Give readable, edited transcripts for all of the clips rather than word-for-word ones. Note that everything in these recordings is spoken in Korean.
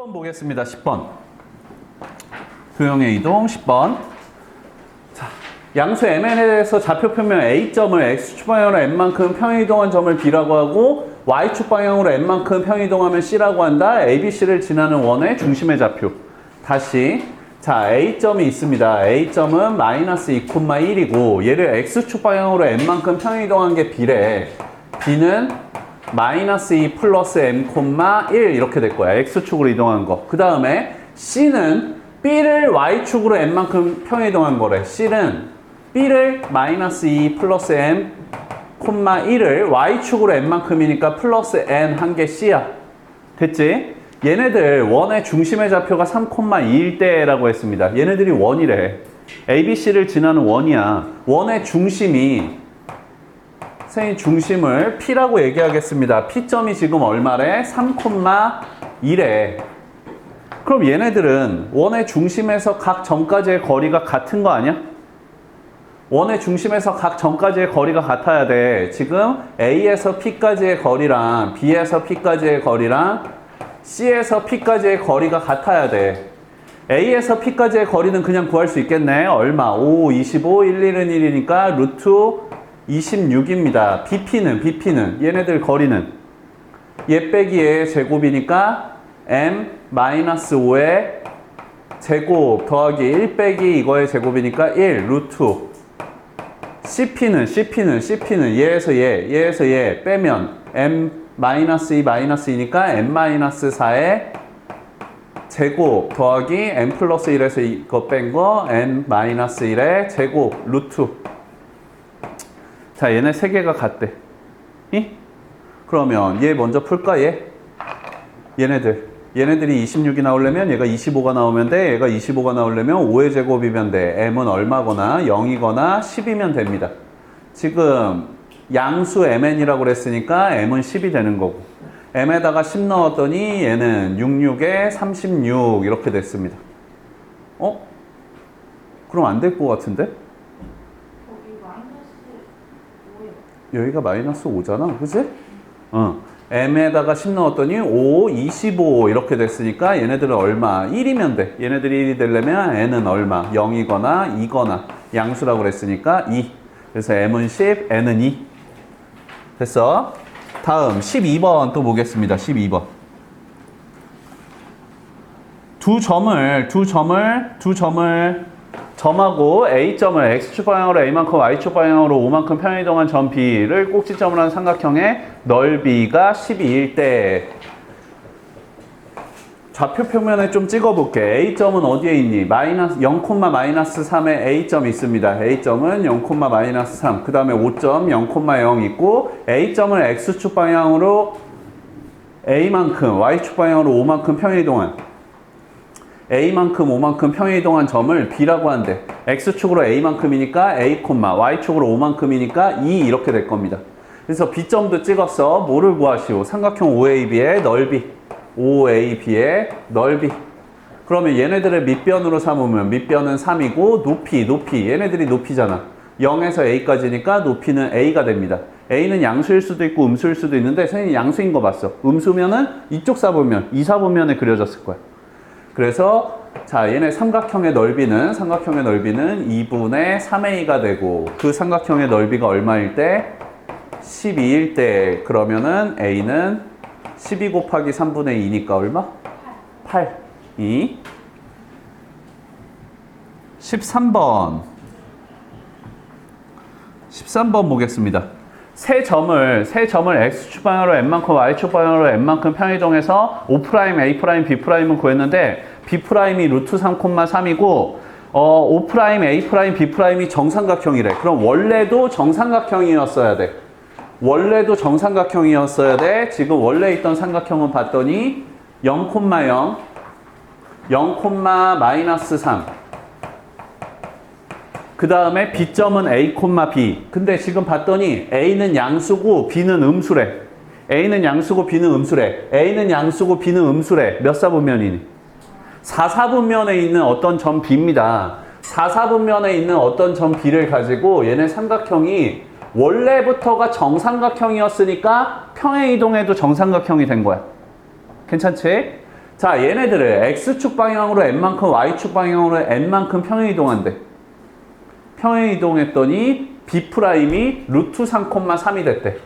10번 보겠습니다. 10번. 도형의 이동 10번. 자, 양수 mn에 대해서 좌표 표면 a점을 x축 방향으로 n만큼 평행이동한 점을 b라고 하고 y축 방향으로 n만큼 평행이동하면 c라고 한다. abc를 지나는 원의 중심의 좌표. 다시 자, a점이 있습니다. a점은 마이너스 2,1이고 얘를 x축 방향으로 n만큼 평행이동한 게 b래. b는 마이너스 2 플러스 m, 1 이렇게 될 거야. x축으로 이동한 거. 그 다음에 c는 b를 y축으로 n만큼 평행이동한 거래. c는 b를 마이너스 2 플러스 m, 1을 y축으로 n만큼이니까 플러스 n 한 개 c야. 됐지? 얘네들 원의 중심의 좌표가 3,2일 때라고 했습니다. 얘네들이 원이래. ABC를 지나는 원이야. 원의 중심이 선생님 중심을 P라고 얘기하겠습니다. P점이 지금 얼마래? 3,2래. 그럼 얘네들은 원의 중심에서 각 점까지의 거리가 같은 거 아니야? 원의 중심에서 각 점까지의 거리가 같아야 돼. 지금 A에서 P까지의 거리랑 B에서 P까지의 거리랑 C에서 P까지의 거리가 같아야 돼. A에서 P까지의 거리는 그냥 구할 수 있겠네. 얼마? 5, 25, 1, 1은 1이니까 루트 26입니다. BP는 얘네들 거리는 얘 빼기 얘의 제곱이니까 m-5의 제곱 더하기 1 빼기 이거의 제곱이니까 1 루트 CP는 얘에서 얘 빼면 m-2 마이너스이니까 m-4의 제곱 더하기 m 플러스 1에서 이거 뺀 거 n-1의 제곱 루트. 자, 얘네 세 개가 같대. 그러면 얘 먼저 풀까, 얘? 얘네들이 26이 나오려면 얘가 25가 나오면 돼. 얘가 25가 나오려면 5의 제곱이면 돼. m은 얼마거나 0이거나 10이면 됩니다. 지금 양수 mn이라고 그랬으니까 m은 10이 되는 거고. m에다가 10 넣었더니 얘는 66에 36 이렇게 됐습니다. 그럼 안 될 것 같은데? 여기가 마이너스 5잖아. 그치? m에다가 10 넣었더니 5, 25 이렇게 됐으니까 얘네들은 얼마? 1이면 돼. 얘네들이 1이 되려면 n은 얼마? 0이거나 2거나 양수라고 그랬으니까 2. 그래서 m은 10, n은 2. 됐어? 다음 12번 또 보겠습니다. 12번. 두 점을 점하고 A점을 X축 방향으로 A만큼 Y축 방향으로 5만큼 평행이동한 점 B를 꼭지점으로 한 삼각형의 넓이가 12일 때 좌표 평면에 좀 찍어볼게. A점은 어디에 있니? 0,-3에 A점이 있습니다. A점은 0,-3. 그 다음에 5점 0,0 있고 A점을 X축 방향으로 A만큼 Y축 방향으로 5만큼 평행이동한 A만큼 5만큼 평행이동한 점을 B라고 한대. X축으로 A만큼이니까 A, Y축으로 5만큼이니까 2 이렇게 될 겁니다. 그래서 B점도 찍었어. 뭐를 구하시오? 삼각형 OAB의 넓이. OAB의 넓이. 그러면 얘네들을 밑변으로 삼으면 밑변은 3이고 높이. 얘네들이 높이잖아. 0에서 A까지니까 높이는 A가 됩니다. A는 양수일 수도 있고 음수일 수도 있는데 선생님이 양수인 거 봤어. 음수면은 이쪽 사보면, 이 사보면에 그려졌을 거야. 그래서 자, 얘네 삼각형의 넓이는 2분의 3a가 되고 그 삼각형의 넓이가 얼마일 때? 12일 때. 그러면은 a는 12 곱하기 3분의 2니까 얼마? 8. 2. 13번 보겠습니다. 세 점을 X축 방향으로 N만큼 Y축 방향으로 N만큼 평행이동해서 O', A', B'은 구했는데 B'이 루트 3,3이고 O', A', B'이 정삼각형이래. 그럼 원래도 정삼각형이었어야 돼. 지금 원래 있던 삼각형은 봤더니 0,0, 0,-3. 그 다음에 B점은 A, B. 근데 지금 봤더니 A는 양수고 B는 음수래. A는 양수고 B는 음수래. 몇 사분면이니? 4사분면에 있는 어떤 점 B입니다. 4사분면에 있는 어떤 점 B를 가지고 얘네 삼각형이 원래부터가 정삼각형이었으니까 평행이동해도 정삼각형이 된 거야. 괜찮지? 자, 얘네들을 x축 방향으로 n만큼, y축 방향으로 n만큼 평행이동한대. 평행이동했더니 B'이 루트 3,3이 됐대.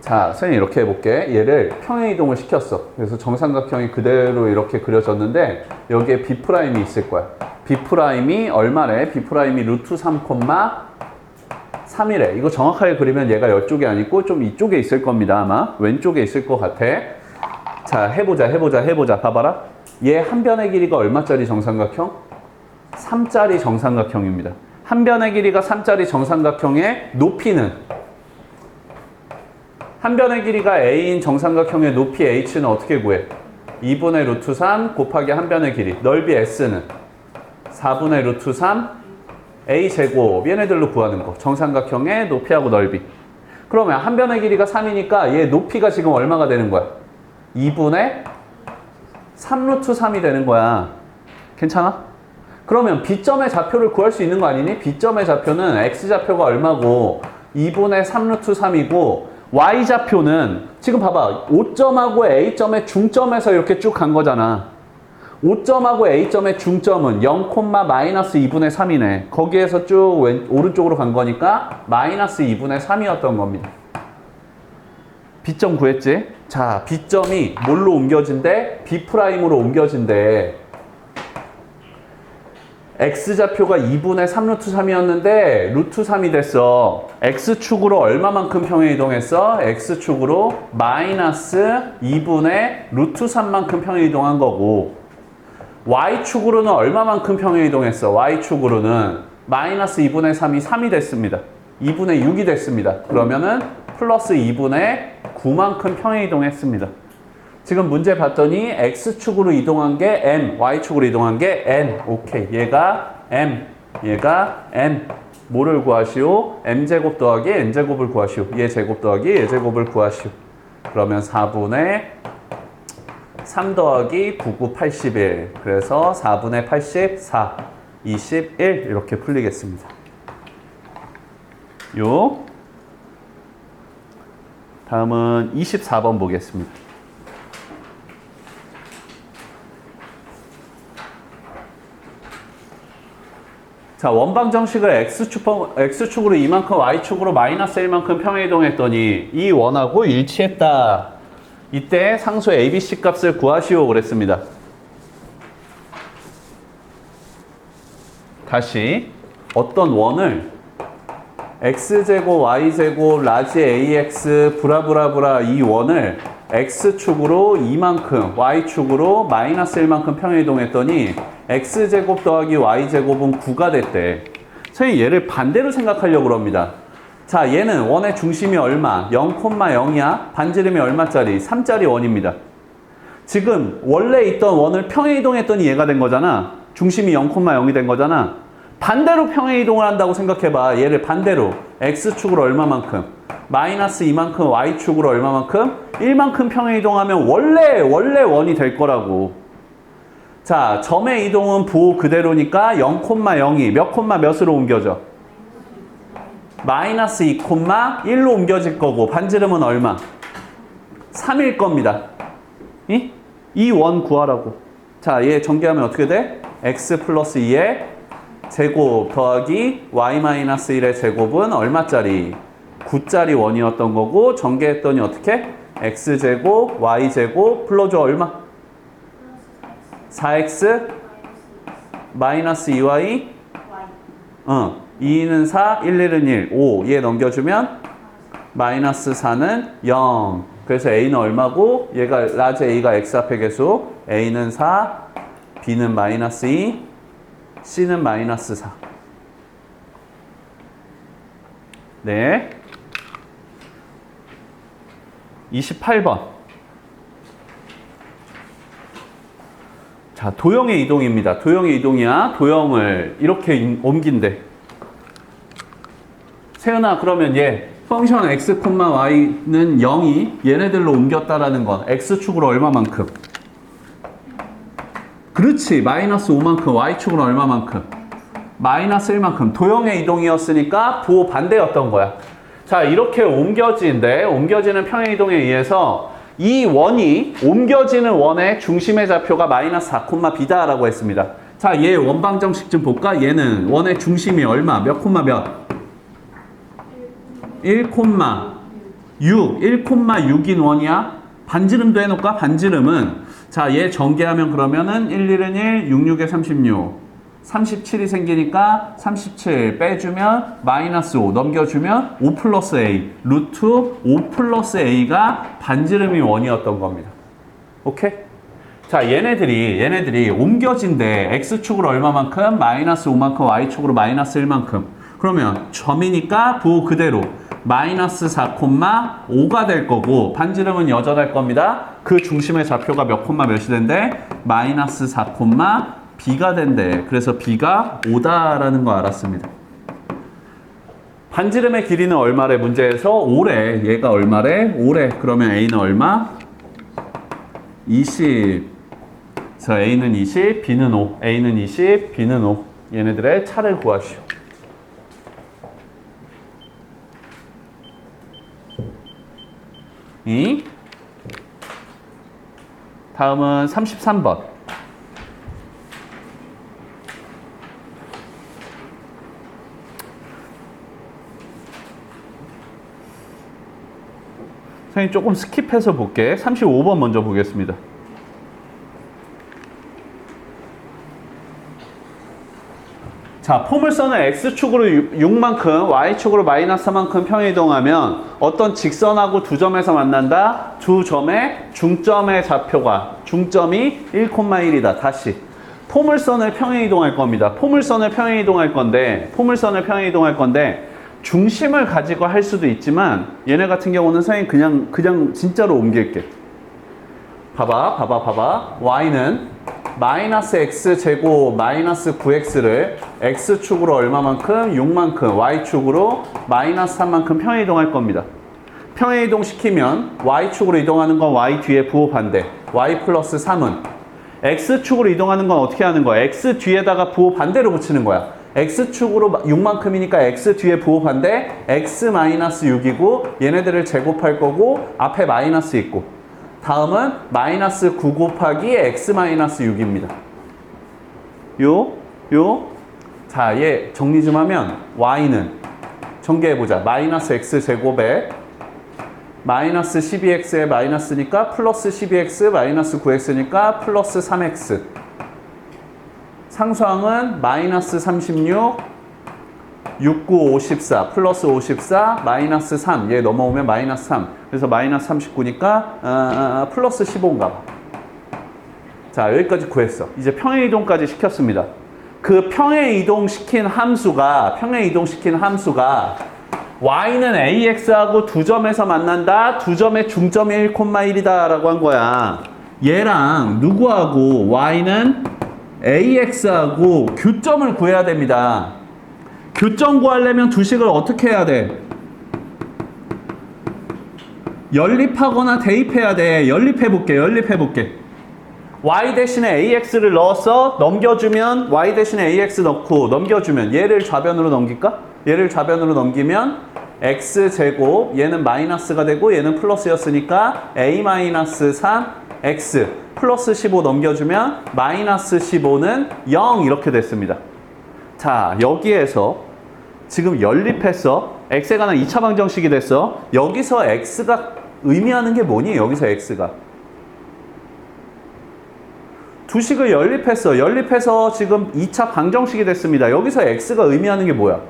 자, 선생님 이렇게 해볼게. 얘를 평행이동을 시켰어. 그래서 정삼각형이 그대로 이렇게 그려졌는데 여기에 B'이 있을 거야. B'이 얼마래? B'이 루트 3,3이래. 이거 정확하게 그리면 얘가 이쪽에 아니고 좀 이쪽에 있을 겁니다. 아마 왼쪽에 있을 것 같아. 자, 해보자. 봐봐라. 얘 한 변의 길이가 얼마짜리 정삼각형? 3짜리 정삼각형입니다. 한 변의 길이가 3짜리 정삼각형의 높이는, 한 변의 길이가 a인 정삼각형의 높이 h는 어떻게 구해? 2분의 루트 3 곱하기 한 변의 길이. 넓이 s는 4분의 루트 3 a 제곱. 얘네들로 구하는 거. 정삼각형의 높이하고 넓이. 그러면 한 변의 길이가 3이니까 얘 높이가 지금 얼마가 되는 거야? 2분의 3 루트 3이 되는 거야. 괜찮아? 그러면 B점의 좌표를 구할 수 있는 거 아니니? B점의 좌표는 X좌표가 얼마고 2분의 3 루트 3이고 Y좌표는 지금 봐봐. O점하고 A점의 중점에서 이렇게 쭉 간 거잖아. O점하고 A점의 중점은 0, 마이너스 2분의 3이네. 거기에서 쭉 오른쪽으로 간 거니까 마이너스 2분의 3이었던 겁니다. B점 구했지? 자, B점이 뭘로 옮겨진대? B'으로 옮겨진대. X좌표가 2분의 3 루트 3이었는데 루트 3이 됐어. X축으로 얼마만큼 평행이동했어? X축으로 마이너스 2분의 루트 3만큼 평행이동한 거고, Y축으로는 얼마만큼 평행이동했어? Y축으로는 마이너스 2분의 3이 3이 됐습니다. 2분의 6이 됐습니다. 그러면은 플러스 2분의 9만큼 평행이동했습니다. 지금 문제 봤더니 X축으로 이동한 게 M, Y축으로 이동한 게 N. 오케이. 얘가 M, 얘가 N. 뭐를 구하시오? M제곱 더하기 N제곱을 구하시오. 얘 제곱 더하기 얘 제곱을 구하시오. 그러면 4분의 3 더하기 9, 9, 81. 그래서 4분의 84, 21 이렇게 풀리겠습니다. 다음은 24번 보겠습니다. 자, 원방 정식을 X축으로 이만큼, Y축으로 마이너스 1만큼 평행이동했더니 이 원하고 일치했다. 이때 상수 ABC 값을 구하시오 그랬습니다. 다시 어떤 원을 X제곱, Y제곱, 라지 AX, 브라브라브라 이 원을 X축으로 이만큼, Y축으로 마이너스 1만큼 평행이동했더니 X제곱 더하기 Y제곱은 9가 됐대. 선생님 얘를 반대로 생각하려고 합니다. 자, 얘는 원의 중심이 얼마? 0,0이야. 반지름이 얼마짜리? 3짜리 원입니다. 지금 원래 있던 원을 평행이동했더니 얘가 된 거잖아. 중심이 0,0이 된 거잖아. 반대로 평행이동을 한다고 생각해봐. 얘를 반대로 X축으로 얼마만큼? 마이너스 2만큼, Y축으로 얼마만큼? 1만큼 평행이동하면 원래 원이 될 거라고. 자, 점의 이동은 부호 그대로니까 0,0이 몇 콤마 몇으로 옮겨져? 마이너스 2,1로 옮겨질 거고 반지름은 얼마? 3일 겁니다. 이 원 구하라고. 자, 얘 전개하면 어떻게 돼? X 플러스 2의 제곱 더하기 Y 마이너스 1의 제곱은 얼마짜리? 9짜리 원이었던 거고 전개했더니 어떻게? X제곱 Y제곱 불러줘 얼마? 4X 마이너스 2Y 2는 4, 1, 1은 1, 5 얘 넘겨주면 마이너스 4는 0. 그래서 A는 얼마고? 얘가 라지 A가 X 앞의 개수 A는 4, B는 마이너스 2, C는 마이너스 4. 네. 28번. 자, 도형의 이동입니다. 도형의 이동이야. 도형을 이렇게 옮긴대. 세은아, 그러면 얘 펑션 x, y는 0이 얘네들로 옮겼다라는 건 x축으로 얼마만큼? 그렇지. 마이너스 5만큼. y축으로 얼마만큼? 마이너스 1만큼. 도형의 이동이었으니까 부호 반대였던 거야. 자, 이렇게 옮겨지는 평행이동에 의해서 이 원이 옮겨지는 원의 중심의 좌표가 마이너스 4, b다라고 했습니다. 자, 얘 원방정식 좀 볼까? 얘는 원의 중심이 얼마? 몇 콤마 몇? 1, 6. 1,6인 원이야. 반지름도 해놓을까? 반지름은 자, 얘 전개하면 그러면은 1, 1은 1, 6, 6에 36. 37이 생기니까 37 빼주면 마이너스 5 넘겨주면 5 플러스 A 루트 5 플러스 A가 반지름이 원이었던 겁니다. 오케이? 자, 얘네들이 옮겨진대. X축으로 얼마만큼? 마이너스 5만큼, Y축으로 마이너스 1만큼. 그러면 점이니까 부호 그대로 마이너스 4, 5가 될 거고 반지름은 여전할 겁니다. 그 중심의 좌표가 몇 콤마 몇이 된대? 마이너스 4, b가 된대. 그래서 b가 5다라는 거 알았습니다. 반지름의 길이는 얼마래? 문제에서 5래. 얘가 얼마래? 5래. 그러면 a는 얼마? 20. 그래서 a는 20, b는 5. a는 20, b는 5. 얘네들의 차를 구하시오. 다음은 33번. 선생님 조금 스킵해서 볼게. 35번 먼저 보겠습니다. 자, 포물선을 X축으로 6만큼, Y축으로 마이너스 4만큼 평이동하면 어떤 직선하고 두 점에서 만난다? 두 점의 중점의 좌표가, 중점이 1,1이다. 다시. 포물선을 평행이동할 겁니다. 포물선을 평행이동할 건데, 중심을 가지고 할 수도 있지만, 얘네 같은 경우는 선생님 그냥 진짜로 옮길게. 봐봐. Y는 마이너스 x제곱 마이너스 9x를 x축으로 얼마만큼? 6만큼, y축으로 마이너스 3만큼 평행이동할 겁니다. 평행이동 시키면 y축으로 이동하는 건 y 뒤에 부호 반대, y 플러스 3은 x축으로 이동하는 건 어떻게 하는 거야? x 뒤에다가 부호 반대로 붙이는 거야. x축으로 6만큼이니까 x 뒤에 부호 반대 x 마이너스 6이고 얘네들을 제곱할 거고 앞에 마이너스 있고 다음은 마이너스 9 곱하기 x 마이너스 6입니다. 자, 얘 정리 좀 하면 y는 전개해보자. 마이너스 x 제곱에 마이너스 12x에 마이너스니까 플러스 12x 마이너스 9x니까 플러스 3x. 상수항은 마이너스 36 69, 54, 플러스 54, 마이너스 3. 얘 넘어오면 마이너스 3. 그래서 마이너스 39니까 플러스 15인가 봐. 자, 여기까지 구했어. 이제 평행이동까지 시켰습니다. 그 평행이동시킨 함수가 y는 ax하고 두 점에서 만난다. 두 점의 중점이 1,1이다 라고 한 거야. 얘랑 누구하고 y는 ax하고 교점을 구해야 됩니다. 교점 구하려면 두식을 어떻게 해야 돼? 연립하거나 대입해야 돼. 연립해볼게. y 대신에 ax를 넣어서 넘겨주면 y 대신에 ax 넣고 넘겨주면 얘를 좌변으로 넘길까? 얘를 좌변으로 넘기면 x제곱 얘는 마이너스가 되고 얘는 플러스였으니까 a 마이너스 3 x 플러스 15 넘겨주면 마이너스 15는 0 이렇게 됐습니다. 자, 여기에서 지금 연립했어. x에 관한 2차 방정식이 됐어. 여기서 x가 의미하는 게 뭐니? 여기서 x가. 두식을 연립해서 지금 2차 방정식이 됐습니다. 여기서 x가 의미하는 게 뭐야?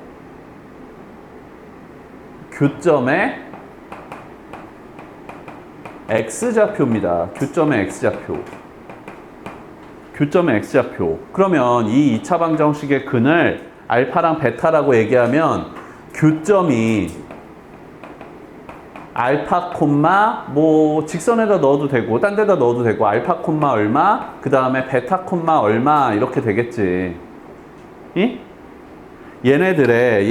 교점의 x좌표입니다. 교점의 x좌표. 그러면 이 2차 방정식의 근을 알파랑 베타라고 얘기하면 교점이 알파 콤마 뭐 직선에다 넣어도 되고 딴 데다 넣어도 되고 알파 콤마 얼마 그 다음에 베타 콤마 얼마 이렇게 되겠지. 얘네들의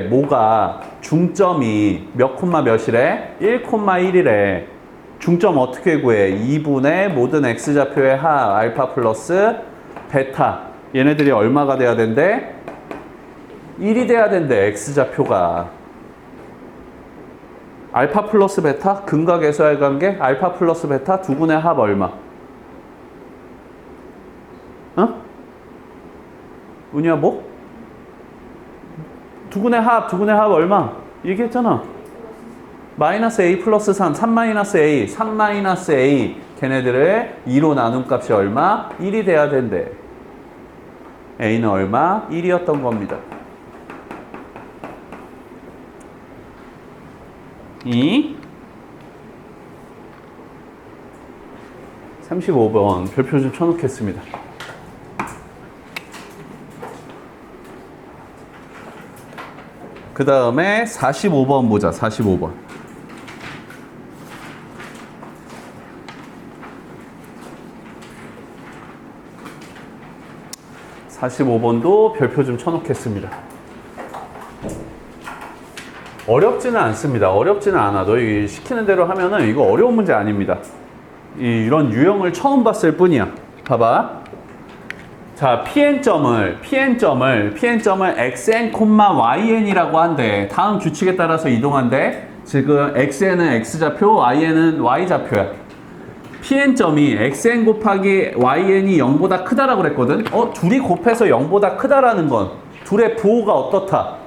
뭐가 중점이 몇 콤마 몇이래? 1,1이래. 중점 어떻게 구해? 2분의 모든 x좌표의 합 알파 플러스 베타. 얘네들이 얼마가 돼야 된대? 1이 돼야 된대. x좌표가. 알파 플러스 베타 근각에서의 관계 알파 플러스 베타 두 군의 합 얼마? 어? 은희야 뭐? 두 군의 합 얼마? 얘기했잖아. 마이너스 a 플러스 3 마이너스 a 3 마이너스 a 걔네들을 2로 나눈 값이 얼마? 1이 돼야 된대. a는 얼마? 1이었던 겁니다. 35번 별표 좀 쳐놓겠습니다. 그 다음에 45번 보자. 45번. (45번도) 별표 좀 쳐놓겠습니다. 어렵지는 않습니다. 어렵지는 않아도 이 시키는 대로 하면은 이거 어려운 문제 아닙니다. 이런 유형을 처음 봤을 뿐이야. 봐봐. 자, PN점을 xn, yn이라고 한대. 다음 규칙에 따라서 이동한대. 지금 xn은 x좌표, yn은 y좌표야. PN점이 xn 곱하기 yn이 0보다 크다라고 그랬거든. 둘이 곱해서 0보다 크다라는 건 둘의 부호가 어떻다?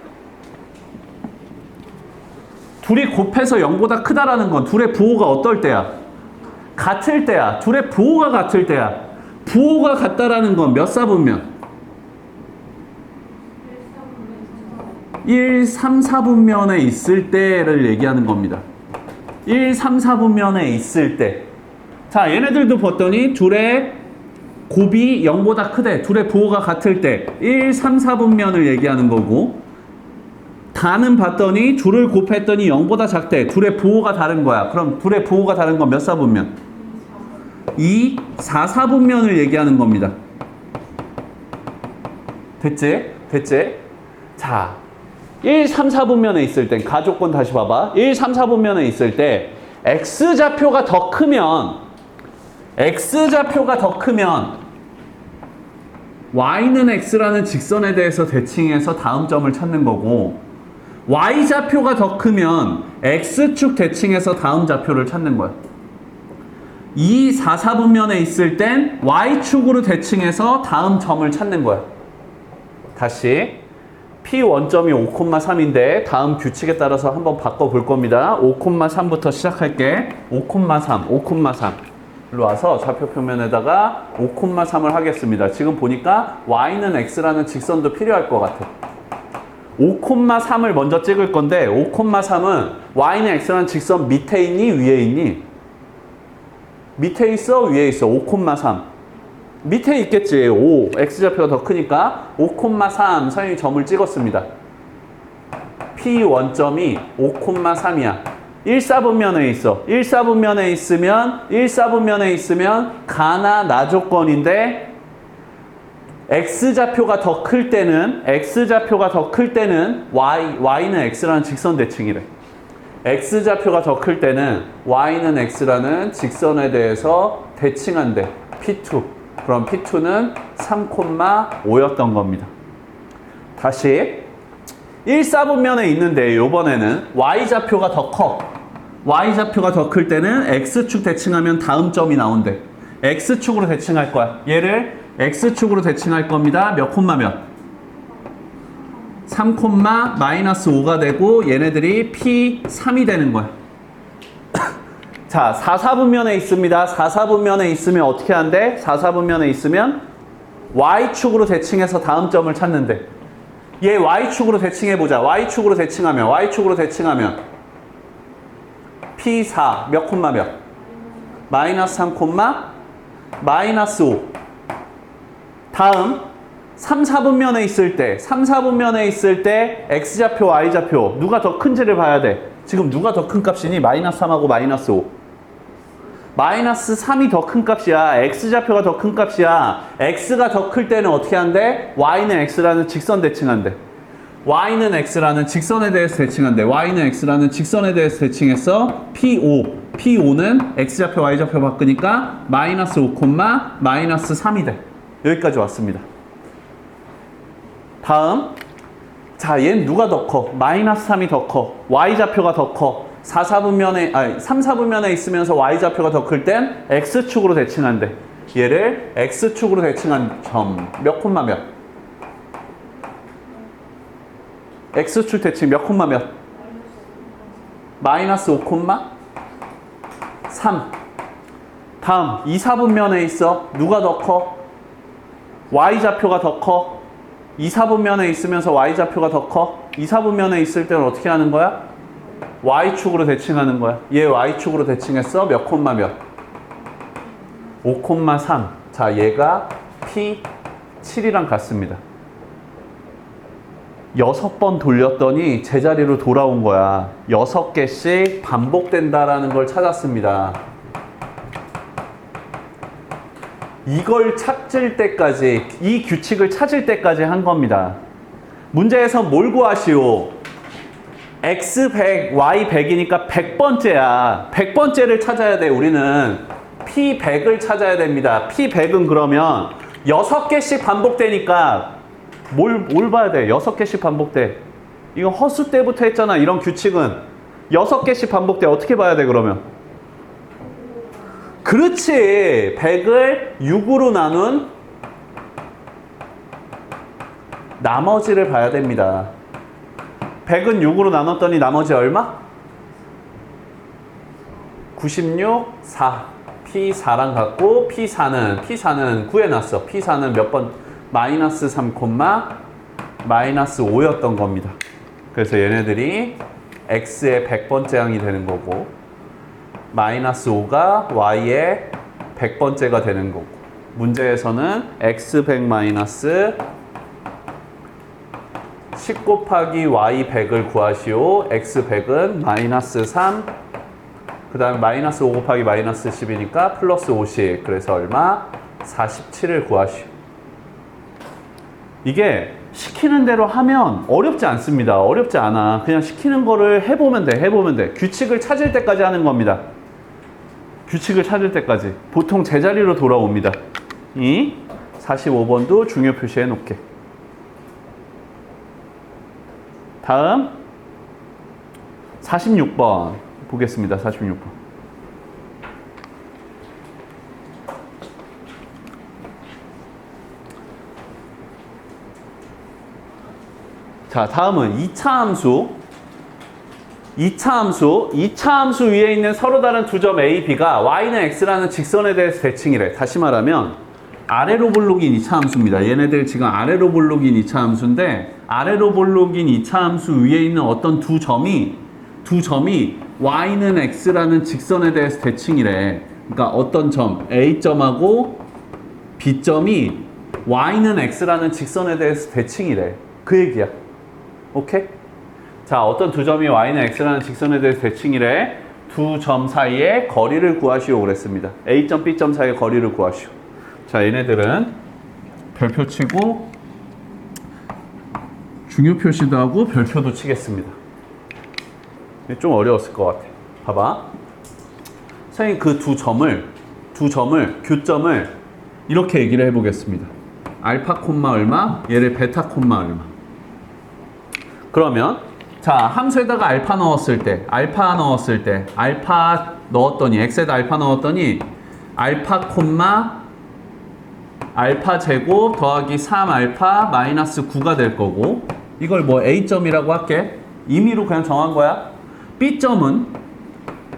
둘이 곱해서 0보다 크다라는 건 둘의 부호가 어떨 때야? 같을 때야. 둘의 부호가 같을 때야. 부호가 같다라는 건 몇 사분면? 1, 3, 4분면에 있을 때를 얘기하는 겁니다. 1, 3, 4분면에 있을 때. 자, 얘네들도 봤더니 둘의 곱이 0보다 크대. 둘의 부호가 같을 때 1, 3, 4분면을 얘기하는 거고, 다는 봤더니 둘을 곱했더니 0보다 작대. 둘의 부호가 다른 거야. 그럼 둘의 부호가 다른 건 몇 사분면? 2, 4, 4분면을 얘기하는 겁니다. 됐지? 됐지? 자, 1, 3, 4분면에 있을 땐 가조건 다시 봐봐. 1, 3, 4분면에 있을 때 x좌표가 더 크면 y는 x라는 직선에 대해서 대칭해서 다음 점을 찾는 거고, y좌표가 더 크면 x축 대칭해서 다음 좌표를 찾는 거야. 2, 4, 4분면에 있을 땐 y축으로 대칭해서 다음 점을 찾는 거야. 다시 P 원점이 5,3인데 다음 규칙에 따라서 한번 바꿔볼 겁니다. 5,3부터 시작할게. 5,3 일로 와서 좌표 표면에다가 5,3을 하겠습니다. 지금 보니까 y는 x라는 직선도 필요할 것 같아. 5,3을 먼저 찍을 건데 5,3은 y는 x라는 직선 밑에 있니 위에 있니? 밑에 있어 위에 있어? 5,3 밑에 있겠지. 5 x좌표가 더 크니까 5,3 선생님이 점을 찍었습니다. P 원점이 5,3이야 1사분면에 있어. 1사분면에 있으면 가나 나 조건인데 x좌표가 더 클 때는 y는 x라는 직선 대칭이래. x좌표가 더 클 때는 y는 x라는 직선에 대해서 대칭한대. P2. 그럼 P2는 3,5였던 겁니다. 다시 1사분면에 있는데 요번에는 y좌표가 더 커. y좌표가 더 클 때는 x축 대칭하면 다음 점이 나온대. x축으로 대칭할 거야. 얘를 x축으로 대칭할 겁니다. 몇 콤마 몇? 3, 마이너스 5가 되고 얘네들이 P3이 되는 거야. 자, 4, 4분면에 있습니다. 4, 4분면에 있으면 어떻게 한대? 4, 4분면에 있으면 y축으로 대칭해서 다음 점을 찾는데, 얘 y축으로 대칭해보자. y축으로 대칭하면 P4 몇 콤마 몇? 마이너스 3, 마이너스 5. 다음 3, 4분면에 있을 때 x좌표, y좌표 누가 더 큰지를 봐야 돼. 지금 누가 더 큰 값이니? 마이너스 3하고 마이너스 5. 마이너스 3이 더 큰 값이야. x좌표가 더 큰 값이야. x가 더 클 때는 어떻게 한대? y는 x라는 직선 대칭한대. y는 x라는 직선에 대해서 대칭해서 P5는 x좌표, y좌표 바꾸니까 마이너스 5, 마이너스 3이 돼. 여기까지 왔습니다. 다음, 자, 얘는 누가 더 커? 마이너스 3이 더 커. y좌표가 더 커. 3, 4분면에 있으면서 y좌표가 더 클 땐 x축으로 대칭한대. 얘를 x축으로 대칭한 점 몇 콤마 몇? x축 대칭 몇 콤마 몇? 마이너스 5 콤마 3. 다음 2, 4분면에 있어. 누가 더 커? y좌표가 더 커. 2, 4분면에 있으면서 y좌표가 더 커. 2, 4분면에 있을 때는 어떻게 하는 거야? y축으로 대칭하는 거야. 얘 y축으로 대칭했어. 몇 콤마 몇? 5 콤마 3. 자, 얘가 P7이랑 같습니다. 6번 돌렸더니 제자리로 돌아온 거야. 6개씩 반복된다라는 걸 찾았습니다. 이걸 찾을 때까지, 이 규칙을 찾을 때까지 한 겁니다. 문제에서 뭘 구하시오? x 100, y 100이니까 100번째야. 100번째를 찾아야 돼. 우리는 p 100을 찾아야 됩니다. p 100은 그러면 6개씩 반복되니까 뭘 봐야 돼? 6개씩 반복돼. 이거 허수 때부터 했잖아. 이런 규칙은 6개씩 반복돼. 어떻게 봐야 돼 그러면? 그렇지. 100을 6으로 나눈 나머지를 봐야 됩니다. 100은 6으로 나눴더니 나머지 얼마? 96, 4. P4랑 같고 P4는 구해놨어. P4는 몇 번? 마이너스 3, 마이너스 5였던 겁니다. 그래서 얘네들이 X의 100번째 항이 되는 거고 마이너스 5가 Y의 100번째가 되는 거고 문제에서는 X100 마이너스 10 곱하기 Y100을 구하시오. X100은 마이너스 3 그 다음에 마이너스 5 곱하기 마이너스 10이니까 플러스 50 그래서 얼마? 47을 구하시오. 이게 시키는 대로 하면 어렵지 않습니다. 어렵지 않아. 그냥 시키는 거를 해보면 돼. 규칙을 찾을 때까지 하는 겁니다. 규칙을 찾을 때까지. 보통 제자리로 돌아옵니다. 이 45번도 중요 표시해 놓게. 다음 46번 보겠습니다. 46번. 자, 다음은 2차 함수. 2차 함수 위에 있는 서로 다른 두 점 A, B가 Y는 X라는 직선에 대해서 대칭이래. 다시 말하면 아래로 볼록인 2차 함수입니다. 얘네들 지금 아래로 볼록인 2차 함수인데 아래로 볼록인 2차 함수 위에 있는 어떤 두 점이 Y는 X라는 직선에 대해서 대칭이래. 그러니까 어떤 점 A점하고 B점이 Y는 X라는 직선에 대해서 대칭이래. 그 얘기야. 오케이? 자, 어떤 두 점이 Y는 X라는 직선에 대해서 대칭이래. 두 점 사이의 거리를 구하시오 그랬습니다. A점, B점 사이의 거리를 구하시오. 자, 얘네들은 별표 치고 중요 표시도 하고 별표도 치겠습니다. 좀 어려웠을 것 같아. 봐봐. 선생님 그 두 점을 교점을 이렇게 얘기를 해보겠습니다. 알파 콤마 얼마, 얘를 베타 콤마 얼마. 그러면 자, 함수에다가 알파 넣었을 때 알파 넣었더니 x에다 알파 넣었더니 알파 콤마 알파 제곱 더하기 3알파 마이너스 9가 될 거고 이걸 뭐 A점이라고 할게. 임의로 그냥 정한 거야. B점은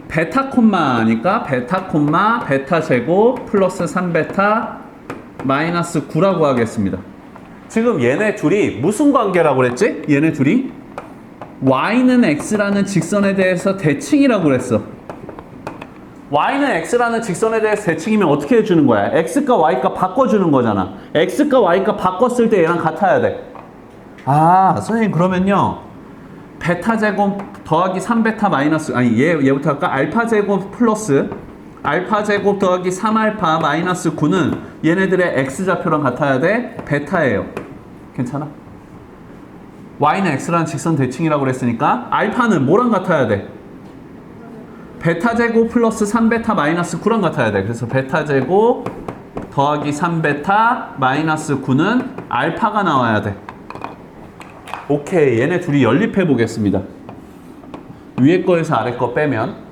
베타 콤마니까 베타 콤마 베타 제곱 플러스 3베타 마이너스 9라고 하겠습니다. 지금 얘네 둘이 무슨 관계라고 그랬지? 얘네 둘이 Y는 X라는 직선에 대해서 대칭이라고 그랬어. Y는 X라는 직선에 대해서 대칭이면 어떻게 해주는 거야? X가 Y가 바꿔주는 거잖아. X가 Y가 바꿨을 때 얘랑 같아야 돼. 아, 선생님 그러면요. 베타 제곱 더하기 3베타 마이너스 얘부터 할까? 알파 제곱 플러스 알파 제곱 더하기 3알파 마이너스 9는 얘네들의 X좌표랑 같아야 돼. 베타예요. 괜찮아? Y는 X라는 직선 대칭이라고 그랬으니까 알파는 뭐랑 같아야 돼? 베타 제곱 플러스 3베타 마이너스 9랑 같아야 돼. 그래서 베타 제곱 더하기 3베타 마이너스 9는 알파가 나와야 돼. 오케이. 얘네 둘이 연립해 보겠습니다. 위에 거에서 아래 거 빼면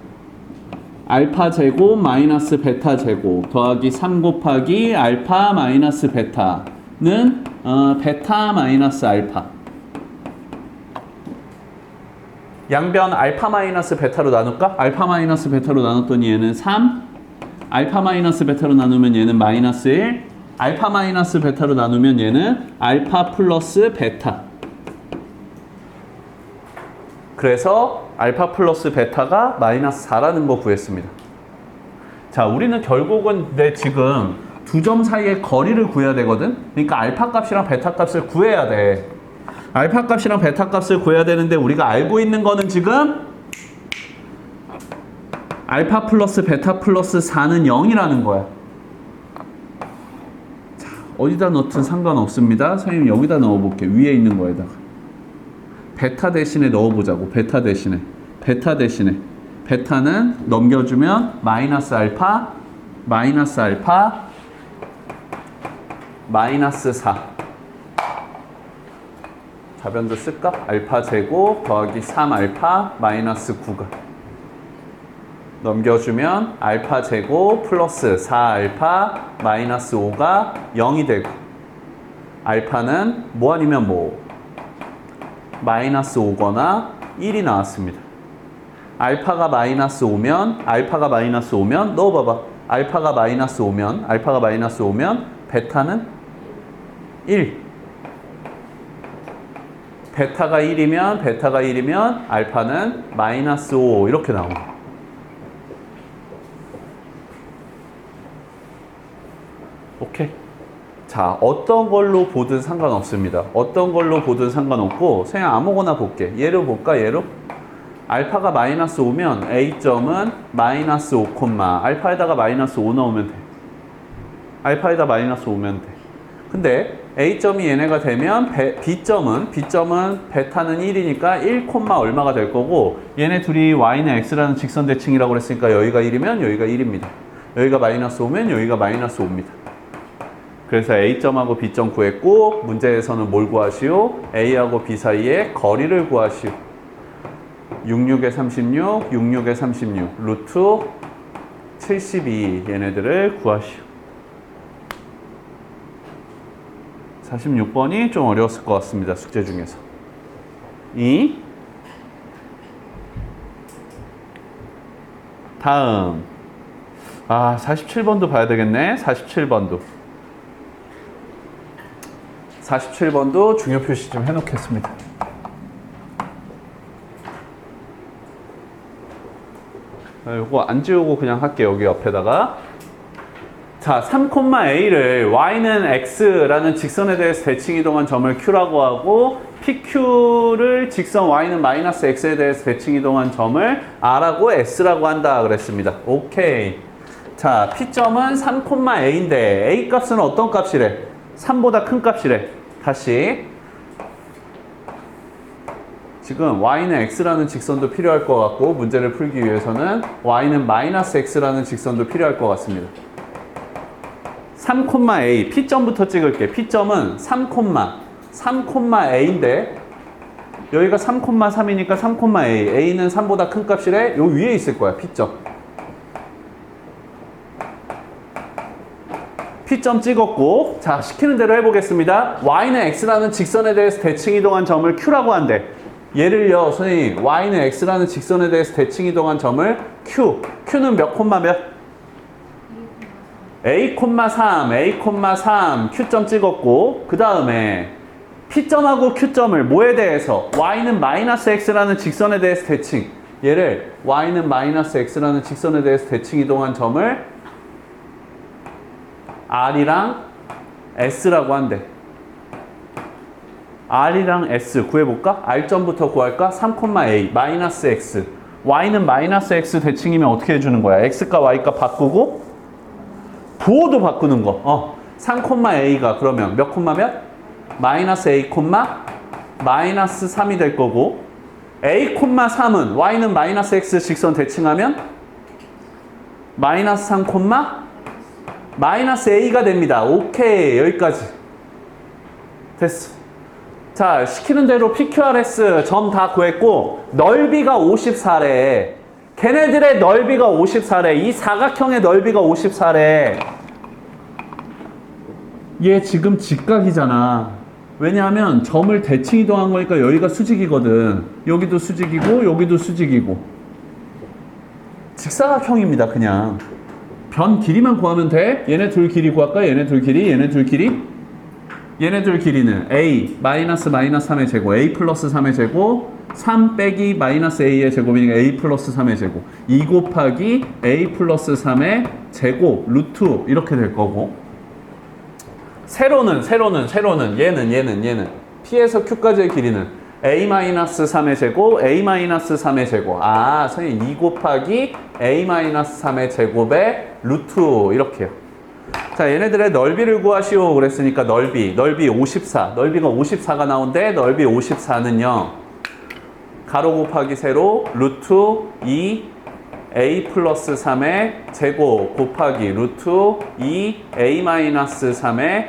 알파 제곱 마이너스 베타 제곱 더하기 3 곱하기 알파 마이너스 베타는 베타 마이너스 알파. 양변 알파 마이너스 베타로 나눌까? 알파 마이너스 베타로 나눴더니 얘는 3, 알파 마이너스 베타로 나누면 얘는 마이너스 1, 알파 마이너스 베타로 나누면 얘는 알파 플러스 베타. 그래서 알파 플러스 베타가 마이너스 4라는 거 구했습니다. 자, 우리는 결국은 지금 두 점 사이의 거리를 구해야 되거든? 그러니까 알파 값이랑 베타 값을 구해야 돼. 알파 값이랑 베타 값을 구해야 되는데 우리가 알고 있는 거는 지금 알파 플러스 베타 플러스 4는 0이라는 거야. 자, 어디다 넣든 상관없습니다. 선생님 여기다 넣어볼게. 위에 있는 거에다가. 베타 대신에 넣어보자고. 베타 대신에. 베타는 넘겨주면 마이너스 알파, 마이너스 4. 좌변도 쓸까? 알파 제곱 더하기 3알파 마이너스 9가 넘겨주면 알파 제곱 플러스 4알파 마이너스 5가 0이 되고 알파는 뭐 아니면 뭐 마이너스 5거나 1이 나왔습니다. 알파가 마이너스 5면 넣어봐봐. 알파가 마이너스 5면 베타는 1. 베타가 1이면 알파는 마이너스 5 이렇게 나옵니다. 오케이. 자, 어떤 걸로 보든 상관없습니다. 어떤 걸로 보든 상관없고 그냥 아무거나 볼게. 얘로 볼까? 얘로? 알파가 마이너스 5면 A점은 마이너스 5, 알파에다가 마이너스 5 넣으면 돼. 알파에다 마이너스 5면 돼. 근데 A점이 얘네가 되면 B점은 베타는 1이니까 1, 얼마가 될 거고 얘네 둘이 Y는 X라는 직선 대칭이라고 그랬으니까 여기가 1이면 여기가 1입니다. 여기가 마이너스 5면 여기가 마이너스 5입니다. 그래서 A점하고 B점 구했고 문제에서는 뭘 구하시오? A하고 B 사이의 거리를 구하시오. 66에 36, 66에 36, 루트 72 얘네들을 구하시오. 46번이 좀 어려웠을 것 같습니다. 숙제 중에서. 다음 47번도 봐야 되겠네. 47번도 중요 표시 좀 해놓겠습니다. 이거 안 지우고 그냥 할게요. 여기 옆에다가. 자, 3,A를 y는 x라는 직선에 대해서 대칭 이동한 점을 q라고 하고 PQ를 직선 y는 마이너스 x에 대해서 대칭 이동한 점을 r라고 s라고 한다 그랬습니다. 오케이. 자, P점은 3,A인데 A 값은 어떤 값이래? 3보다 큰 값이래. 다시. 지금 y는 x라는 직선도 필요할 것 같고 문제를 풀기 위해서는 y는 마이너스 x라는 직선도 필요할 것 같습니다. 3,A, P점부터 찍을게. P점은 3,A인데 여기가 3,3이니까 3,A. A는 3보다 큰 값이래. 요 위에 있을 거야, P점. P점 찍었고 자, 시키는 대로 해보겠습니다. y는 x라는 직선에 대해서 대칭 이동한 점을 q라고 한대. 얘를요, 선생님, y는 x라는 직선에 대해서 대칭 이동한 점을 q는 몇 콤마 몇? A,3, Q점 찍었고 그 다음에 P점하고 Q점을 뭐에 대해서? Y는 마이너스 X라는 직선에 대해서 대칭. 얘를 Y는 마이너스 X라는 직선에 대해서 대칭 이동한 점을 R이랑 S라고 한대. R이랑 S 구해볼까? R점부터 구할까? 3,A, 마이너스 X. Y는 마이너스 X 대칭이면 어떻게 해주는 거야? X가 Y가 바꾸고 부호도 바꾸는 거. 3,A가 그러면 몇 콤마 몇? 마이너스 A, 마이너스 3이 될 거고 A, 3은 Y는 마이너스 X 직선 대칭하면 마이너스 3, 마이너스 A가 됩니다. 오케이. 여기까지. 됐어. 자, 시키는 대로 PQRS 점 다 구했고 넓이가 54래. 걔네들의 넓이가 54래. 이 사각형의 넓이가 54래. 얘 지금 직각이잖아. 왜냐하면 점을 대칭 이동한 거니까 여기가 수직이거든. 여기도 수직이고 여기도 수직이고. 직사각형입니다. 그냥. 변 길이만 구하면 돼. 얘네 둘 길이 구할까? 얘네 둘 길이, 얘네 둘 길이. 얘네 둘 길이는 a 마이너스 3의 제곱, a 플러스 3의 제곱, 3 빼기 마이너스 a의 제곱이니까 a 플러스 3의 제곱, 2 곱하기 a 플러스 3의 제곱 루트 이렇게 될 거고, 세로는 얘는 p에서 q까지의 길이는 a 마이너스 3의 제곱, a 마이너스 3의 제곱. 아, 선생님 2 곱하기 a 마이너스 3의 제곱의 루트 이렇게요. 자, 얘네들의 넓이를 구하시오 그랬으니까 넓이 54, 넓이가 54가 나온대. 넓이 54는요 가로 곱하기 세로 루트 2 a 플러스 3의 제곱 곱하기 루트 2 a 마이너스 3의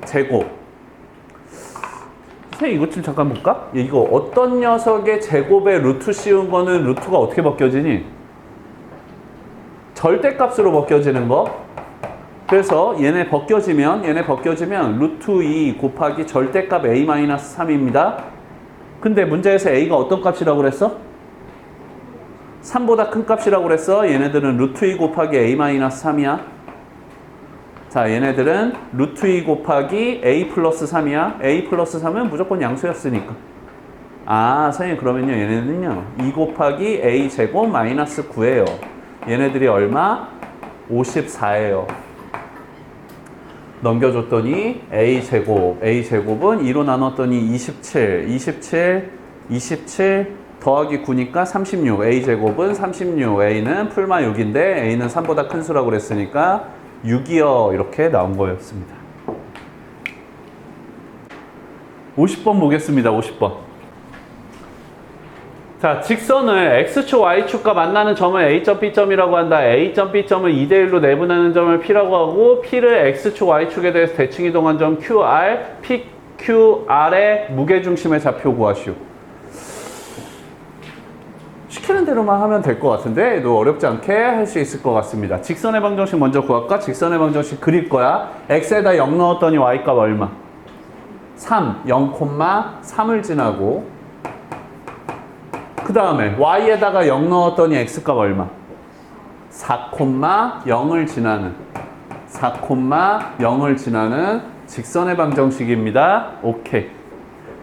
제곱. 선생님 이것 좀 잠깐 볼까? 이거 어떤 녀석의 제곱에 루트 씌운 거는 루트가 어떻게 벗겨지니? 절대값으로 벗겨지는 거. 그래서 얘네 벗겨지면 루트 2 곱하기 절대값 a-3입니다. 근데 문제에서 a가 어떤 값이라고 그랬어? 3보다 큰 값이라고 그랬어. 얘네들은 루트 2 곱하기 a-3이야. 자, 얘네들은 루트 2 곱하기 a 플러스 3이야. a 플러스 3은 무조건 양수였으니까. 아, 선생님 그러면요 얘네는요 2 곱하기 a 제곱 마이너스 9예요. 얘네들이 얼마? 54예요. 넘겨줬더니 a제곱은 2로 나눴더니 27 더하기 9니까 36. a제곱은 36. a는 풀마 6인데 a는 3보다 큰 수라고 그랬으니까 6이요. 이렇게 나온 거였습니다. 50번 보겠습니다. 50번. 자, 직선을 x축, y축과 만나는 점을 a점, b점이라고 한다. a점, b점을 2대1로 내분하는 점을 p라고 하고, p를 x축, y축에 대해서 대칭 이동한 점 qr, pqr의 무게중심의 좌표 구하시오. 시키는 대로만 하면 될 것 같은데 너 어렵지 않게 할 수 있을 것 같습니다. 직선의 방정식 먼저 구할까? 직선의 방정식 그릴 거야. x에다 0 넣었더니 y값 얼마? 3, 0,3을 지나고, 그 다음에 y에다가 0 넣었더니 x값 얼마? 4,0을 지나는 직선의 방정식입니다. 오케이.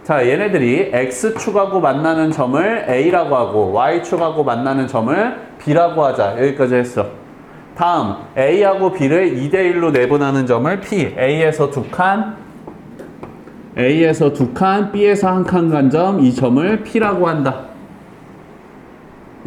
자, 얘네들이 x축하고 만나는 점을 a라고 하고 y축하고 만나는 점을 b라고 하자. 여기까지 했어. 다음 a하고 b를 2대1로 내분하는 점을 p, a에서 2칸, b에서 1칸 간 점, 이 점을 p라고 한다.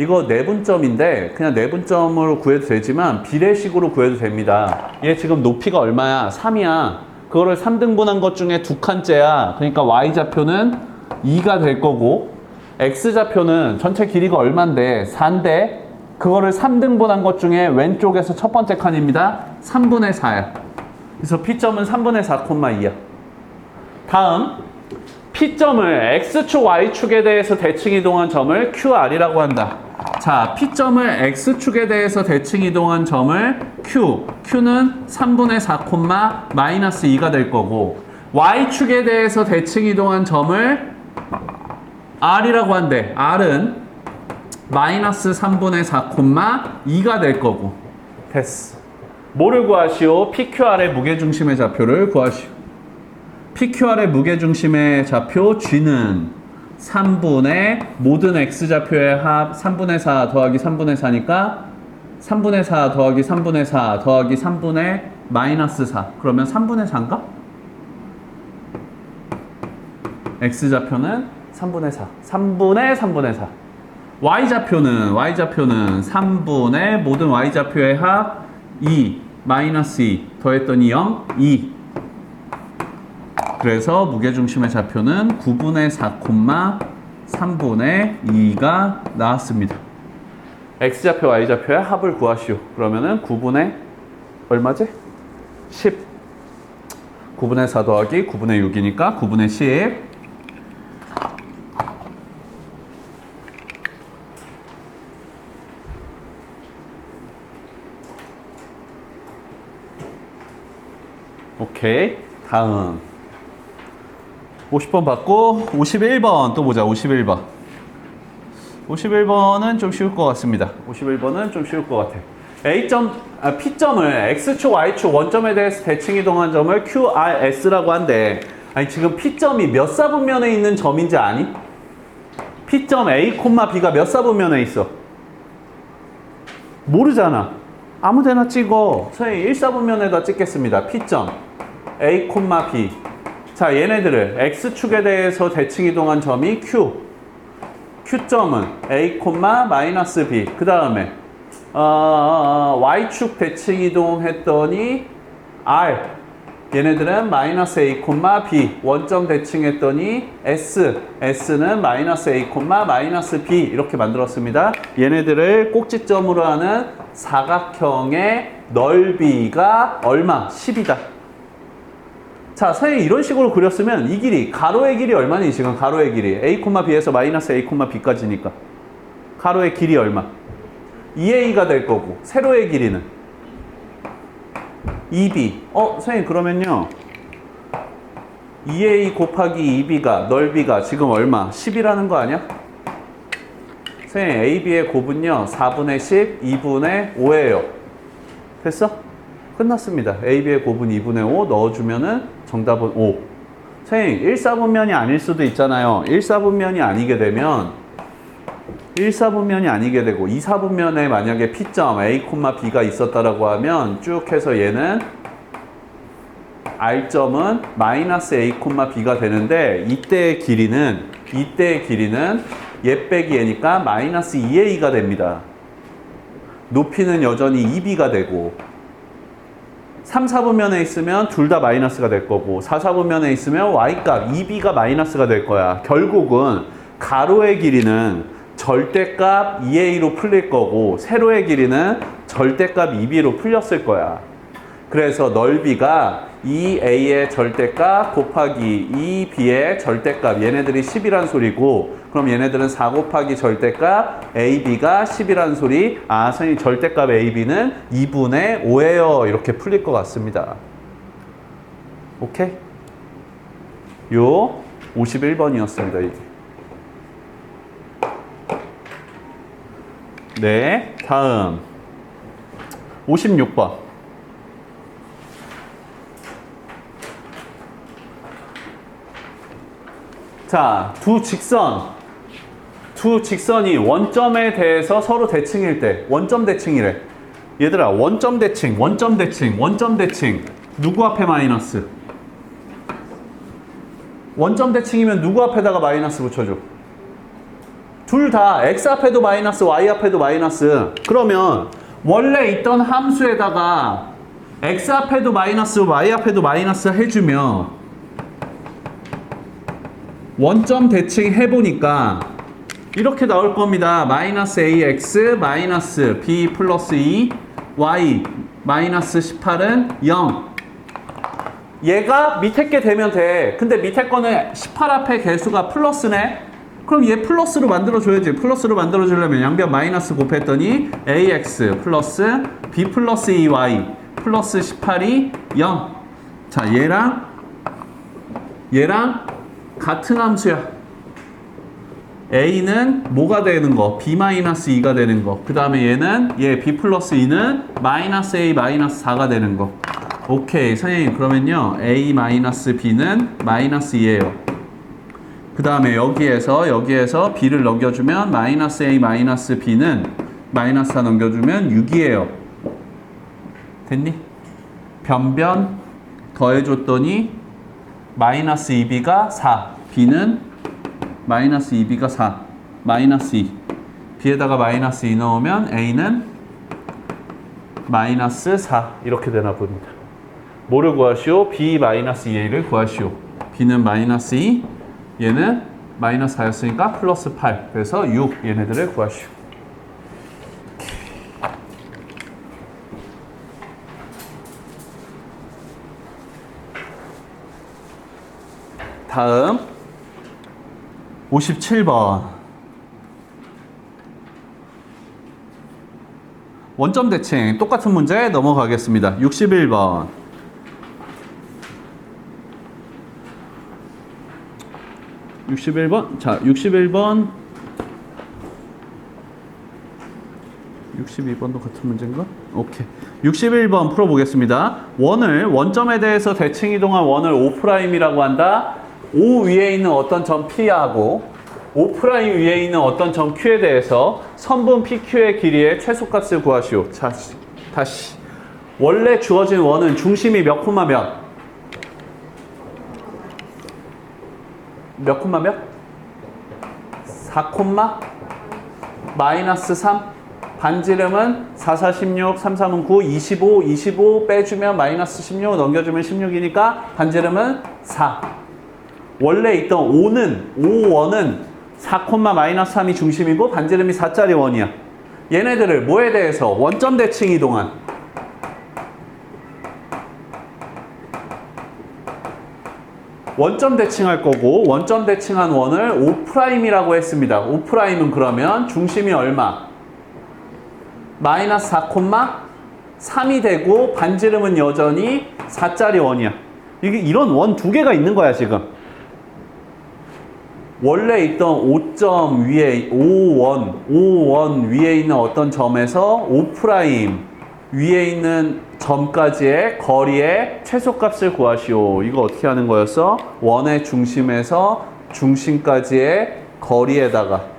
이거 내분점인데 그냥 내분점으로 구해도 되지만 비례식으로 구해도 됩니다. 얘 지금 높이가 얼마야? 3이야. 그거를 3등분한 것 중에 2칸째야. 그러니까 y좌표는 2가 될 거고, x좌표는 전체 길이가 얼만데? 4인데 그거를 3등분한 것 중에 왼쪽에서 첫 번째 칸입니다. 3분의 4야. 그래서 p점은 3분의 4,2야. 다음 p점을 x축, y축에 대해서 대칭 이동한 점을 qr이라고 한다. 자, p점을 x축에 대해서 대칭 이동한 점을 q는 3분의 4, 마이너스 2가 될 거고, y축에 대해서 대칭 이동한 점을 r이라고 한대. r은 마이너스 3분의 4, 2가 될 거고. 됐어. 뭐를 구하시오? PQR의 무게중심의 좌표를 구하시오. PQR의 무게중심의 좌표 G는 3분의 모든 x좌표의 합 3분의 4 더하기 3분의 4니까 3분의 4 더하기 3분의 4 더하기 3분의 마이너스 4. 그러면 3분의 4인가? x좌표는 3분의 4. 3분의 4. y좌표는 3분의 모든 y좌표의 합 2 마이너스 2 더했더니 0, 2. 그래서 무게중심의 좌표는 9분의 4, 3분의 2가 나왔습니다. x좌표, y좌표의 합을 구하시오. 그러면은 9분의 얼마지? 10. 9분의 4 더하기 9분의 6이니까 9분의 10. 오케이. 다음. 50번 받고 51번 또 보자. 51번. 51번은 좀 쉬울 것 같습니다. 51번은 좀 쉬울 것 같아. P점을 X축, Y축 원점에 대해서 대칭 이동한 점을 QRS라고 한대. 아니 지금 P점이 몇 사분면에 있는 점인지 아니? P점 A, B가 몇 사분면에 있어? 모르잖아. 아무데나 찍어. 선생님 1사분면에다 찍겠습니다. P점 A, B. 자, 얘네들을 X축에 대해서 대칭 이동한 점이 Q점은 A, B. 그 다음에 Y축 대칭 이동했더니 R. 얘네들은 A, B. 원점 대칭했더니 S는 A, B. 이렇게 만들었습니다. 얘네들을 꼭지점으로 하는 사각형의 넓이가 얼마? 10이다. 자, 선생님 이런 식으로 그렸으면 이 길이, 가로의 길이 얼마니? 지금 가로의 길이 A, B에서 A, B까지니까 가로의 길이 얼마? 2A가 될 거고 세로의 길이는 2B. 선생님 그러면요 2A 곱하기 2B가 넓이가 지금 얼마? 10이라는 거 아니야? 선생님 AB의 곱은요 4분의 10, 2분의 5예요. 됐어? 끝났습니다. AB의 곱은 2분의 5 넣어주면은 정답은 5. 선생님 1사분면이 아닐 수도 있잖아요. 1사분면이 아니게 되면 1사분면이 아니게 되고 2사분면에 만약에 P점 A, B가 있었다라고 하면 쭉 해서 얘는 R점은 A, B가 되는데 이때의 길이는 얘 빼기 얘니까 -2A가 됩니다. 높이는 여전히 2B가 되고 3, 4분면에 있으면 둘 다 마이너스가 될 거고 4, 4분면에 있으면 Y값 2B가 마이너스가 될 거야. 결국은 가로의 길이는 절대값 2A로 풀릴 거고 세로의 길이는 절대값 2B로 풀렸을 거야. 그래서 넓이가 2A의 절대값 곱하기 2B의 절대값, 얘네들이 10이란 소리고 그럼 얘네들은 4 곱하기 절대값 AB가 10이란 소리. 선생님 절대값 AB는 2분의 5예요. 이렇게 풀릴 것 같습니다. 오케이? 요 51번이었습니다. 이게. 네, 다음 56번. 자, 두 직선이 원점에 대해서 서로 대칭일 때, 원점 대칭이래. 얘들아, 원점 대칭. 누구 앞에 마이너스? 원점 대칭이면 누구 앞에다가 마이너스 붙여줘? 둘 다 X 앞에도 마이너스, Y 앞에도 마이너스. 그러면 원래 있던 함수에다가 X 앞에도 마이너스, Y 앞에도 마이너스 해주면 원점 대칭 해보니까 이렇게 나올 겁니다. -AX -B 플러스 2 Y -18은 0. 얘가 밑에 게 되면 돼. 근데 밑에 거는 18 앞에 개수가 플러스네. 그럼 얘 플러스로 만들어줘야지. 플러스로 만들어주려면 양변 마이너스 곱했더니 AX 플러스 B 플러스 2Y 플러스 18이 0. 자, 얘랑 같은 함수야. A는 뭐가 되는 거? B-2가 되는 거. 그 다음에 얘 B 플러스 2는 -A -4가 되는 거. 오케이. 선생님, 그러면요. A-B는 -2예요. 그 다음에 여기에서 B를 넘겨주면 -A -B는 -4 넘겨주면 6이에요. 됐니? 변변 더해줬더니 -2B가 4. B는 -2B가 4. -2. B에다가 -2 넣으면 A는 -4. 이렇게 되나 봅니다. 뭐를 구하시오? B-2A를 구하시오. B는 -2. 얘는 -4였으니까 플러스 8. 그래서 6. 얘네들을 구하시오. 다음 57번. 원점 대칭 똑같은 문제 넘어가겠습니다. 61번. 61번. 자, 61번. 62번도 같은 문제인가? 오케이. 61번 풀어보겠습니다. 원을, 원점에 대해서 대칭 이동한 원을 O'이라고 한다. O 위에 있는 어떤 점 P하고 O' 위에 있는 어떤 점 Q에 대해서 선분 PQ의 길이의 최소값을 구하시오. 자, 다시. 원래 주어진 원은 중심이 몇 콤마 몇? 몇 콤마 몇? 4 콤마? 마이너스 3? 반지름은 4, 4, 16, 3, 3은 9, 25, 25 빼주면 마이너스 16, 넘겨주면 16이니까 반지름은 4. 원래 있던 5원은 4, 마이너스 3이 중심이고 반지름이 4짜리 원이야. 얘네들을 뭐에 대해서? 원점 대칭 이동한. 원점 대칭할 거고 원점 대칭한 원을 O'이라고 했습니다. O'은 그러면 중심이 얼마? 마이너스 4, 3이 되고 반지름은 여전히 4짜리 원이야. 이게 이런 원 두 개가 있는 거야 지금. 원래 있던 5점 위에 5원 위에 있는 어떤 점에서 O' 위에 있는 점까지의 거리의 최소값을 구하시오. 이거 어떻게 하는 거였어? 원의 중심에서 중심까지의 거리에다가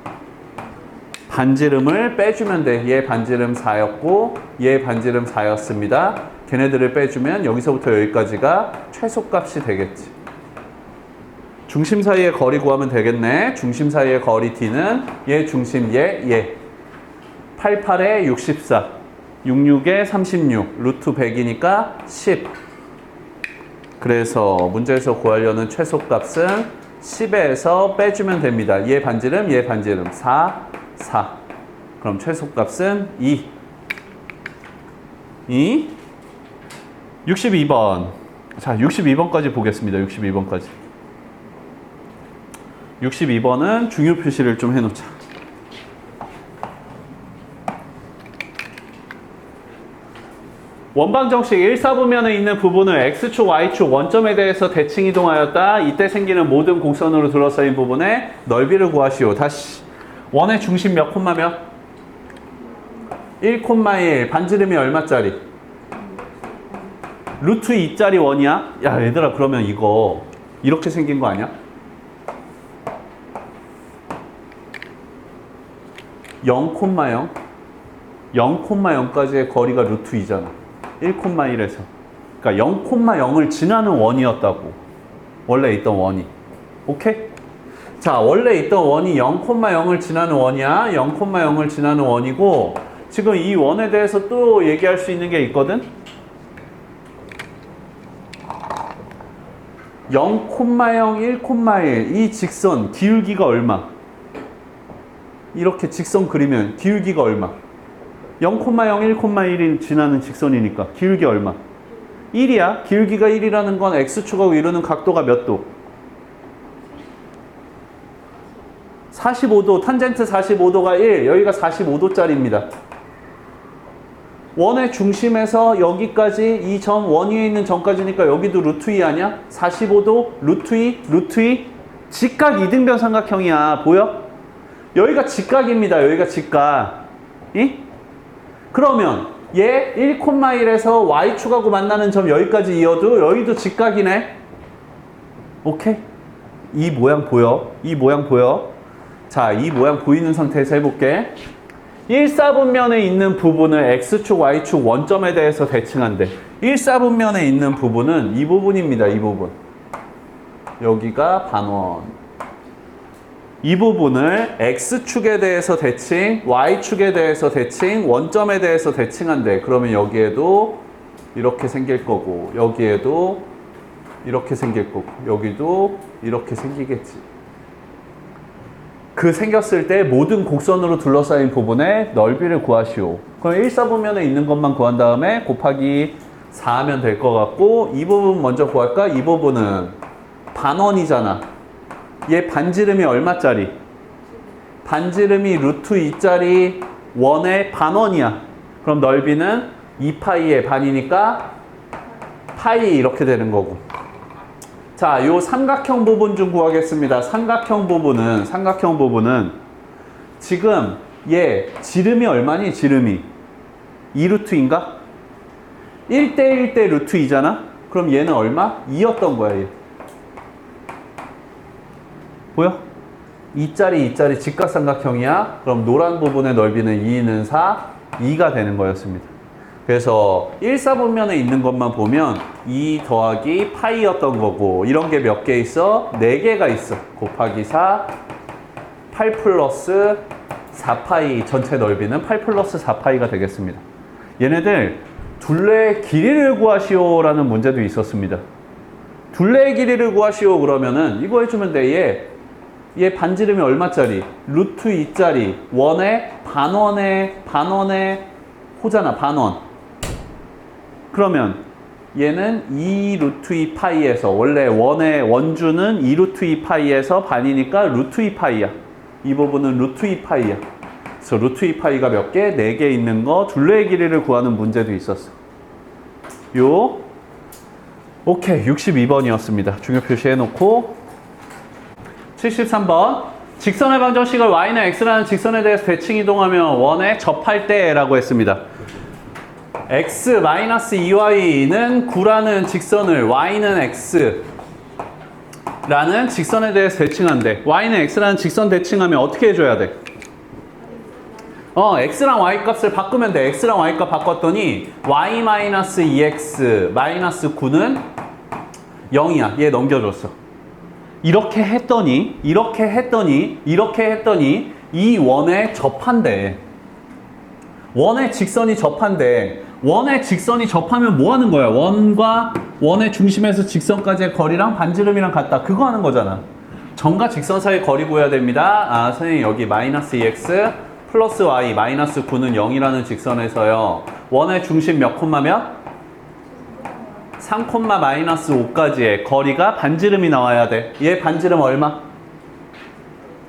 반지름을 빼주면 돼. 얘 반지름 4였고 얘 반지름 4였습니다. 걔네들을 빼주면 여기서부터 여기까지가 최소값이 되겠지. 중심 사이의 거리 구하면 되겠네. 중심 사이의 거리 D는 얘 중심 얘 88에 64 66에 36 루트 100이니까 10. 그래서 문제에서 구하려는 최소값은 10에서 빼주면 됩니다. 얘 반지름 4 그럼 최소값은 2. 62번. 자, 62번까지 보겠습니다. 62번까지. 62번은 중요 표시를 좀 해놓자. 원방정식 1사분면에 있는 부분을 X축, Y축 원점에 대해서 대칭 이동하였다. 이때 생기는 모든 곡선으로 둘러싸인 부분의 넓이를 구하시오. 다시. 원의 중심 몇 콤마 몇? 1,1 반지름이 얼마짜리? 루트 2짜리 원이야? 야 얘들아 그러면 이거 이렇게 생긴 거 아니야? 0,0 0,0까지의 거리가 루트 2잖아 1,1에서 그러니까 0,0을 지나는 원이었다고 원래 있던 원이 오케이? 자, 원래 있던 원이 0,0을 지나는 원이야. 0,0을 지나는 원이고 지금 이 원에 대해서 또 얘기할 수 있는 게 있거든. 0,0, 1,1 이 직선 기울기가 얼마? 이렇게 직선 그리면 기울기가 얼마? 0,0, 1,1이 지나는 직선이니까 기울기 얼마? 1이야. 기울기가 1이라는 건 X축하고 이루는 각도가 몇 도? 45도, 탄젠트 45도가 1, 여기가 45도짜리입니다. 원의 중심에서 여기까지 이 점, 원 위에 있는 점까지니까 여기도 루트 2 아니야? 45도, 루트 2, 직각 이등변 삼각형이야. 보여? 여기가 직각입니다. 여기가 직각. 이? 그러면 얘 1,1에서 Y축하고 만나는 점 여기까지 이어도 여기도 직각이네. 오케이? 이 모양 보여? 이 모양 보여? 자, 이 모양 보이는 상태에서 해볼게. 1사분면에 있는 부분을 X축, Y축 원점에 대해서 대칭한대. 1사분면에 있는 부분은 이 부분입니다. 이 부분. 여기가 반원. 이 부분을 X축에 대해서 대칭, Y축에 대해서 대칭, 원점에 대해서 대칭한대. 그러면 여기에도 이렇게 생길 거고, 여기에도 이렇게 생길 거고, 여기도 이렇게 생기겠지. 그 생겼을 때 모든 곡선으로 둘러싸인 부분의 넓이를 구하시오. 그럼 1사분면에 있는 것만 구한 다음에 곱하기 4 하면 될 것 같고 이 부분 먼저 구할까? 이 부분은 반원이잖아. 얘 반지름이 얼마짜리? 반지름이 루트 2짜리 원의 반원이야. 그럼 넓이는 2파이의 반이니까 파이 이렇게 되는 거고. 자, 요 삼각형 부분 좀 구하겠습니다. 삼각형 부분은 지금 얘 지름이 얼마니? 지름이 2루트인가? 1대 1대 루트 2잖아? 그럼 얘는 얼마? 2였던 거야, 얘. 보여? 2짜리 직각삼각형이야. 그럼 노란 부분의 넓이는 2는 4, 2가 되는 거였습니다. 그래서 1사분면에 있는 것만 보면 2 더하기 파이였던 거고, 이런 게 몇 개 있어? 4개가 있어. 곱하기 4, 8 플러스 4파이, 전체 넓이는 8 플러스 4파이가 되겠습니다. 얘네들 둘레의 길이를 구하시오라는 문제도 있었습니다. 둘레의 길이를 구하시오 그러면은 이거 해주면 돼. 얘 반지름이 얼마짜리? 루트 2짜리 원의 반원의 호잖아, 반원. 그러면 얘는 2 루트 2 파이에서, 원래 원의 원주는 2 루트 2 파이에서 반이니까 루트 2 파이야. 이 부분은 루트 2 파이야. 그래서 루트 2 파이가 몇 개? 4개 있는 거, 둘레의 길이를 구하는 문제도 있었어. 오케이, 62번이었습니다. 중요 표시해놓고 73번. 직선의 방정식을 y는 x라는 직선에 대해서 대칭 이동하면 원에 접할 때라고 했습니다. x-2y는 9라는 직선을 y는 x 라는 직선에 대해서 대칭한대. y는 x라는 직선 대칭하면 어떻게 해줘야 돼? x랑 y 값을 바꾸면 돼. x랑 y 값 바꿨더니 y-2x 마이너스 9는 0이야. 얘 넘겨줬어. 이렇게 했더니 이 원에 접한대. 원의 직선이 접한대. 원의 직선이 접하면 뭐 하는 거야? 원과 원의 중심에서 직선까지의 거리랑 반지름이랑 같다. 그거 하는 거잖아. 점과 직선 사이 거리 구해야 됩니다. 선생님 여기 마이너스 2x 플러스 y 마이너스 9는 0이라는 직선에서요. 원의 중심 몇 콤마 몇? 3 콤마 마이너스 5까지의 거리가 반지름이 나와야 돼. 얘 반지름 얼마?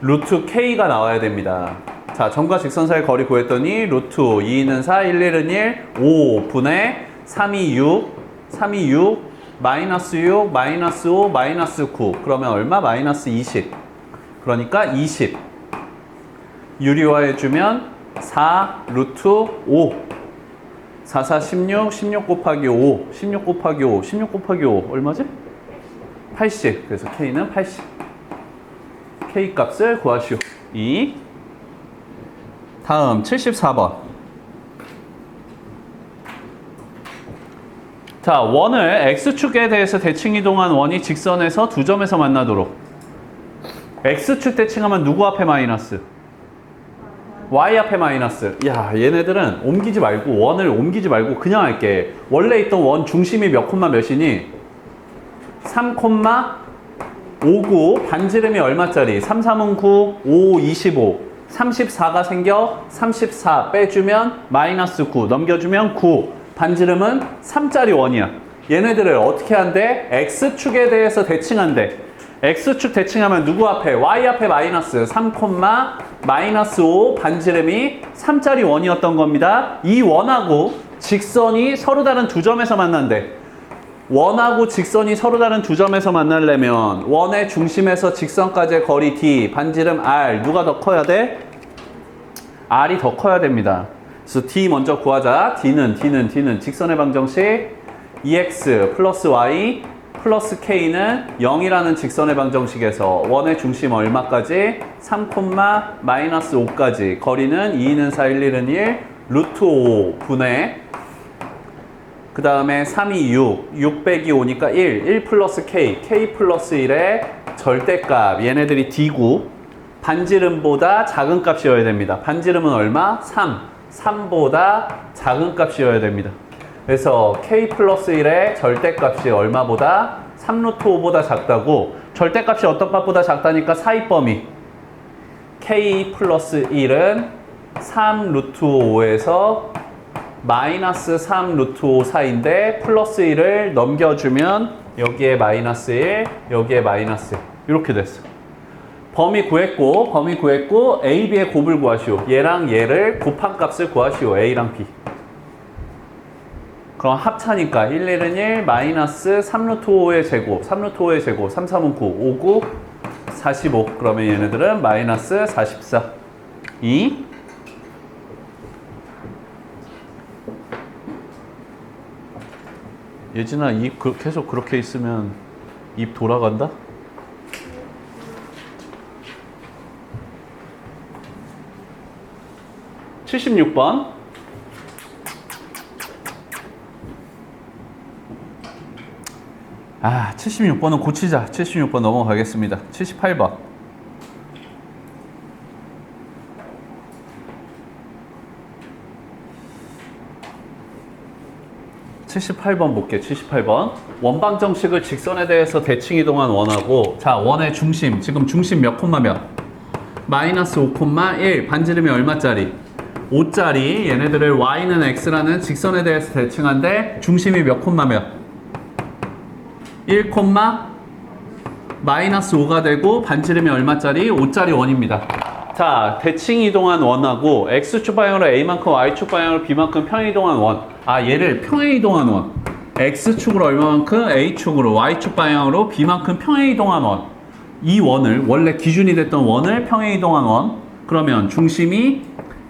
루트 k가 나와야 됩니다. 자, 점과 직선 사이 거리 구했더니 루트 2는 4, 1은 1, 5분의 3이 6, 마이너스 6, 마이너스 5, 마이너스 9. 그러면 얼마? 마이너스 20. 그러니까 20. 유리화해주면 4 루트 5. 4, 4, 16, 16 곱하기 5, 16 곱하기 5, 16 곱하기 5. 얼마지? 80. 그래서 K는 80. K 값을 구하시오. 2. 다음 74번. 자, 원을 X축에 대해서 대칭 이동한 원이 직선에서 두 점에서 만나도록. X축 대칭하면 누구 앞에 마이너스? Y 앞에 마이너스. 야, 얘네들은 옮기지 말고, 원을 옮기지 말고 그냥 할게. 원래 있던 원 중심이 몇 콤마 몇이니? 3 콤마 59. 반지름이 얼마짜리? 3, 3은 9, 5, 25. 34가 생겨. 34 빼주면 마이너스 9. 넘겨주면 9. 반지름은 3짜리 원이야. 얘네들을 어떻게 한대? X축에 대해서 대칭한대. X축 대칭하면 누구 앞에? Y 앞에 마이너스 3, 마이너스 5. 반지름이 3짜리 원이었던 겁니다. 이 원하고 직선이 서로 다른 두 점에서 만난대. 원하고 직선이 서로 다른 두 점에서 만나려면 원의 중심에서 직선까지의 거리 D, 반지름 R, 누가 더 커야 돼? R이 더 커야 됩니다. 그래서 D 먼저 구하자. D는 직선의 방정식 2x 플러스 y 플러스 k는 0이라는 직선의 방정식에서 원의 중심 얼마까지? 3, 마이너스 5까지. 거리는 2는 4, 1은 1, 루트 5 분의 그 다음에 3이 6 빼기 5니까 1 플러스 k 플러스 1의 절대값. 얘네들이 D구. 반지름보다 작은 값이어야 됩니다. 반지름은 얼마? 3보다 작은 값이어야 됩니다. 그래서 k 플러스 1의 절대값이 얼마보다? 3 루트 5보다 작다고. 절대값이 어떤 값보다 작다니까 사이범위. k 플러스 1은 3 루트 5에서 마이너스 3 루트 5 사이인데 플러스 1을 넘겨주면 여기에 마이너스 1, 여기에 마이너스 1. 이렇게 됐어. 범위 구했고 A, B의 곱을 구하시오. 얘랑 얘를 곱한 값을 구하시오. A랑 B. 그럼 합차니까 1, 1은 1, 마이너스 3루트 5의 제곱, 3루트 5의 제곱, 3, 3은 9, 5, 9, 45. 그러면 얘네들은 마이너스 44. 2. 예진아, 입 계속 그렇게 있으면 입 돌아간다? (76번) 아, 76번은 고치자. 76번 넘어가겠습니다. 78번. 78번 볼게요. 78번. 원방 정식을 직선에 대해서 대칭 이동한 원하고, 자, 원의 중심. 지금 중심 몇 콤마 몇? 마이너스 5,1. 반지름이 얼마짜리? 5짜리. 얘네들을 y는 x라는 직선에 대해서 대칭한데 중심이 몇 콤마 몇? 1, 마이너스 5가 되고 반지름이 얼마짜리? 5짜리 원입니다. 자, 대칭 이동한 원하고 x축 방향으로 a만큼 y축 방향으로 b만큼 평행 이동한 원. 아, 얘를 평행 이동한 원. x축으로 얼마만큼 a축으로 y축 방향으로 b만큼 평행 이동한 원. 이 원을 원래 기준이 됐던 원을 평행 이동한 원. 그러면 중심이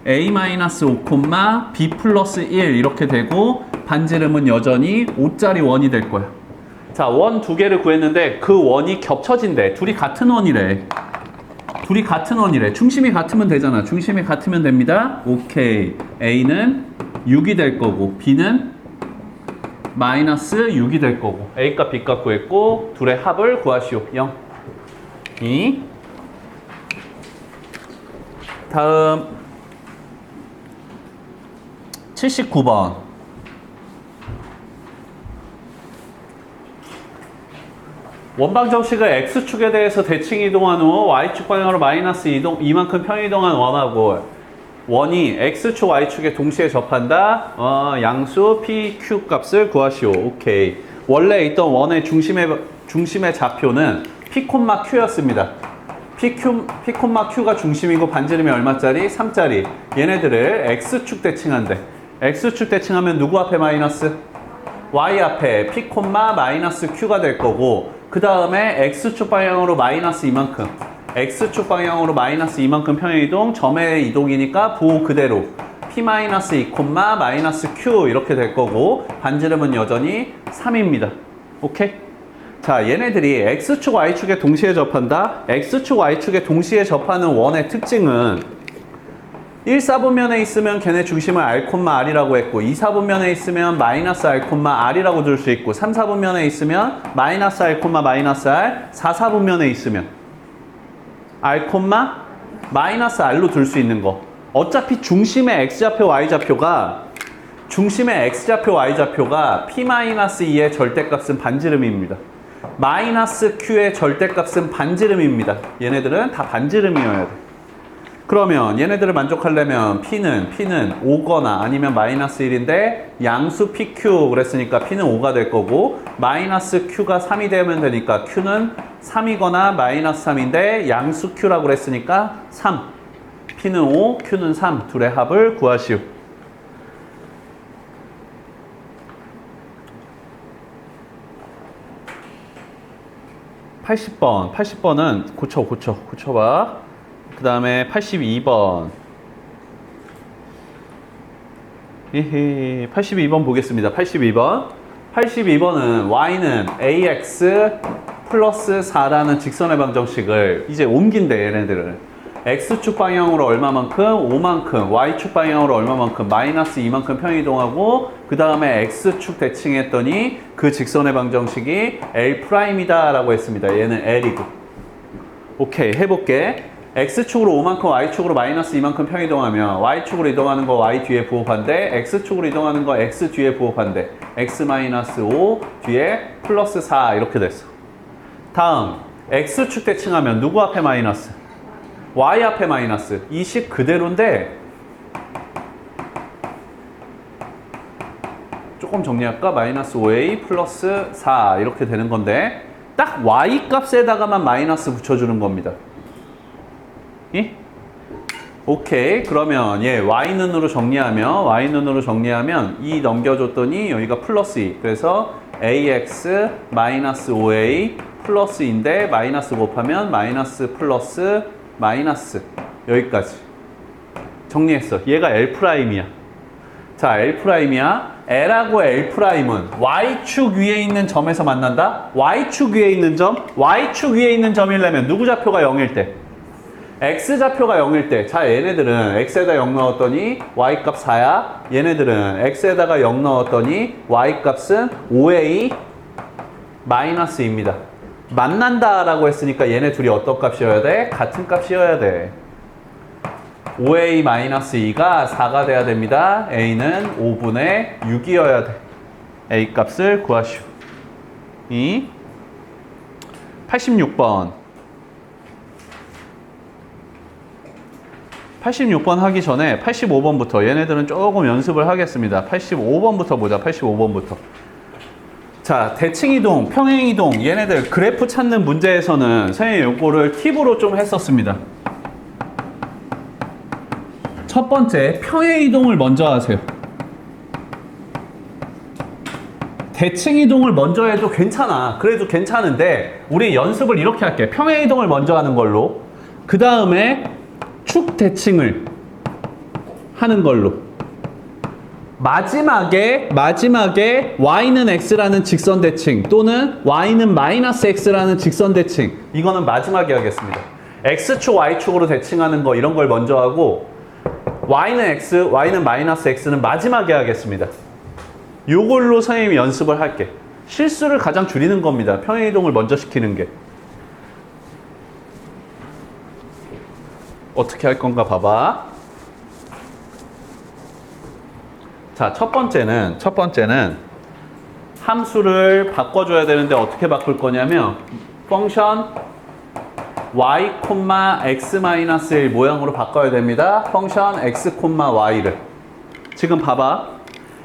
a-5, b 플러스 1 이렇게 되고 반지름은 여전히 5짜리 원이 될 거야. 자, 원 두 개를 구했는데 그 원이 겹쳐진대. 둘이 같은 원이래. 둘이 같은 원이래. 중심이 같으면 되잖아. 중심이 같으면 됩니다. 오케이. A는 6이 될 거고 B는 마이너스 6이 될 거고 A값 B값 구했고 둘의 합을 구하시오. 0. 2. 다음 79번. 원방 정식을 x축에 대해서 대칭 이동한 후 y축 방향으로 마이너스 이만큼 평행 이동한 원하고 원이 x축 y축에 동시에 접한다. 양수 p, q 값을 구하시오. 오케이. 원래 있던 원의 중심의 좌표는 p, q였습니다. p, q가 중심이고 반지름이 얼마짜리? 3짜리. 얘네들을 x축 대칭한대. x축 대칭하면 누구 앞에 마이너스? y 앞에 p, 마이너스 q가 될 거고 그 다음에 x축 방향으로 마이너스 이만큼 x축 방향으로 마이너스 이만큼 평행이동 점의 이동이니까 부호 그대로 p-2, 마이너스 q 이렇게 될 거고 반지름은 여전히 3입니다. 오케이? 자, 얘네들이 x축, y축에 동시에 접한다. x축, y축에 동시에 접하는 원의 특징은 1사분면에 있으면 걔네 중심을 r, r이라고 했고 2사분면에 있으면 마이너스 r, r이라고 둘 수 있고 3사분면에 있으면 마이너스 r, 마이너스 r 4사분면에 있으면 r, 마이너스 r로 둘 수 있는 거. 어차피 중심의 x좌표, y좌표가 중심의 x좌표, y좌표가 p-2의 절대값은 반지름입니다. 마이너스 q의 절대값은 반지름입니다. 얘네들은 다 반지름이어야 돼. 그러면 얘네들을 만족하려면 P는 5거나 아니면 마이너스 1인데 양수 PQ 그랬으니까 P는 5가 될 거고 마이너스 Q가 3이 되면 되니까 Q는 3이거나 마이너스 3인데 양수 Q라고 그랬으니까 3. P는 5, Q는 3. 둘의 합을 구하시오. (80번) 고쳐봐. 그 다음에 82번. 82번 보겠습니다. 82번은 y는 ax 플러스 4라는 직선의 방정식을 이제 옮긴대. 얘네들은 x축 방향으로 얼마만큼? 5만큼. y축 방향으로 얼마만큼? 마이너스 2만큼 평이동하고 그 다음에 x축 대칭했더니 그 직선의 방정식이 L'이다 라고 했습니다. 얘는 L이고. 오케이, 해볼게. x축으로 5만큼 y축으로 마이너스 2만큼 평이동하면 y축으로 이동하는 거 y 뒤에 부호반대, x축으로 이동하는 거 x 뒤에 부호반대, x 마이너스 5 뒤에 플러스 4 이렇게 됐어. 다음 x축 대칭하면 누구 앞에 마이너스? y 앞에 마이너스. 이 식 그대로인데 조금 정리할까? 마이너스 5a 플러스 4 이렇게 되는 건데 딱 y 값에다가만 마이너스 붙여주는 겁니다. 오케이. 그러면 얘 y눈으로 정리하면 2 넘겨줬더니 여기가 플러스 2. 그래서 ax 마이너스 5a 플러스 2인데 마이너스 곱하면 마이너스 플러스 마이너스 여기까지 정리했어. 얘가 L'이야. 자, L'이야. L하고 L'은 Y축 위에 있는 점에서 만난다? Y축 위에 있는 점? Y축 위에 있는 점이려면 누구 좌표가 0일 때? X좌표가 0일 때. 자, 얘네들은 X에다 0 넣었더니 Y값 4야. 얘네들은 X에다가 0 넣었더니 Y값은 5A 마이너스 2입니다. 만난다라고 했으니까 얘네 둘이 어떤 값이어야 돼? 같은 값이어야 돼. 5A 마이너스 2가 4가 돼야 됩니다. A는 5분의 6이어야 돼. A 값을 구하시오. 86번. 86번 하기 전에 85번부터 얘네들은 조금 연습을 하겠습니다. 85번부터 보자. 85번부터. 자, 대칭이동, 평행이동 얘네들 그래프 찾는 문제에서는 선생님이 요거를 팁으로 좀 했었습니다. 첫 번째, 평행이동을 먼저 하세요. 대칭이동을 먼저 해도 괜찮아. 그래도 괜찮은데 우리 연습을 이렇게 할게. 평행이동을 먼저 하는 걸로. 그 다음에 축 대칭을 하는 걸로. 마지막에 y는 x라는 직선 대칭 또는 y는 마이너스 x라는 직선 대칭. 이거는 마지막에 하겠습니다. x축, y축으로 대칭하는 거 이런 걸 먼저 하고 y는 x, y는 마이너스 x는 마지막에 하겠습니다. 요걸로 선생님이 연습을 할게. 실수를 가장 줄이는 겁니다. 평행이동을 먼저 시키는 게. 어떻게 할 건가 봐봐. 자, 첫 번째는 함수를 바꿔줘야 되는데 어떻게 바꿀 거냐면 펑션 y, x-1 모양으로 바꿔야 됩니다. 펑션 x, y를. 지금 봐봐.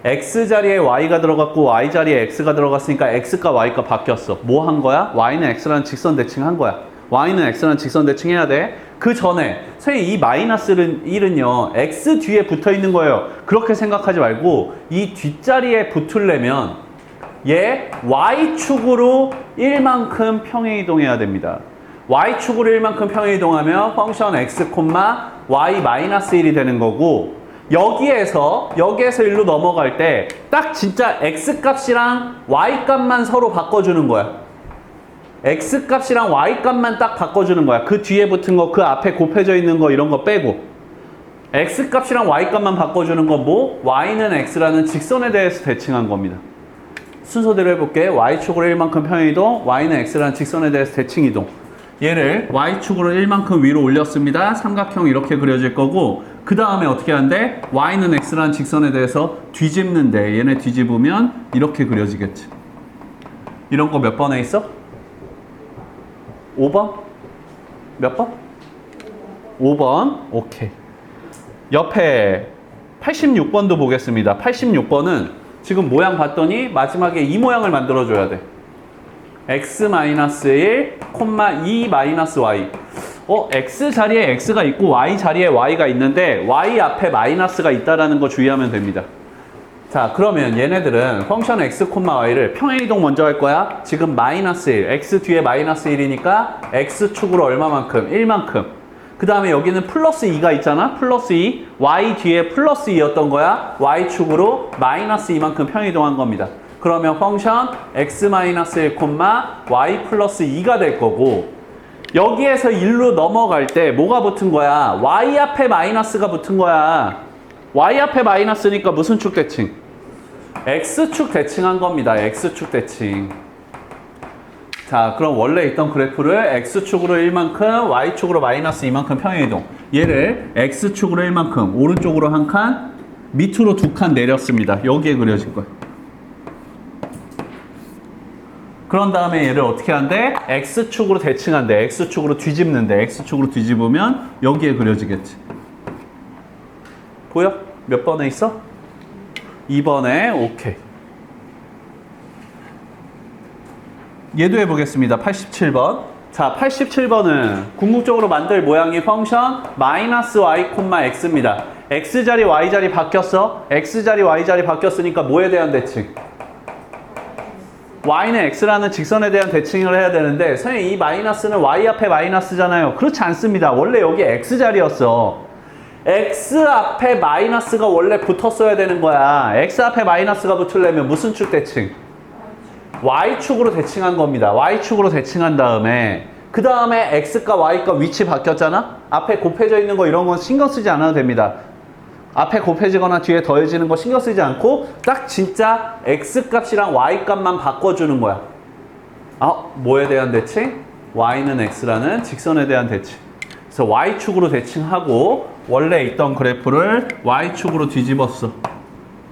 x 자리에 y가 들어갔고 y 자리에 x가 들어갔으니까 x가 y가 바뀌었어. 뭐 한 거야? y는 x라는 직선 대칭 한 거야. y는 x라는 직선 대칭 해야 돼. 그 전에 선생님 이 마이너스 1은요 x 뒤에 붙어 있는 거예요. 그렇게 생각하지 말고 이 뒷자리에 붙으려면 얘 y축으로 1만큼 평행이동해야 됩니다. y축으로 1만큼 평행이동하면 펑션 x, y-1이 되는 거고 여기에서 1로 넘어갈 때 딱 진짜 x값이랑 y값만 서로 바꿔주는 거야. x값이랑 y값만 딱 바꿔주는 거야. 그 뒤에 붙은 거, 그 앞에 곱해져 있는 거 이런 거 빼고 x값이랑 y값만 바꿔주는 거 뭐? y는 x라는 직선에 대해서 대칭한 겁니다. 순서대로 해볼게. y축으로 1만큼 평행이동, y는 x라는 직선에 대해서 대칭이동. 얘를 y축으로 1만큼 위로 올렸습니다. 삼각형 이렇게 그려질 거고 그 다음에 어떻게 하는데 y는 x라는 직선에 대해서 뒤집는데 얘네 뒤집으면 이렇게 그려지겠지. 이런 거 몇 번에 있어? 5번? 몇 번? 5번. 오케이. 옆에 86번도 보겠습니다. 86번은 지금 모양 봤더니 마지막에 이 모양을 만들어줘야 돼. x-1, 2-y. x 자리에 x가 있고 y 자리에 y가 있는데 y 앞에 마이너스가 있다라는 거 주의하면 됩니다. 자, 그러면 얘네들은 펑션 x, y를 평행이동 먼저 할 거야. 지금 마이너스 1, x 뒤에 마이너스 1이니까 x축으로 얼마만큼? 1만큼. 그 다음에 여기는 플러스 2가 있잖아. 플러스 2, y 뒤에 플러스 2였던 거야. y축으로 마이너스 2만큼 평행이동한 겁니다. 그러면 펑션 x-1, y 플러스 2가 될 거고 여기에서 1로 넘어갈 때 뭐가 붙은 거야? y 앞에 마이너스가 붙은 거야. y 앞에 마이너스니까 무슨 축 대칭? x축 대칭한 겁니다. x축 대칭. 자, 그럼 원래 있던 그래프를 x축으로 1만큼, y축으로 마이너스 2만큼 평행이동. 얘를 x축으로 1만큼, 오른쪽으로 한 칸, 밑으로 2칸 내렸습니다. 여기에 그려질 거예요. 그런 다음에 얘를 어떻게 한대? x축으로 대칭한대. x축으로 뒤집는데 x축으로 뒤집으면 여기에 그려지겠지. 보여? 몇 번에 있어? 2번에. 오케이. 얘도 해보겠습니다. 87번. 자, 87번은 궁극적으로 만들 모양의 펑션 마이너스 y, x입니다. x자리, y자리 바뀌었어? x자리, y자리 바뀌었으니까 뭐에 대한 대칭? y는 x라는 직선에 대한 대칭을 해야 되는데 선생님 이 마이너스는 y 앞에 마이너스잖아요. 그렇지 않습니다. 원래 여기 x자리였어. x 앞에 마이너스가 원래 붙었어야 되는 거야. x 앞에 마이너스가 붙으려면 무슨 축 대칭? y축으로 대칭한 겁니다. y축으로 대칭한 다음에 그 다음에 x과 y과 위치 바뀌었잖아? 앞에 곱해져 있는 거 이런 건 신경 쓰지 않아도 됩니다. 앞에 곱해지거나 뒤에 더해지는 거 신경 쓰지 않고 딱 진짜 x값이랑 y값만 바꿔주는 거야. 뭐에 대한 대칭? y는 x라는 직선에 대한 대칭. 그래서 y축으로 대칭하고 원래 있던 그래프를 y축으로 뒤집었어.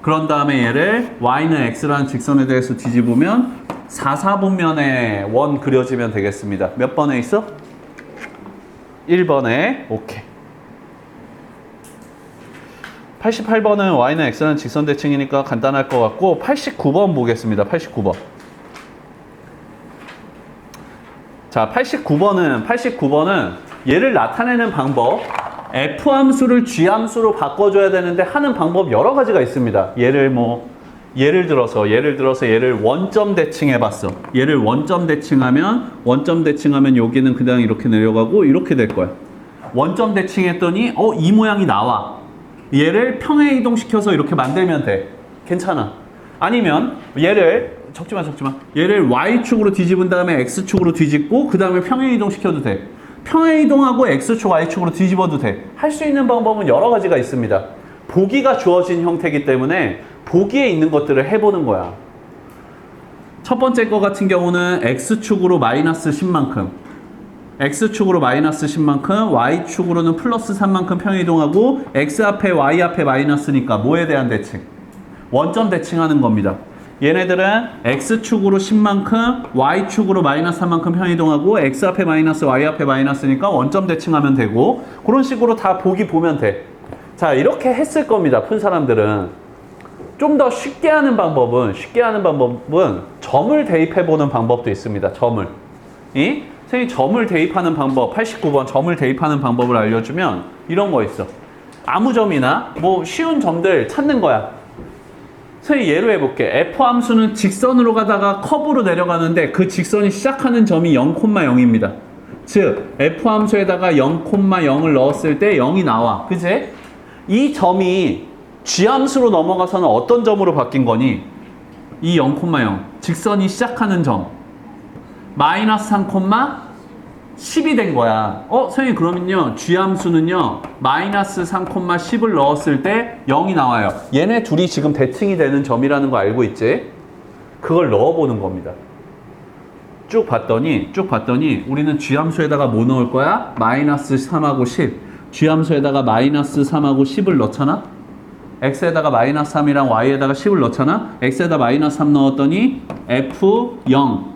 그런 다음에 얘를 y는 x라는 직선에 대해서 뒤집으면 4사분면의 원 그려지면 되겠습니다. 몇 번에 있어? 1번에. 오케이. 88번은 y는 x라는 직선 대칭이니까 간단할 것 같고 89번 보겠습니다. 89번. 자, 89번은 얘를 나타내는 방법, f 함수를 g 함수로 바꿔줘야 되는데 하는 방법 여러 가지가 있습니다. 예를 들어서 얘를 원점 대칭해 봤어. 얘를 원점 대칭하면 여기는 그냥 이렇게 내려가고 이렇게 될 거야. 원점 대칭했더니 이 모양이 나와. 얘를 평행 이동시켜서 이렇게 만들면 돼. 괜찮아. 아니면 얘를 적지 마. 얘를 y축으로 뒤집은 다음에 x축으로 뒤집고 그 다음에 평행 이동시켜도 돼. 평행 이동하고 x축, y축으로 뒤집어도 돼. 할 수 있는 방법은 여러 가지가 있습니다. 보기가 주어진 형태이기 때문에 보기에 있는 것들을 해보는 거야. 첫 번째 거 같은 경우는 x축으로 마이너스 10만큼, x축으로 마이너스 10만큼, y축으로는 플러스 3만큼 평행 이동하고 x 앞에 y 앞에 마이너스니까 뭐에 대한 대칭? 원점 대칭하는 겁니다. 얘네들은 x축으로 10만큼, y축으로 마이너스 3만큼 평행 이동하고 x 앞에 마이너스, y 앞에 마이너스니까 원점 대칭하면 되고 그런 식으로 다 보기 보면 돼. 자, 이렇게 했을 겁니다. 푼 사람들은. 좀 더 쉽게 하는 방법은 점을 대입해보는 방법도 있습니다. 선생님 점을 대입하는 방법, 89번 점을 대입하는 방법을 알려주면 이런 거 있어. 아무 점이나 쉬운 점들 찾는 거야. 선생님 예로 해볼게. f 함수는 직선으로 가다가 커브로 내려가는데 그 직선이 시작하는 점이 0,0입니다. 즉 f 함수에다가 0,0을 넣었을 때 0이 나와. 그치? 이 점이 g 함수로 넘어가서는 어떤 점으로 바뀐 거니? 이 0,0 직선이 시작하는 점 마이너스 3,10이 된 거야. 선생님 그러면요 g 함수는요 마이너스 3,10을 넣었을 때 0이 나와요. 얘네 둘이 지금 대칭이 되는 점이라는 거 알고 있지? 그걸 넣어보는 겁니다. 쭉 봤더니 우리는 g 함수에다가 뭐 넣을 거야? 마이너스 3하고 10. g 함수에다가 마이너스 3하고 10을 넣잖아? x에다가 마이너스 3이랑 y에다가 10을 넣잖아? x에다 마이너스 3 넣었더니 f0.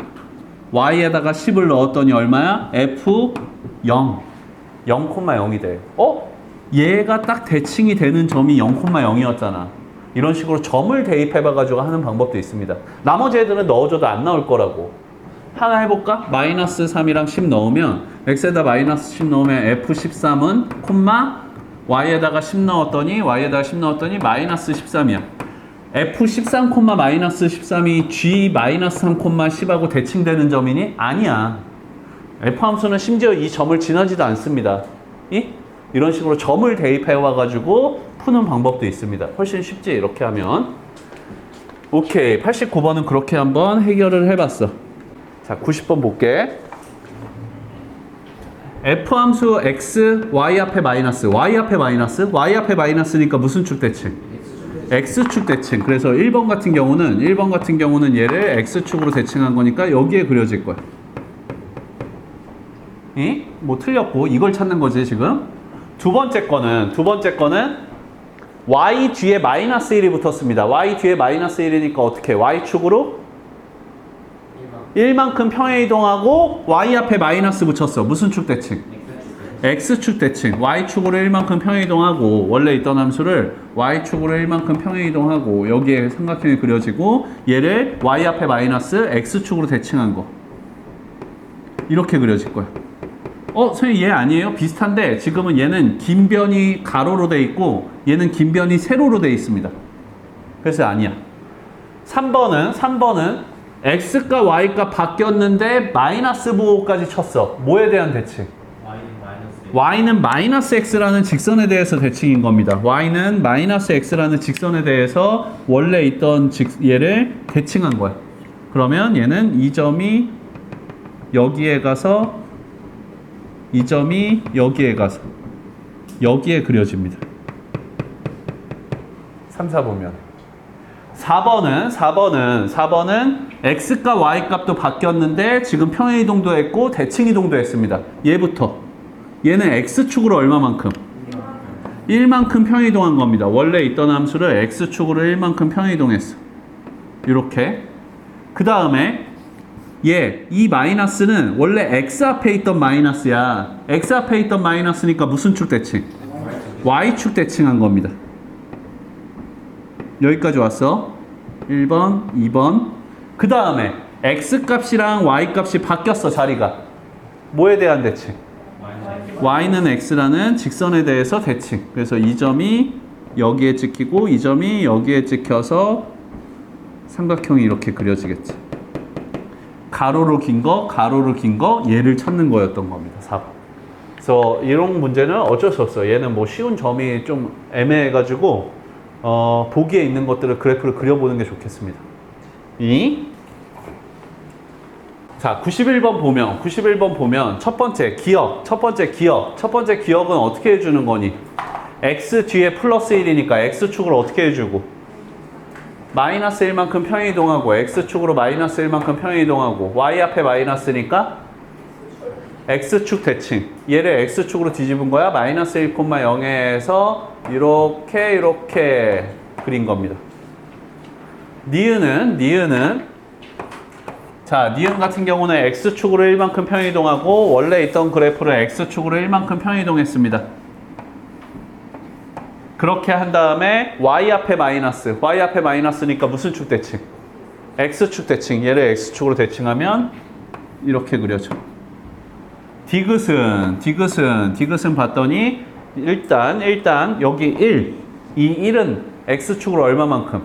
y에다가 10을 넣었더니 얼마야? f0. 0,0이 돼. 얘가 딱 대칭이 되는 점이 0,0이었잖아. 이런 식으로 점을 대입해봐가지고 하는 방법도 있습니다. 나머지 애들은 넣어줘도 안 나올 거라고. 하나 해볼까? 마이너스 3이랑 10 넣으면 x에다 마이너스 10 넣으면 f13은 콤마 y에다가 10 넣었더니 마이너스 13이야. f13, 마이너스 13이 g 마이너스 3, 10하고 대칭되는 점이니? 아니야. f 함수는 심지어 이 점을 지나지도 않습니다. 이런 식으로 점을 대입해 와가지고 푸는 방법도 있습니다. 훨씬 쉽지 이렇게 하면. 오케이. 89번은 그렇게 한번 해결을 해봤어. 자, 90번 볼게. F함수 x, y 앞에 마이너스, y 앞에 마이너스니까 무슨 축 대칭? x축 대칭. 그래서 1번 같은 경우는 얘를 x축으로 대칭한 거니까 여기에 그려질 거야. 틀렸고 이걸 찾는 거지 지금. 두 번째 거는 y 뒤에 마이너스 1이 붙었습니다. y 뒤에 마이너스 1이니까 어떻게? y축으로 1만큼 평행 이동하고 y 앞에 마이너스 붙였어. 무슨 축 대칭? x축 대칭. y축으로 1만큼 평행 이동하고 원래 있던 함수를 y축으로 1만큼 평행 이동하고 여기에 삼각형이 그려지고 얘를 y 앞에 마이너스 x축으로 대칭한 거. 이렇게 그려질 거야. 선생님 얘 아니에요? 비슷한데 지금은 얘는 긴 변이 가로로 돼 있고 얘는 긴 변이 세로로 돼 있습니다. 그래서 아니야. 3번은 x가 y가 바뀌었는데 마이너스 부호까지 쳤어. 뭐에 대한 대칭? y는 마이너스 x라는 직선에 대해서 대칭인 겁니다. y는 마이너스 x라는 직선에 대해서 원래 있던 얘를 대칭한 거야. 그러면 얘는 이 점이 여기에 가서 이 점이 여기에 가서 여기에 그려집니다. 3, 4 보면 4번은 x과 y 값도 바뀌었는데 지금 평행이동도 했고 대칭이동도 했습니다. 얘부터 얘는 x축으로 얼마만큼? 1만큼 평행이동한 겁니다. 원래 있던 함수를 x축으로 1만큼 평행이동했어. 이렇게. 그 다음에 이 마이너스는 원래 x 앞에 있던 마이너스야. x 앞에 있던 마이너스니까 무슨 축 대칭? y축 대칭한 겁니다. 여기까지 왔어. 1번, 2번. 그 다음에 x 값이랑 y 값이 바뀌었어, 자리가. 뭐에 대한 대칭? y는 x라는 직선에 대해서 대칭. 그래서 이 점이 여기에 찍히고 이 점이 여기에 찍혀서 삼각형이 이렇게 그려지겠지. 가로로 긴 거, 얘를 찾는 거였던 겁니다. 4번. 그래서 이런 문제는 어쩔 수 없어요. 얘는 뭐 쉬운 점이 좀 애매해가지고 보기에 있는 것들을 그래프를 그려보는 게 좋겠습니다. 자, 91번 보면 첫 번째 기억은 어떻게 해주는 거니? x 뒤에 플러스 1이니까 x축을 어떻게 해주고 마이너스 1만큼 평행이동하고 x축으로 마이너스 1만큼 평행이동하고 y 앞에 마이너스니까 x축 대칭. 얘를 x축으로 뒤집은 거야. 마이너스 1,0에서 이렇게 그린 겁니다. 니은은 니은 같은 경우는 x축으로 1만큼 평행이동하고 원래 있던 그래프를 x축으로 1만큼 평행이동했습니다. 그렇게 한 다음에 y 앞에 마이너스니까 무슨 축 대칭? x축 대칭. 얘를 x축으로 대칭하면 이렇게 그려져. 디귿은 봤더니 일단 여기 1. 이 1은 x축으로 얼마만큼?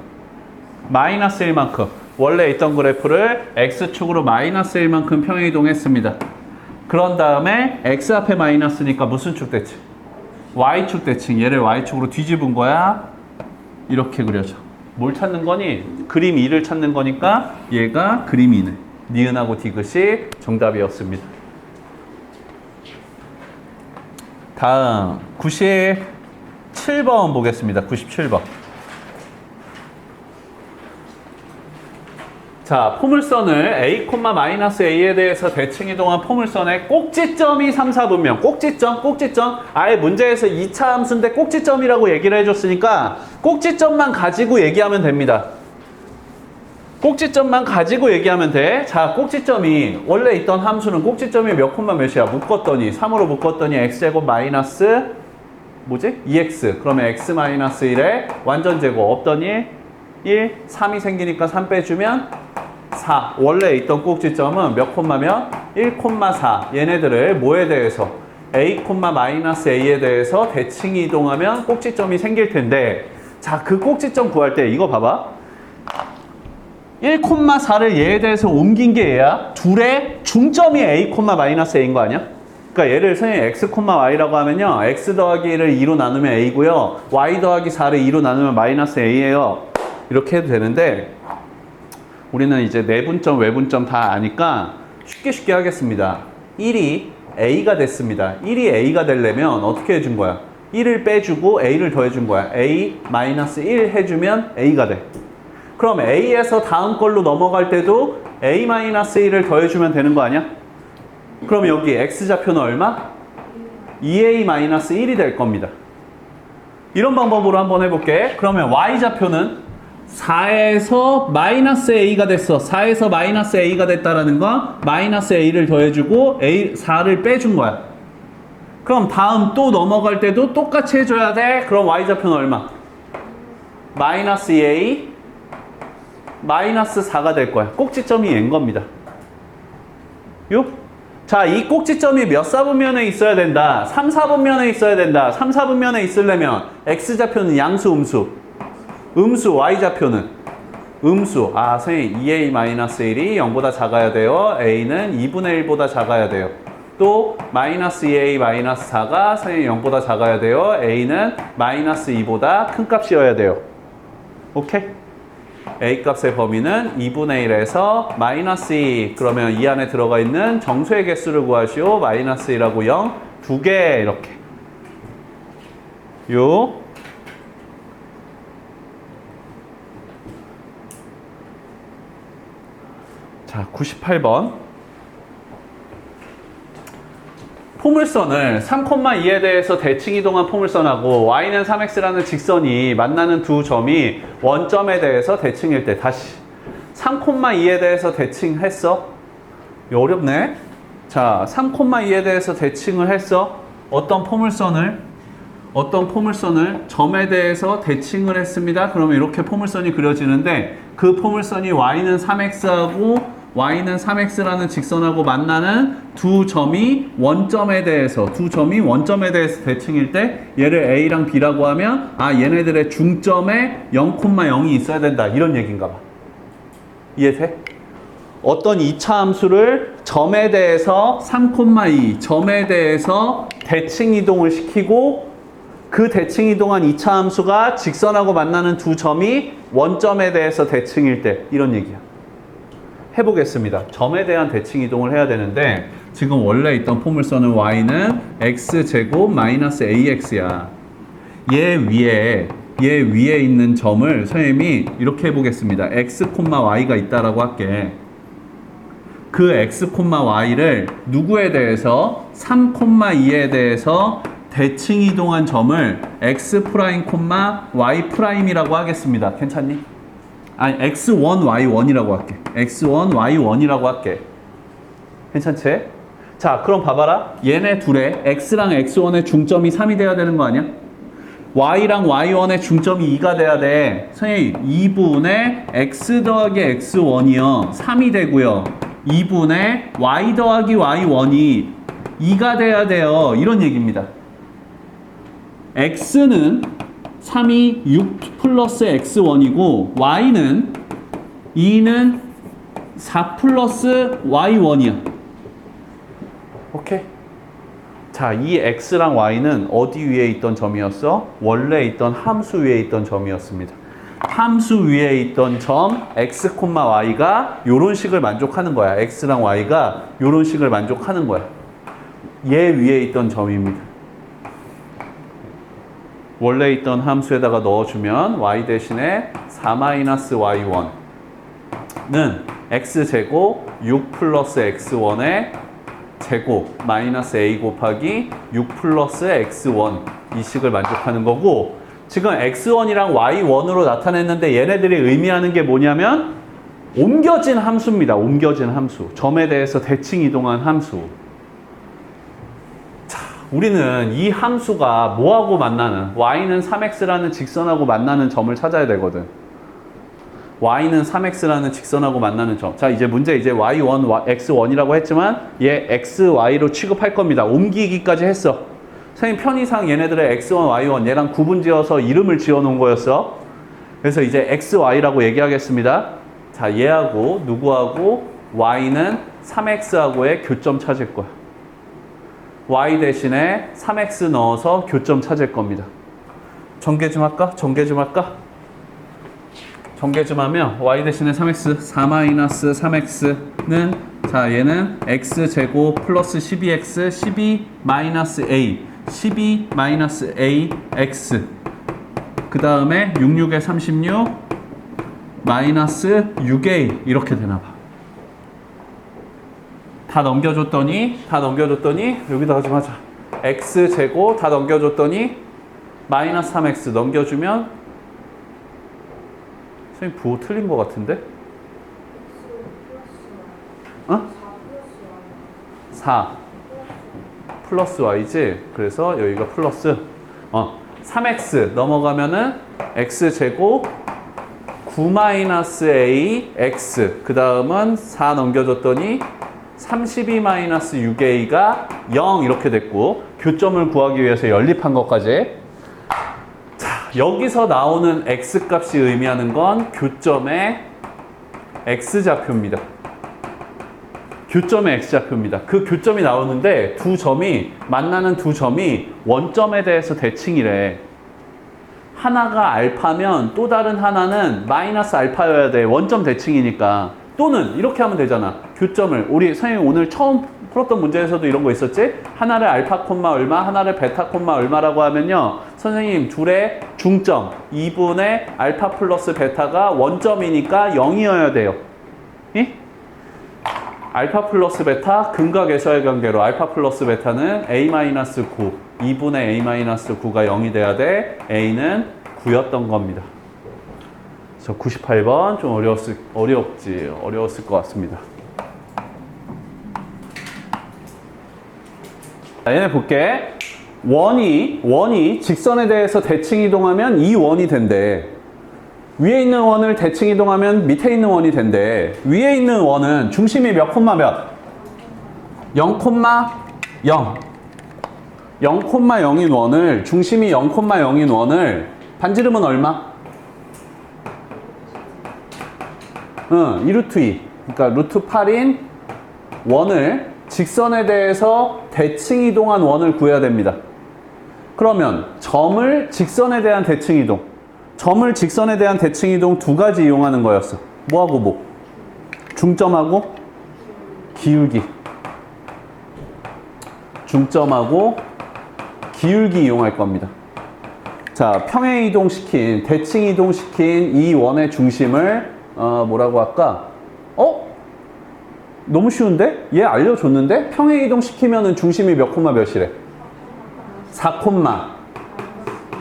마이너스 1만큼. 원래 있던 그래프를 x축으로 마이너스 1만큼 평행이동했습니다. 그런 다음에 x 앞에 마이너스니까 무슨 축 대칭? y축 대칭. 얘를 y축으로 뒤집은 거야. 이렇게 그려져. 뭘 찾는 거니? 그림 2를 찾는 거니까 얘가 그림 2네. 니은하고 디귿이 정답이었습니다. 다음 97번 보겠습니다. 97번. 자, 포물선을 a,-a에 대해서 대칭이동한 포물선의 꼭지점이 3, 4분면. 꼭지점. 아예 문제에서 2차 함수인데 꼭지점이라고 얘기를 해줬으니까 꼭지점만 가지고 얘기하면 됩니다. 꼭지점만 가지고 얘기하면 돼. 자, 꼭지점이 원래 있던 함수는 꼭지점이 몇 콤마 몇이야? 묶었더니 3으로 묶었더니 x제곱 마이너스 2x. 그러면 x-1에 완전제곱 없더니 1, 3이 생기니까 3 빼주면 4. 원래 있던 꼭지점은 몇 콤마면? 1,4. 얘네들을 뭐에 대해서? a,-a에 대해서 대칭 이동하면 꼭지점이 생길 텐데, 자, 그 꼭지점 구할 때 이거 봐봐. 1,4를 얘에 대해서 옮긴 게 얘야. 둘의 중점이 a,-a인 거 아니야? 그러니까 얘를 선생님 x, y라고 하면요. x 더하기 1을 2로 나누면 a고요. y 더하기 4를 2로 나누면 마이너스 a예요. 이렇게 해도 되는데 우리는 이제 내분점, 외분점 다 아니까 쉽게 하겠습니다. 1이 a가 됐습니다. 1이 a가 되려면 어떻게 해준 거야? 1을 빼주고 a를 더해준 거야. a-1 해주면 a가 돼. 그럼 a에서 다음 걸로 넘어갈 때도 a-1을 더해주면 되는 거 아니야? 그럼 여기 x좌표는 얼마? 2a-1이 될 겁니다. 이런 방법으로 한번 해볼게. 그러면 y좌표는 4에서 마이너스 a가 됐어. 4에서 마이너스 a가 됐다라는 건 마이너스 a를 더해주고 4를 빼준 거야. 그럼 다음 또 넘어갈 때도 똑같이 해줘야 돼. 그럼 y좌표는 얼마? 마이너스 2a 마이너스 4가 될 거야. 꼭지점이 얘인 겁니다. 자, 이 꼭지점이 몇 사분면에 있어야 된다? 3, 4분면에 있어야 된다. 3, 4분면에 있으려면 x좌표는 양수, 음수? 음수, y좌표는? 음수. 아, 선생님 2a-1이 0보다 작아야 돼요. a는 2분의 1보다 작아야 돼요. 또 마이너스 2a-4가 선생님 0보다 작아야 돼요. a는 마이너스 2보다 큰 값이어야 돼요. 오케이? a 값의 범위는 2분의 1에서 마이너스 2. 그러면 이 안에 들어가 있는 정수의 개수를 구하시오. 마이너스 1하고 0, 2개 이렇게. 요. 자, 98번. 포물선을 3,2에 대해서 대칭 이동한 포물선하고 y는 3x라는 직선이 만나는 두 점이 원점에 대해서 대칭일 때 다시 3,2에 대해서 대칭했어? 어렵네. 자, 3,2에 대해서 대칭을 했어. 어떤 포물선을 점에 대해서 대칭을 했습니다. 그러면 이렇게 포물선이 그려지는데 그 포물선이 y는 3x하고 y는 3x라는 직선하고 만나는 두 점이 원점에 대해서 대칭일 때 얘를 a랑 b라고 하면 아, 얘네들의 중점에 0,0이 있어야 된다. 이런 얘기인가 봐. 이해돼? 어떤 2차 함수를 점에 대해서 3,2 점에 대해서 대칭 이동을 시키고 그 대칭 이동한 2차 함수가 직선하고 만나는 두 점이 원점에 대해서 대칭일 때 이런 얘기야. 해보겠습니다. 점에 대한 대칭 이동을 해야 되는데 지금 원래 있던 포물선은 y는 x제곱 마이너스 ax야. 얘 위에 있는 점을 선생님이 이렇게 해보겠습니다. x, y가 있다라고 할게. 그 x, y를 누구에 대해서 3,2에 대해서 대칭 이동한 점을 x', y'이라고 하겠습니다. 괜찮니? 아니, x1, y1이라고 할게. x1, y1이라고 할게. 괜찮지? 자, 그럼 봐봐라. 얘네 둘의 x랑 x1의 중점이 3이 돼야 되는 거 아니야? y랑 y1의 중점이 2가 돼야 돼. 선생님, 2분의 x 더하기 x1이요. 3이 되고요. 2분의 y 더하기 y1이 2가 돼야 돼요. 이런 얘기입니다. x는 3이 6 플러스 x1이고 y는 2는 4 플러스 y1이야. 오케이? 자, 이 x랑 y는 어디 위에 있던 점이었어? 원래 있던 함수 위에 있던 점이었습니다. 함수 위에 있던 점 x, y가 요런 식을 만족하는 거야. x랑 y가 요런 식을 만족하는 거야. 얘 위에 있던 점입니다. 원래 있던 함수에다가 넣어주면 y 대신에 4-y1는 x제곱 6 플러스 x1의 제곱 마이너스 a 곱하기 6 플러스 x1 이 식을 만족하는 거고 지금 x1이랑 y1으로 나타냈는데 얘네들이 의미하는 게 뭐냐면 옮겨진 함수입니다. 옮겨진 함수. 점에 대해서 대칭 이동한 함수. 우리는 이 함수가 뭐하고 만나는 y는 3x라는 직선하고 만나는 점을 찾아야 되거든. y는 3x라는 직선하고 만나는 점. 자, 이제 문제 이제 y1, x1이라고 했지만 얘 x, y로 취급할 겁니다. 옮기기까지 했어. 선생님 편의상 얘네들의 x1, y1 얘랑 구분지어서 이름을 지어놓은 거였어. 그래서 이제 x, y라고 얘기하겠습니다. 자, 얘하고 누구하고 y는 3x하고의 교점 찾을 거야. y 대신에 3x 넣어서 교점 찾을 겁니다. 전개 좀 할까? 전개 좀 하면 y 대신에 3x 4-3x는 자 얘는 x제곱 플러스 12x 12-a 12-ax 그 다음에 66에 36 마이너스 6a 이렇게 되나봐. 다 넘겨줬더니 여기다가 좀 하자. x제곱 다 넘겨줬더니 마이너스 3x 넘겨주면 선생님 부호 틀린 것 같은데? 어? 4 플러스 y지? 그래서 여기가 플러스 3x 넘어가면은 x제곱 9-a x 그 다음은 4 넘겨줬더니 32-6a가 0 이렇게 됐고 교점을 구하기 위해서 연립한 것까지. 자, 여기서 나오는 x값이 의미하는 건 교점의 x좌표입니다. 교점의 x좌표입니다. 그 교점이 나오는데 만나는 두 점이 원점에 대해서 대칭이래. 하나가 알파면 또 다른 하나는 마이너스 알파여야 돼. 원점 대칭이니까. 또는 이렇게 하면 되잖아. 교점을 우리 선생님 오늘 처음 풀었던 문제에서도 이런 거 있었지? 하나를 알파 콤마 얼마, 하나를 베타 콤마 얼마라고 하면요. 선생님 둘의 중점 2분의 알파 플러스 베타가 원점이니까 0이어야 돼요. 이? 알파 플러스 베타 근각에서의 관계로 알파 플러스 베타는 a-9 2분의 a-9가 0이 돼야 돼. a는 9였던 겁니다. 그래서 98번 좀 어려웠을 것 같습니다. 자, 얘네 볼게. 원이 직선에 대해서 대칭 이동하면 이 원이 된대. 위에 있는 원을 대칭 이동하면 밑에 있는 원이 된대. 위에 있는 원은 중심이 몇 콤마 몇? 0, 0. 0,0인 원을, 중심이 0,0인 원을 반지름은 얼마? 2루트 2. 그러니까 루트 8인 원을 직선에 대해서 대칭 이동한 원을 구해야 됩니다. 그러면 점을 직선에 대한 대칭 이동. 점을 직선에 대한 대칭 이동 두 가지 이용하는 거였어. 뭐하고 뭐? 중점하고 기울기. 중점하고 기울기 이용할 겁니다. 자, 평행 이동시킨, 대칭 이동시킨 이 원의 중심을 뭐라고 할까? 너무 쉬운데? 얘 알려줬는데? 평행 이동시키면은 중심이 몇 콤마 몇이래? 4 콤마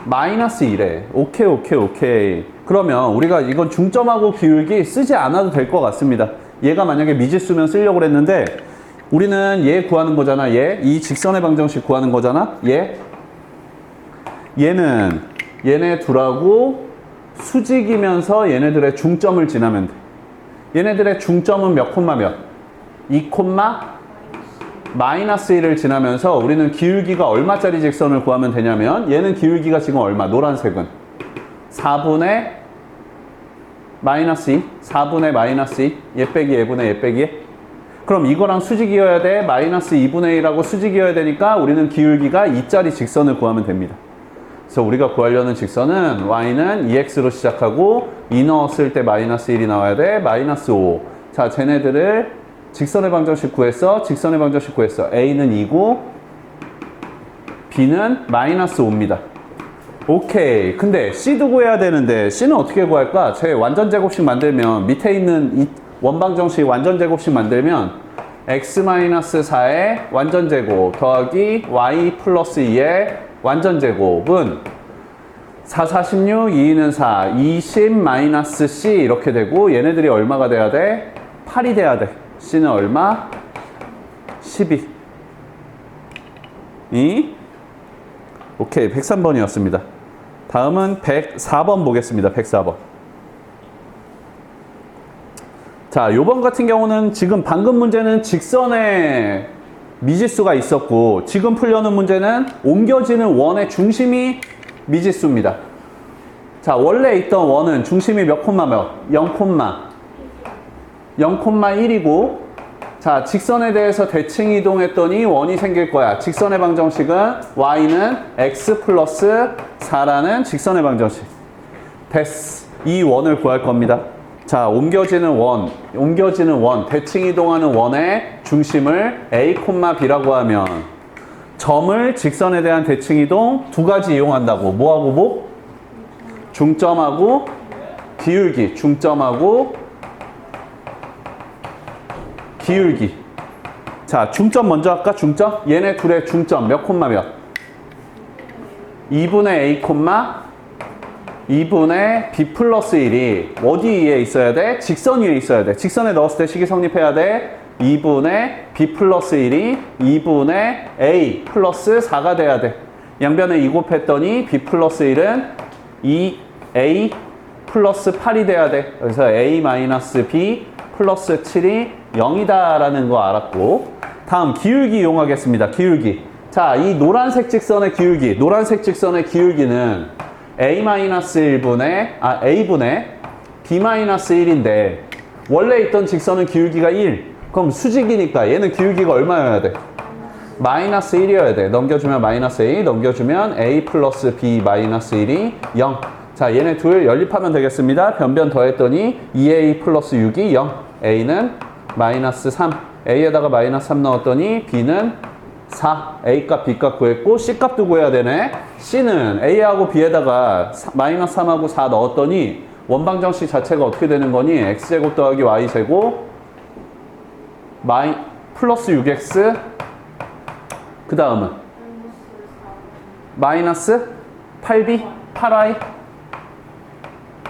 마이너스 1에. 오케이. 그러면 우리가 이건 중점하고 기울기 쓰지 않아도 될 것 같습니다. 얘가 만약에 미지수면 쓰려고 그랬는데 우리는 얘 구하는 거잖아. 이 직선의 방정식 구하는 거잖아. 얘는 얘네 둘하고 수직이면서 얘네들의 중점을 지나면 돼. 얘네들의 중점은 몇 콤마 몇? 2 콤마 마이너스 1을 지나면서 우리는 기울기가 얼마짜리 직선을 구하면 되냐면 얘는 기울기가 지금 얼마? 노란색은 4분의 마이너스 2 4분의 마이너스 2 얘 빼기 얘분의 얘 빼기 얘. 그럼 이거랑 수직이어야 돼. 마이너스 2분의 1하고 수직이어야 되니까 우리는 기울기가 2짜리 직선을 구하면 됩니다. 그래서 우리가 구하려는 직선은 y는 2x로 시작하고 2 넣었을 때 마이너스 1이 나와야 돼. 마이너스 5. 자, 쟤네들을 직선의 방정식 구했어. 직선의 방정식 구했어. a는 2고 b는 마이너스 5입니다. 오케이. 근데 c도 구해야 되는데 c는 어떻게 구할까? 제 완전 제곱식 만들면 밑에 있는 이 원방정식 완전 제곱식 만들면 x-4의 완전 제곱 더하기 y 플러스 2의 완전 제곱은 4, 46, 2는 4, 20 마이너스 c 이렇게 되고 얘네들이 얼마가 돼야 돼? 8이 돼야 돼. c는 얼마? 12. 오케이. 103번이었습니다. 다음은 104번 보겠습니다. 104번. 자, 요번 같은 경우는 지금 방금 문제는 직선에 미지수가 있었고 지금 풀려는 문제는 옮겨지는 원의 중심이 미지수입니다. 자, 원래 있던 원은 중심이 몇 콤마 몇? 0,1이고 자, 직선에 대해서 대칭 이동했더니 원이 생길 거야. 직선의 방정식은 y는 x 플러스 4라는 직선의 방정식. 됐어. 이 원을 구할 겁니다. 자, 옮겨지는 원, 대칭 이동하는 원의 중심을 a, b라고 하면 점을 직선에 대한 대칭 이동 두 가지 이용한다고. 뭐하고 뭐? 중점하고 기울기. 중점하고 기울기. 자, 중점 먼저 할까? 중점? 얘네 둘의 중점 몇 콤마 몇? 2분의 a, 2분의 b 플러스 1이 어디 위에 있어야 돼? 직선 위에 있어야 돼. 직선에 넣었을 때 식이 성립해야 돼. 2분의 b 플러스 1이 2분의 a 플러스 4가 돼야 돼. 양변에 2 곱했더니 b 플러스 1은 2a 플러스 8이 돼야 돼. 그래서 a 마이너스 b 플러스 7이 0이다 라는 거 알았고, 다음 기울기 이용하겠습니다. 기울기. 자, 이 노란색 직선의 기울기, 노란색 직선의 기울기는 A분의 B-1인데 원래 있던 직선은 기울기가 1. 그럼 수직이니까 얘는 기울기가 얼마여야 돼? 마이너스 1이어야 돼. 넘겨주면 마이너스 A, 넘겨주면 A 플러스 B 마이너스 1이 0. 자, 얘네 둘 연립하면 되겠습니다. 변변 더했더니 2A 플러스 6이 0. A는 마이너스 3. A에다가 마이너스 3 넣었더니 B는 4. A값, B값 구했고 C값도 구해야 되네. C는 A하고 B에다가 마이너스 3하고 4 넣었더니 원방정식 자체가 어떻게 되는 거니? X제곱 더하기 Y제곱 플러스 6X 그 다음은 마이너스 8B, 8I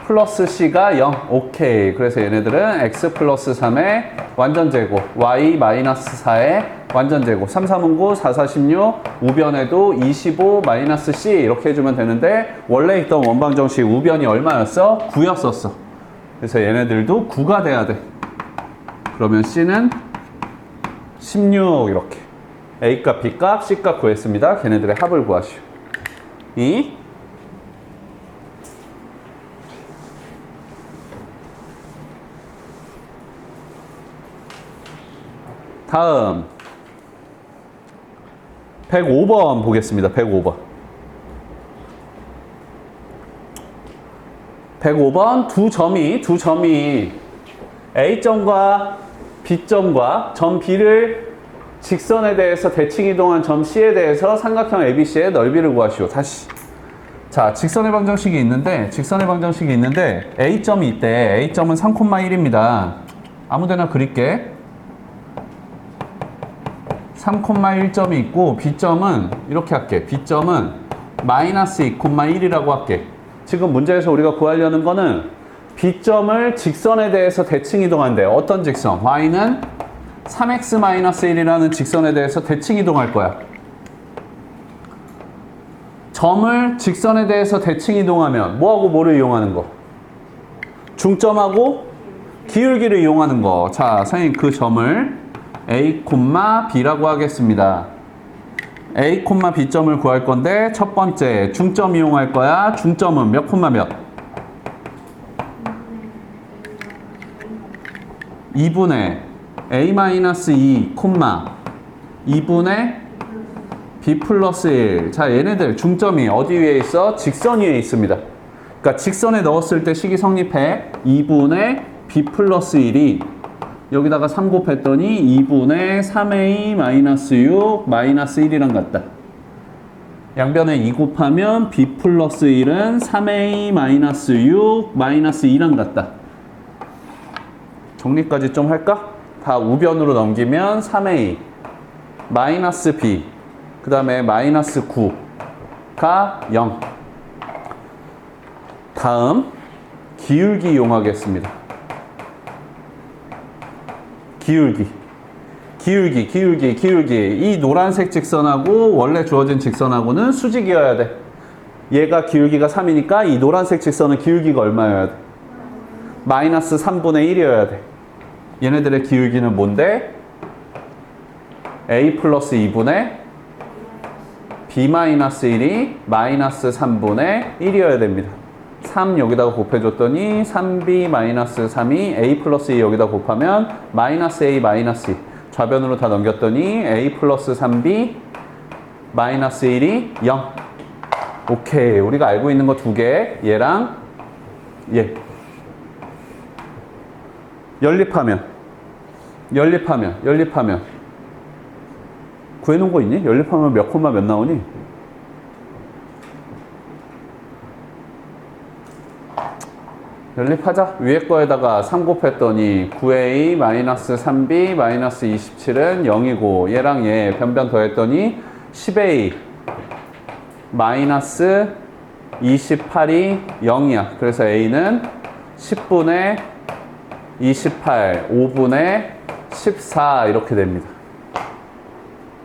플러스 C가 0. 오케이. 그래서 얘네들은 X 플러스 3의 완전제곱, Y 마이너스 4의 완전제곱, 3, 3은 9, 4, 4, 16, 우변에도 25 마이너스 C 이렇게 해주면 되는데 원래 있던 원방정식 우변이 얼마였어? 9였었어. 그래서 얘네들도 9가 돼야 돼. 그러면 C는 16 이렇게. A값, B값, C값 구했습니다. 걔네들의 합을 구하시오. 다음 105번 보겠습니다. 105번 두 점이 A점과 B점과 점 B를 직선에 대해서 대칭 이동한 점 C에 대해서 삼각형 ABC의 넓이를 구하시오. 다시. 자, 직선의 방정식이 있는데 A점이 있대. A점은 3,1입니다. 아무데나 그릴게. 3,1점이 있고 B점은 이렇게 할게. B점은 마이너스 2,1이라고 할게. 지금 문제에서 우리가 구하려는 거는 B점을 직선에 대해서 대칭 이동한대. 어떤 직선? Y는 3x-1이라는 직선에 대해서 대칭 이동할 거야. 점을 직선에 대해서 대칭 이동하면 뭐하고 뭐를 이용하는 거? 중점하고 기울기를 이용하는 거. 자, 선생님 그 점을 A, B라고 하겠습니다. A, B점을 구할 건데 첫 번째 중점 이용할 거야. 중점은 몇 콤마 몇? 2분의 A-2, 2분의 B 플러스 1. 자, 얘네들 중점이 어디 위에 있어? 직선 위에 있습니다. 그러니까 직선에 넣었을 때 식이 성립해. 2분의 B 플러스 1이 여기다가 3 곱했더니 2분의 3A-6 마이너스 1이랑 같다. 양변에 2 곱하면 B 플러스 1은 3A-6 마이너스 2랑 같다. 정리까지 좀 할까? 다 우변으로 넘기면 3A 마이너스 B 그 다음에 마이너스 9가 0. 다음 기울기 이용하겠습니다. 기울기. 이 노란색 직선하고 원래 주어진 직선하고는 수직이어야 돼. 얘가 기울기가 3이니까 이 노란색 직선은 기울기가 얼마여야 돼? 마이너스 3분의 1이어야 돼. 얘네들의 기울기는 뭔데? A 플러스 2분의 B 마이너스 1이 마이너스 3분의 1이어야 됩니다. 3 여기다가 곱해줬더니 3B 마이너스 3이 A 플러스 2 여기다 곱하면 마이너스 A 마이너스 2. 좌변으로 다 넘겼더니 A 플러스 3B 마이너스 1이 0. 오케이. 우리가 알고 있는 거 두 개. 얘랑 얘. 연립하면 구해놓은 거 있니? 연립하면 몇 콤마 몇 나오니? 연립하자. 위에 거에다가 3 곱했더니 9A 마이너스 3B 마이너스 27은 0이고 얘랑 얘 변변 더했더니 10A 마이너스 28이 0이야. 그래서 A는 10분의 28, 5분의 14 이렇게 됩니다.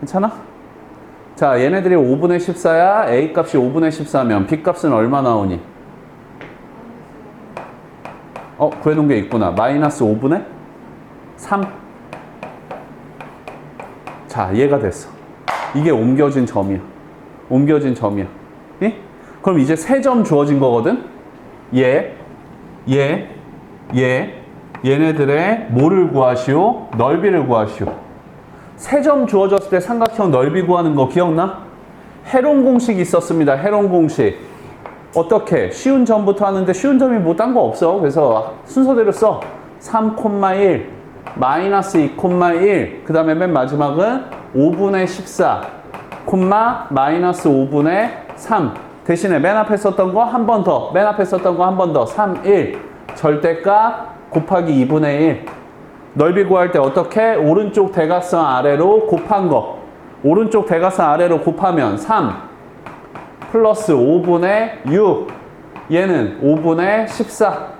괜찮아? 자, 얘네들이 5분의 14야. A 값이 5분의 14면 B 값은 얼마 나오니? 구해놓은 게 있구나. 마이너스 5분의 3. 자, 얘가 됐어. 이게 옮겨진 점이야. 옮겨진 점이야. 예? 그럼 이제 3점 주어진 거거든? 얘네들의 뭐를 구하시오? 넓이를 구하시오. 3점 주어졌을 때 삼각형 넓이 구하는 거 기억나? 해론 공식이 있었습니다. 해론 공식. 어떻게? 쉬운 점부터 하는데 쉬운 점이 뭐 딴 거 없어. 그래서 순서대로 써. 3,1, 마이너스 2,1, 그 다음에 맨 마지막은 5분의 14, 마이너스 5분의 3. 대신에 맨 앞에 썼던 거 한 번 더, 맨 앞에 썼던 거 한 번 더, 3, 1. 절대값 곱하기 2분의 1. 넓이 구할 때 어떻게? 오른쪽 대각선 아래로 곱한 거. 오른쪽 대각선 아래로 곱하면 3 플러스 5분의 6. 얘는 5분의 14.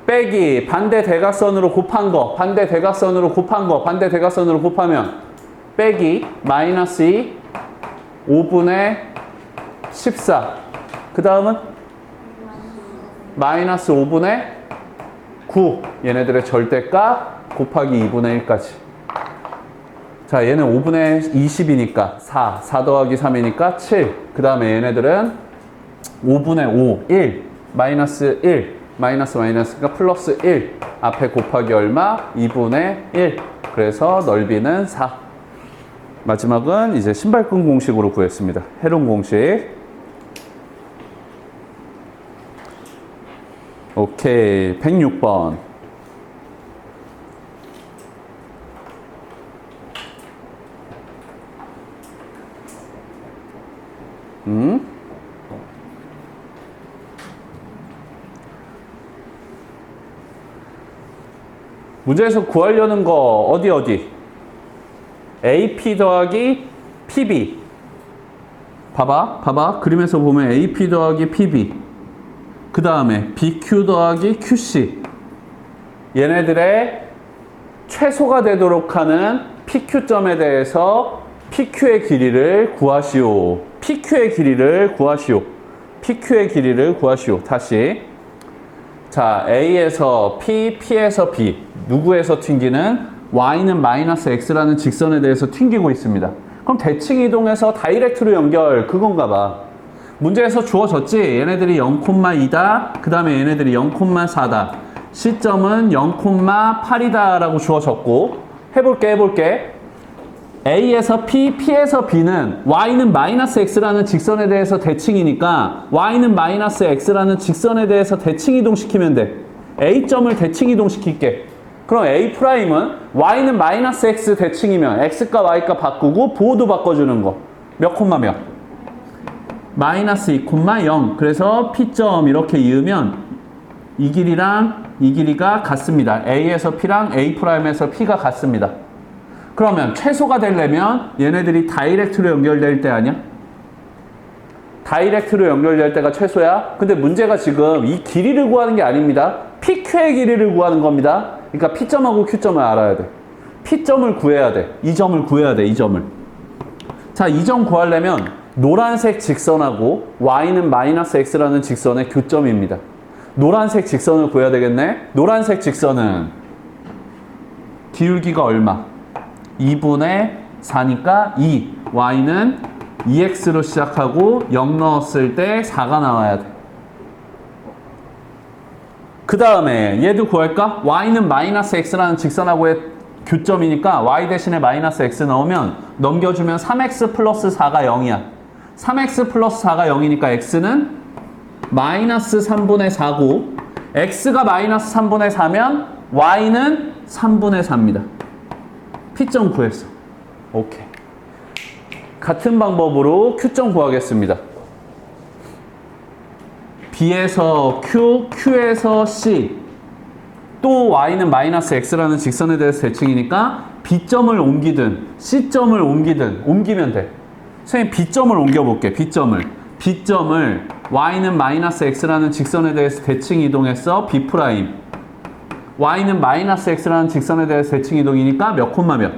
빼기 반대 대각선으로 곱한 거. 반대 대각선으로 곱한 거. 반대 대각선으로 곱하면 빼기 마이너스 2 5분의 14. 그 다음은 마이너스 5분의 9. 얘네들의 절대값 곱하기 2분의 1까지. 자, 얘는 5분의 20이니까 4. 4 더하기 3이니까 7. 그 다음에 얘네들은 5분의 5. 1. 마이너스 1. 마이너스가 플러스 1. 앞에 곱하기 얼마? 2분의 1. 그래서 넓이는 4. 마지막은 이제 신발끈 공식으로 구했습니다. 해론 공식. 오케이. 106번. 문제에서 구하려는 거 어디? AP 더하기 PB. 봐봐. 그림에서 보면 AP 더하기 PB. 그 다음에 BQ 더하기 QC. 얘네들의 최소가 되도록 하는 PQ점에 대해서 PQ의 길이를 구하시오. PQ의 길이를 구하시오. 다시. 자, A에서 P, P에서 B. 누구에서 튕기는? Y는 마이너스 X라는 직선에 대해서 튕기고 있습니다. 그럼 대칭 이동해서 다이렉트로 연결, 그건가 봐. 문제에서 주어졌지? 얘네들이 0,2다. 그 다음에 얘네들이 0,4다. 시점은 0,8이다 라고 주어졌고, 해볼게. A에서 P, P에서 B는 Y는 마이너스 X라는 직선에 대해서 대칭이니까 Y는 마이너스 X라는 직선에 대해서 대칭 이동시키면 돼. A점을 대칭 이동시킬게. 그럼 A'은 Y는 마이너스 X 대칭이면 X과 Y가 바꾸고 보호도 바꿔주는 거. 몇 콤마 몇? 마이너스 2,0. 그래서 P점 이렇게 이으면 이 길이랑 이 길이가 같습니다. A에서 P랑 A'에서 P가 같습니다. 그러면 최소가 되려면 얘네들이 다이렉트로 연결될 때 아니야? 다이렉트로 연결될 때가 최소야. 근데 문제가 지금 이 길이를 구하는 게 아닙니다. PQ의 길이를 구하는 겁니다. 그러니까 P점하고 Q점을 알아야 돼. P점을 구해야 돼. 이 점을 구해야 돼. 이 점을. 자, 이 점 구하려면 노란색 직선하고 Y는 마이너스 X라는 직선의 교점입니다. 노란색 직선을 구해야 되겠네. 노란색 직선은 기울기가 얼마? 2분의 4니까 2. Y는 2X로 시작하고 0 넣었을 때 4가 나와야 돼. 그 다음에 얘도 구할까? Y는 마이너스 X라는 직선하고의 교점이니까 Y 대신에 마이너스 X 넣으면 넘겨주면 3X 플러스 4가 0이야. 3X 플러스 4가 0이니까 X는 마이너스 3분의 4고 X가 마이너스 3분의 4면 Y는 3분의 4입니다. P점 구했어. 오케이. 같은 방법으로 Q점 구하겠습니다. B에서 Q, Q에서 C. 또 Y는 마이너스 X라는 직선에 대해서 대칭이니까 B점을 옮기든 C점을 옮기면 돼. 선생님 B점을 옮겨볼게. B점을 Y는 마이너스 X라는 직선에 대해서 대칭 이동했어. B'. Y는 마이너스 X라는 직선에 대해서 대칭 이동이니까 몇 콤마 몇?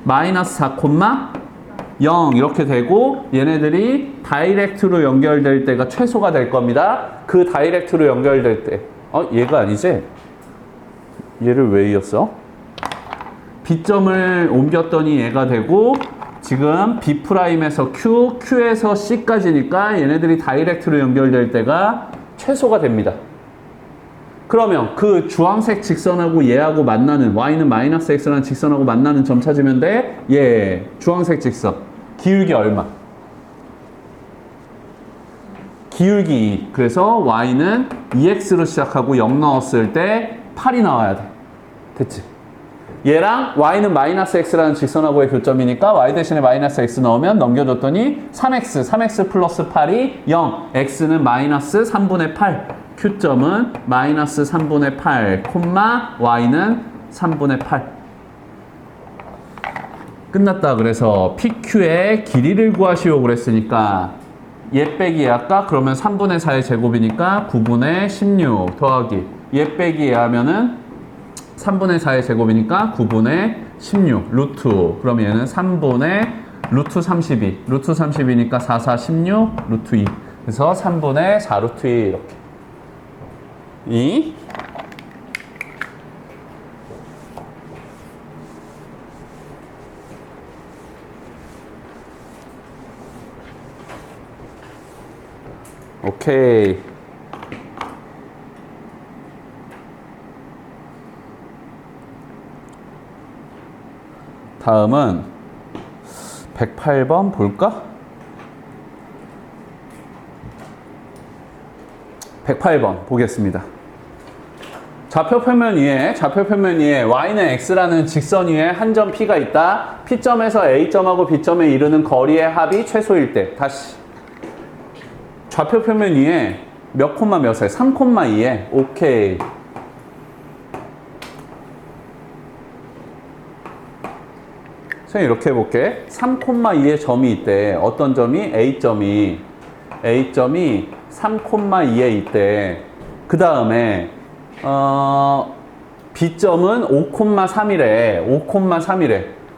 마이너스 4,0 이렇게 되고 얘네들이 다이렉트로 연결될 때가 최소가 될 겁니다. 그 다이렉트로 연결될 때 얘가 아니지? 얘를 왜 이었어? B점을 옮겼더니 얘가 되고 지금 B'에서 Q, Q에서 C까지니까 얘네들이 다이렉트로 연결될 때가 최소가 됩니다. 그러면 그 주황색 직선하고 얘하고 만나는 y는 마이너스 x라는 직선하고 만나는 점 찾으면 돼. 얘 주황색 직선 기울기 얼마? 기울기 2. 그래서 y는 2x로 시작하고 0 넣었을 때 8이 나와야 돼. 됐지? 얘랑 y는 마이너스 x라는 직선하고의 교점이니까 y 대신에 마이너스 x 넣으면 넘겨줬더니 3x 플러스 8이 0, x는 마이너스 3분의 8, q점은 마이너스 3분의 8, 콤마 y는 3분의 8. 끝났다. 그래서 PQ의 길이를 구하시오 그랬으니까 얘 빼기 얘 아까 그러면 3분의 4의 제곱이니까 9분의 16 더하기 얘 빼기 얘 하면은 3분의 4의 제곱이니까 9분의 16 루트 그럼 얘는 3분의 루트 32 루트 32니까 4, 4, 16 루트 2 그래서 3분의 4 루트 2 이렇게 2 오케이. 다음은 108번 볼까? 108번 보겠습니다. 좌표평면 위에 y는 x라는 직선 위에 한 점 P가 있다. P점에서 A점하고 B점에 이르는 거리의 합이 최소일 때. 다시 좌표평면 위에 몇 콤마 몇에? 3,2에 오케이. 선생님 이렇게 해볼게. 3,2의 점이 있대. 어떤 점이? A점이 3,2에 있대. 그 다음에 B점은 5,3이래.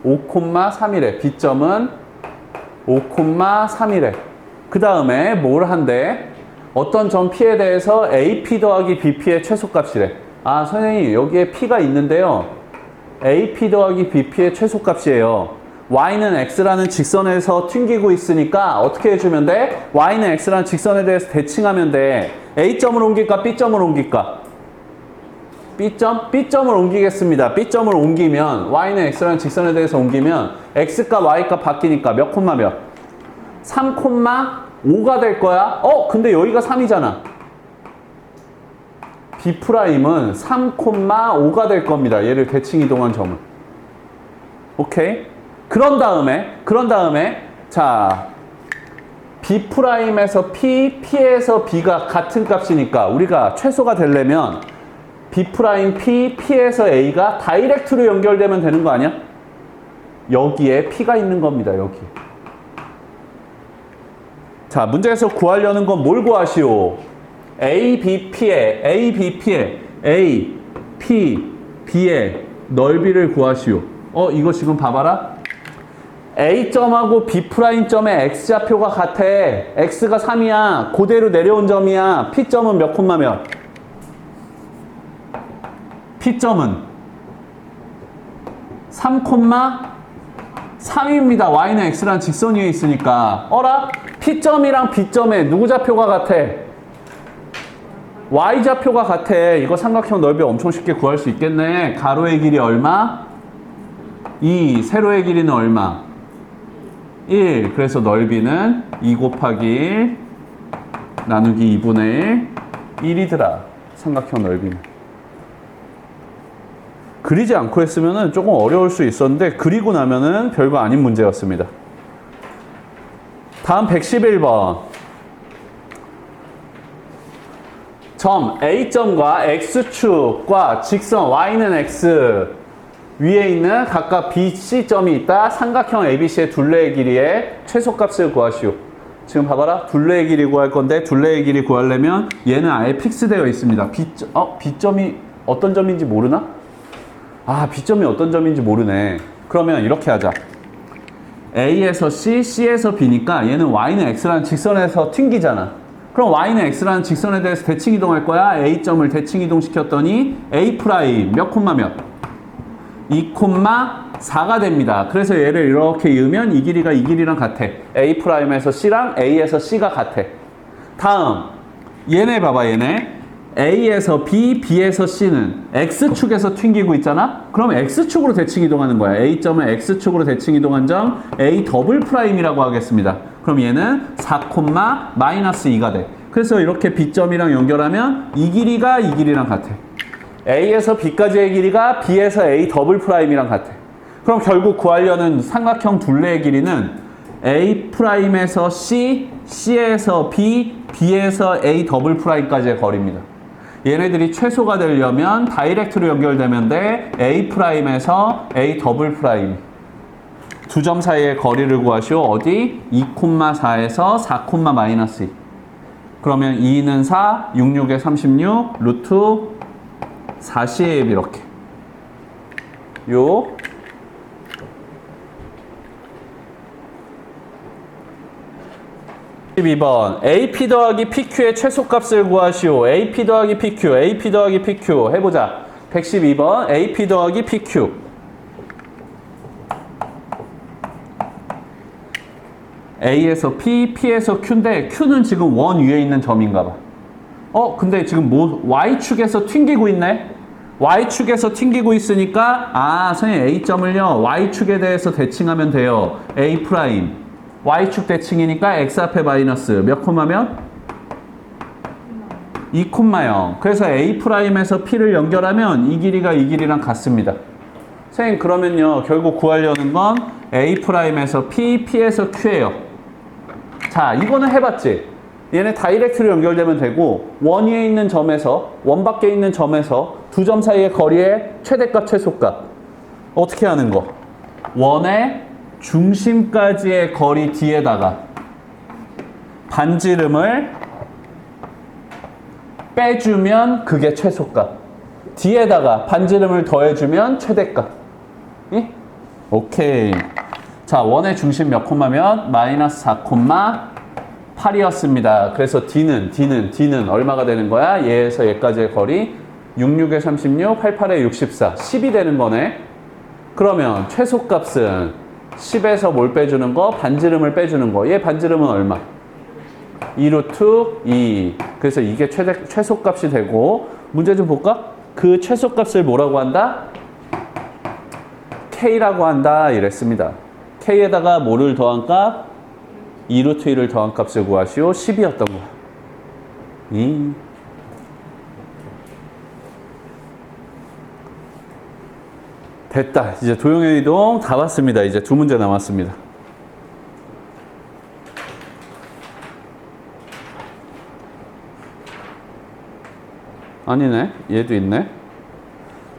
5,3이래. B점은 5,3이래. 그 다음에 뭘 한대? 어떤 점 P에 대해서 AP 더하기 BP의 최소값이래. 아 선생님 여기에 P가 있는데요. AP 더하기 BP의 최소값이에요. y는 x라는 직선에서 튕기고 있으니까 어떻게 해주면 돼? y는 x라는 직선에 대해서 대칭하면 돼. A점을 옮길까? B점을 옮길까? B점을 옮기겠습니다. B점을 옮기면 y는 x라는 직선에 대해서 옮기면 x값 y값 바뀌니까 몇 콤마 몇? 3,5가 될 거야. 근데 여기가 3이잖아. B'은 3,5가 될 겁니다. 얘를 대칭 이동한 점은. 오케이? 그런 다음에 자 B'에서 P, P에서 B가 같은 값이니까 우리가 최소가 되려면 B' P, P에서 A가 다이렉트로 연결되면 되는 거 아니야? 여기에 P가 있는 겁니다. 여기. 자, 문제에서 구하려는 건 뭘 구하시오? A, B, B의 넓이를 구하시오. 이거 지금 봐봐라. A점하고 B'점의 X좌표가 같아. X가 3이야. 그대로 내려온 점이야. P점은 몇 콤마 몇? P점은 3,3입니다. Y는 X란 직선 위에 있으니까. P점이랑 B점에 누구 좌표가 같아? Y좌표가 같아. 이거 삼각형 넓이 엄청 쉽게 구할 수 있겠네. 가로의 길이 얼마? 2. 세로의 길이는 얼마? 1. 그래서 넓이는 2 곱하기 1 나누기 2분의 1 1이더라. 삼각형 넓이는. 그리지 않고 했으면 조금 어려울 수 있었는데 그리고 나면은 별거 아닌 문제였습니다. 다음 111번. 점 A점과 X축과 직선 Y는 X 위에 있는 각각 BC점이 있다. 삼각형 ABC의 둘레의 길이의 최소값을 구하시오. 지금 봐봐라. 둘레의 길이 구할 건데 둘레의 길이 구하려면 얘는 아예 픽스되어 있습니다. B점이 어떤 점인지 모르나? B점이 어떤 점인지 모르네. 그러면 이렇게 하자. A에서 C, C에서 B니까 얘는 Y는 X라는 직선에서 튕기잖아. 그럼 y는 x라는 직선에 대해서 대칭 이동할 거야. a점을 대칭 이동시켰더니 a 프라임 몇 콤마 몇? 2,4가 됩니다. 그래서 얘를 이렇게 이으면 이 길이가 이 길이랑 같아. a 프라임에서 c랑 a에서 c가 같아. 다음 얘네 봐봐. 얘네 A에서 B, B에서 C는 X축에서 튕기고 있잖아? 그럼 X축으로 대칭 이동하는 거야. A점은 X축으로 대칭 이동한 점 A 더블 프라임이라고 하겠습니다. 그럼 얘는 4,-2가 돼. 그래서 이렇게 B점이랑 연결하면 이 길이가 이 길이랑 같아. A에서 B까지의 길이가 B에서 A 더블 프라임이랑 같아. 그럼 결국 구하려는 삼각형 둘레의 길이는 A 프라임에서 C, C에서 B, B에서 A 더블 프라임까지의 거리입니다. 얘네들이 최소가 되려면 다이렉트로 연결되면 돼. A 프라임에서 A 더블 프라임. 두 점 사이의 거리를 구하시오. 어디? 2,4에서 4,-2. 그러면 2는 4, 6, 6에 36, 루트 40 이렇게. 요 12번 AP 더하기 PQ의 최소값을 구하시오. AP 더하기 PQ, AP 더하기 PQ 해보자. 112번 AP 더하기 PQ. A에서 P, P에서 Q인데 Q는 지금 원 위에 있는 점인가 봐. 근데 지금 Y축에서 튕기고 있네? Y축에서 튕기고 있으니까 선생님 A점을요 Y축에 대해서 대칭하면 돼요. A 프라임 Y축 대칭이니까 X 앞에 마이너스 몇 콤마면? 2,0. 그래서 A 프라임에서 P를 연결하면 이 길이가 이 길이랑 같습니다. 선생님 그러면요 결국 구하려는 건 A 프라임에서 P, P에서 Q예요. 자 이거는 해봤지? 얘네 다이렉트로 연결되면 되고 원 위에 있는 점에서 원 밖에 있는 점에서 두 점 사이의 거리의 최대값 최소값 어떻게 하는 거? 원의 중심까지의 거리 뒤에다가 반지름을 빼주면 그게 최소값. 뒤에다가 반지름을 더해주면 최대값. 예? 오케이. 자, 원의 중심 몇 콤마면? 마이너스 4,8이었습니다. 그래서 D는 얼마가 되는 거야? 얘에서 얘까지의 거리 6, 6에 36, 8, 8에 64, 10이 되는 거네. 그러면 최소값은 10에서 뭘 빼주는 거? 반지름을 빼주는 거. 얘 반지름은 얼마? 2루트 2. 그래서 이게 최소값이 되고 문제 좀 볼까? 그 최소값을 뭐라고 한다? K라고 한다 이랬습니다. K에다가 뭐를 더한 값? 2루트 2를 더한 값을 구하시오. 10이었던 거야. 됐다. 이제 도형의 이동 다 봤습니다. 이제 두 문제 남았습니다. 아니네. 얘도 있네.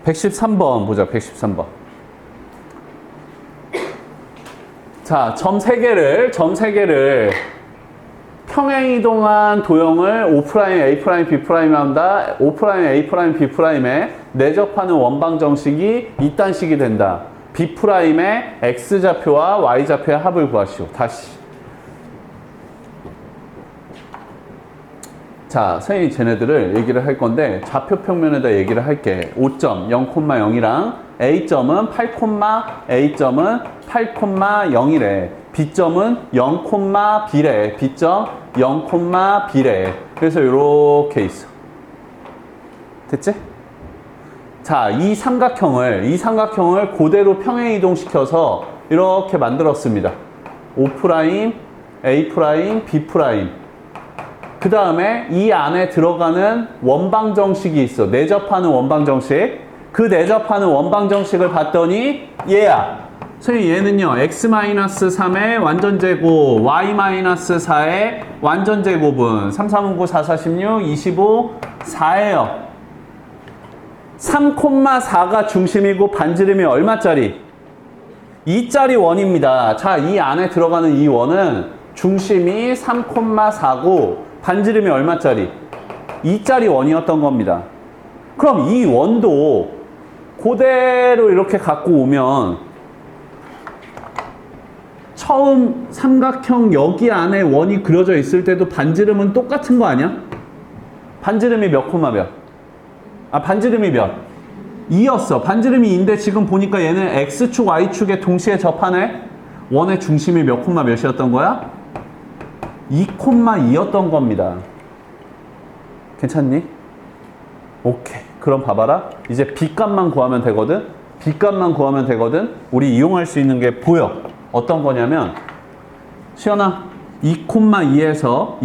113번 보자. 113번. 자, 점 3개를 평행 이동한 도형을 O', A', B' 한다. O', A', B'에 내접하는 원방 정식이 이딴 식이 된다. B'의 X좌표와 Y좌표의 합을 구하시오. 다시. 자, 선생님이 쟤네들을 얘기를 할 건데 좌표 평면에다 얘기를 할게. 5점 0,0이랑 A점은 8, A점은 8,0이래. B점은 0,B래. B점 0,B래. 그래서 이렇게 있어. 됐지? 자, 이 삼각형을 그대로 평행 이동시켜서 이렇게 만들었습니다. O', A', B'. 그 다음에 이 안에 들어가는 원방 정식이 있어. 내접하는 원방 정식. 그 내접하는 원방 정식을 봤더니 얘야. 선생님 얘는요. x-3의 완전제곱, y-4의 완전제곱은 3, 3, 9, 4, 4, 16, 25, 4예요. 3,4가 중심이고 반지름이 얼마짜리? 2짜리 원입니다. 자, 이 안에 들어가는 이 원은 중심이 3,4고 반지름이 얼마짜리? 2짜리 원이었던 겁니다. 그럼 이 원도 그대로 이렇게 갖고 오면 처음 삼각형 여기 안에 원이 그려져 있을 때도 반지름은 똑같은 거 아니야? 반지름이 몇 콤마 몇? 반지름이 몇? 2였어. 반지름이 2인데 지금 보니까 얘는 X축, Y축에 동시에 접하네? 원의 중심이 몇 콤마 몇이었던 거야? 2,2였던 겁니다. 괜찮니? 오케이. 그럼 봐봐라. 이제 B값만 구하면 되거든? B값만 구하면 되거든? 우리 이용할 수 있는 게 보여. 어떤 거냐면, 시연아, 2,2에서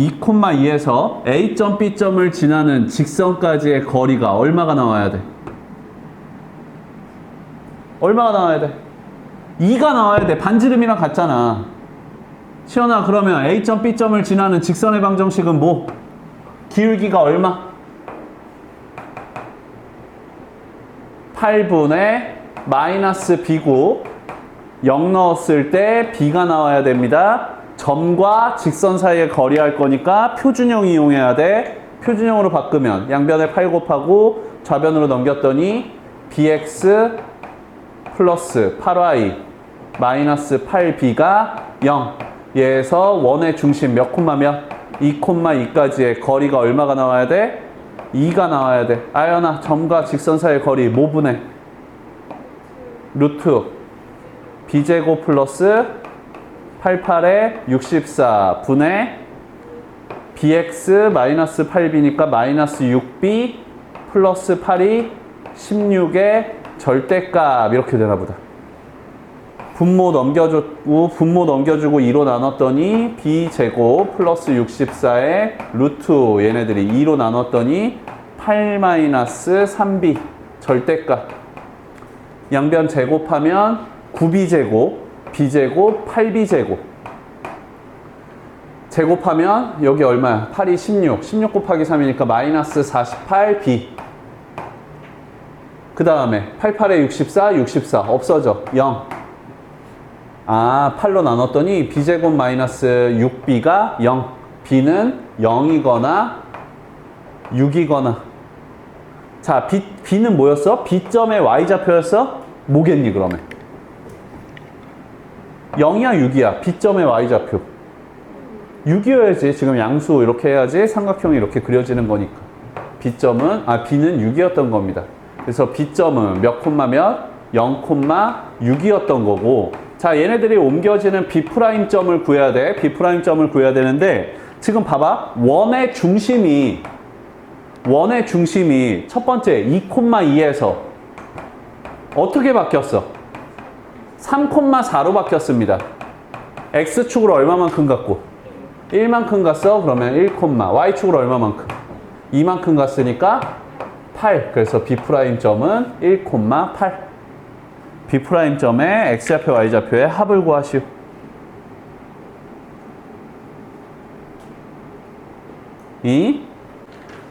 A점, B점을 지나는 직선까지의 거리가 얼마가 나와야 돼? 얼마가 나와야 돼? 2가 나와야 돼. 반지름이랑 같잖아. 시연아, 그러면 A점, B점을 지나는 직선의 방정식은 뭐? 기울기가 얼마? 8분의 마이너스 B고 0 넣었을 때 B가 나와야 됩니다. 점과 직선 사이에 거리 할 거니까 표준형 이용해야 돼. 표준형으로 바꾸면 양변에 8 곱하고 좌변으로 넘겼더니 BX 플러스 8Y 마이너스 8B가 0. 얘에서 원의 중심 몇 콤마 몇? 2,2까지의 거리가 얼마가 나와야 돼? 2가 나와야 돼. 아연아, 점과 직선 사이의 거리 뭐 분해? 루트 B제곱 플러스 88에 64 분의 BX 마이너스 8B니까 마이너스 6B 플러스 8이 16의 절대값 이렇게 되나 보다. 분모 넘겨주고 2로 나눴더니 B제곱 플러스 64의 루트 얘네들이 2로 나눴더니 8 마이너스 3B 절대값. 양변 제곱하면 9B제곱 B제곱 8B제곱 제곱하면 여기 얼마야? 8이 16 곱하기 3이니까 마이너스 48B. 그 다음에 88에 64 없어져 0. 8로 나눴더니 B제곱 마이너스 6B가 0. B는 0이거나 6이거나. 자, B는 뭐였어? B점의 Y좌표였어? 뭐겠니 그러면? 0이야 6이야? B점의 Y좌표 6이어야지. 지금 양수 이렇게 해야지 삼각형이 이렇게 그려지는 거니까. B는 6이었던 겁니다. 그래서 B점은 몇 콤마 몇? 0,6이었던 거고. 자, 얘네들이 옮겨지는 B'점을 구해야 돼. B'점을 구해야 되는데 지금 봐봐. 원의 중심이 첫 번째 2,2에서 어떻게 바뀌었어? 3,4로 바뀌었습니다. X축으로 얼마만큼 갔고? 1만큼 갔어? 그러면 1, Y축으로 얼마만큼? 2만큼 갔으니까 8. 그래서 B'점은 1,8. B'점의 X좌표, Y좌표의 합을 구하시오.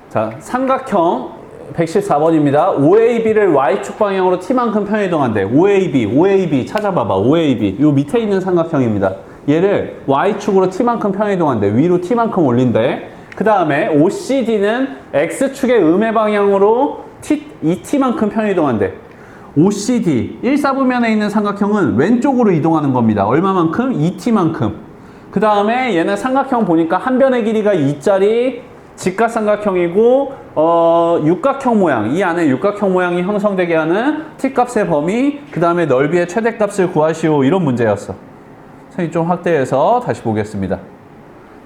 자, 삼각형 114번입니다. OAB를 Y축 방향으로 T만큼 편이동한대. OAB 찾아봐봐. OAB. 요 밑에 있는 삼각형입니다. 얘를 Y축으로 T만큼 편이동한대. 위로 T만큼 올린대. 그 다음에 OCD는 X축의 음의 방향으로 T만큼 편이동한대. OCD, 1사분면에 있는 삼각형은 왼쪽으로 이동하는 겁니다. 얼마만큼? 2T만큼. 그 다음에 얘는 삼각형 보니까 한 변의 길이가 2짜리 직각삼각형이고 육각형 모양, 이 안에 육각형 모양이 형성되게 하는 T값의 범위, 그 다음에 넓이의 최대값을 구하시오. 이런 문제였어. 선생님 좀 확대해서 다시 보겠습니다.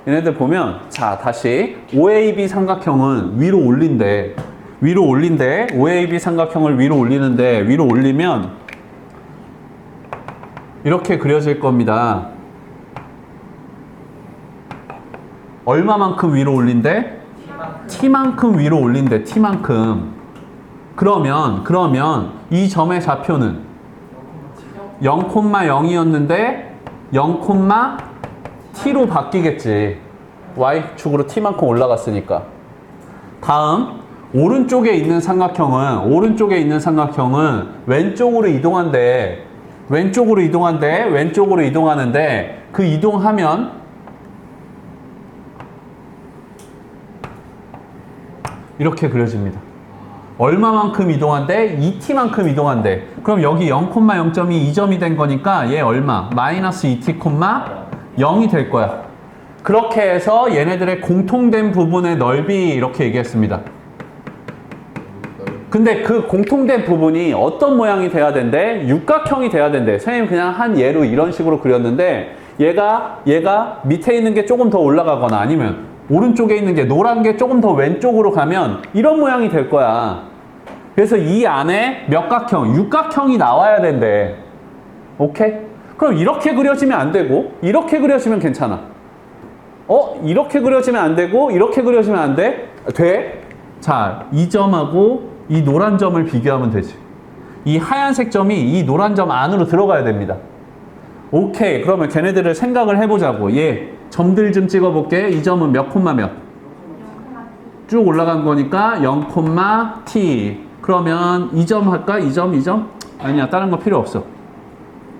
얘네들 보면, 자, 다시 OAB 삼각형은 위로 올린대. OAB 삼각형을 위로 올리는데, 위로 올리면 이렇게 그려질 겁니다. 얼마만큼 위로 올린대? T만큼 위로 올린대. T만큼. 그러면 이 점의 좌표는 0,0이었는데 0,T로 바뀌겠지. Y축으로 T만큼 올라갔으니까. 다음 오른쪽에 있는 삼각형은 왼쪽으로 이동한대. 왼쪽으로 이동하는데 그 이동하면 이렇게 그려집니다. 얼마만큼 이동한대? 2t만큼 이동한대. 그럼 여기 0,0.2 2점이 된 거니까 얘 얼마? 마이너스 2t, 0이 될 거야. 그렇게 해서 얘네들의 공통된 부분의 넓이 이렇게 얘기했습니다. 근데 그 공통된 부분이 어떤 모양이 돼야 된대? 육각형이 돼야 된대. 선생님 그냥 한 예로 이런 식으로 그렸는데 얘가 밑에 있는 게 조금 더 올라가거나 아니면 오른쪽에 있는 게 노란 게 조금 더 왼쪽으로 가면 이런 모양이 될 거야. 그래서 이 안에 몇 각형? 육각형이 나와야 된대. 오케이? 그럼 이렇게 그려지면 안 되고 이렇게 그려지면 괜찮아. 이렇게 그려지면 안 되고 이렇게 그려지면 안 돼? 돼? 자, 이 점하고 이 노란 점을 비교하면 되지. 이 하얀색 점이 이 노란 점 안으로 들어가야 됩니다. 오케이. 그러면 걔네들을 생각을 해보자고. 점들 좀 찍어볼게. 이 점은 몇 콤마 몇? 쭉 올라간 거니까 0,t. 그러면 이 점 할까? 이 점? 아니야. 다른 거 필요 없어.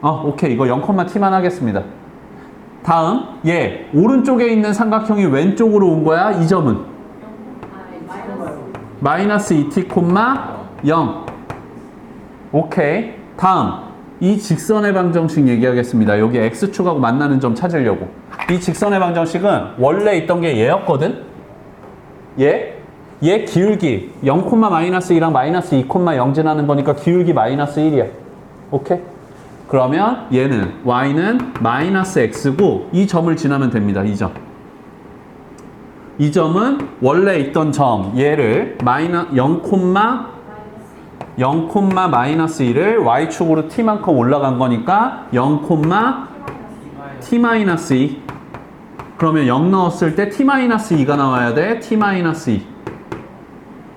오케이. 이거 0,t만 하겠습니다. 다음, 오른쪽에 있는 삼각형이 왼쪽으로 온 거야. 이 점은? 마이너스 2t, 0. 오케이. 다음, 이 직선의 방정식 얘기하겠습니다. 여기 x축하고 만나는 점 찾으려고. 이 직선의 방정식은 원래 있던 게 얘였거든? 얘 기울기 0,-2랑 마이너스 2,0 지나는 거니까 기울기 마이너스 1이야. 오케이? 그러면 얘는 y는 마이너스 x고 이 점을 지나면 됩니다. 이 점. 이 점은 원래 있던 점 얘를 0,-1을 y축으로 t만큼 올라간 거니까 0,t-2. 그러면 0 넣었을 때 t-2가 나와야 돼. t-2.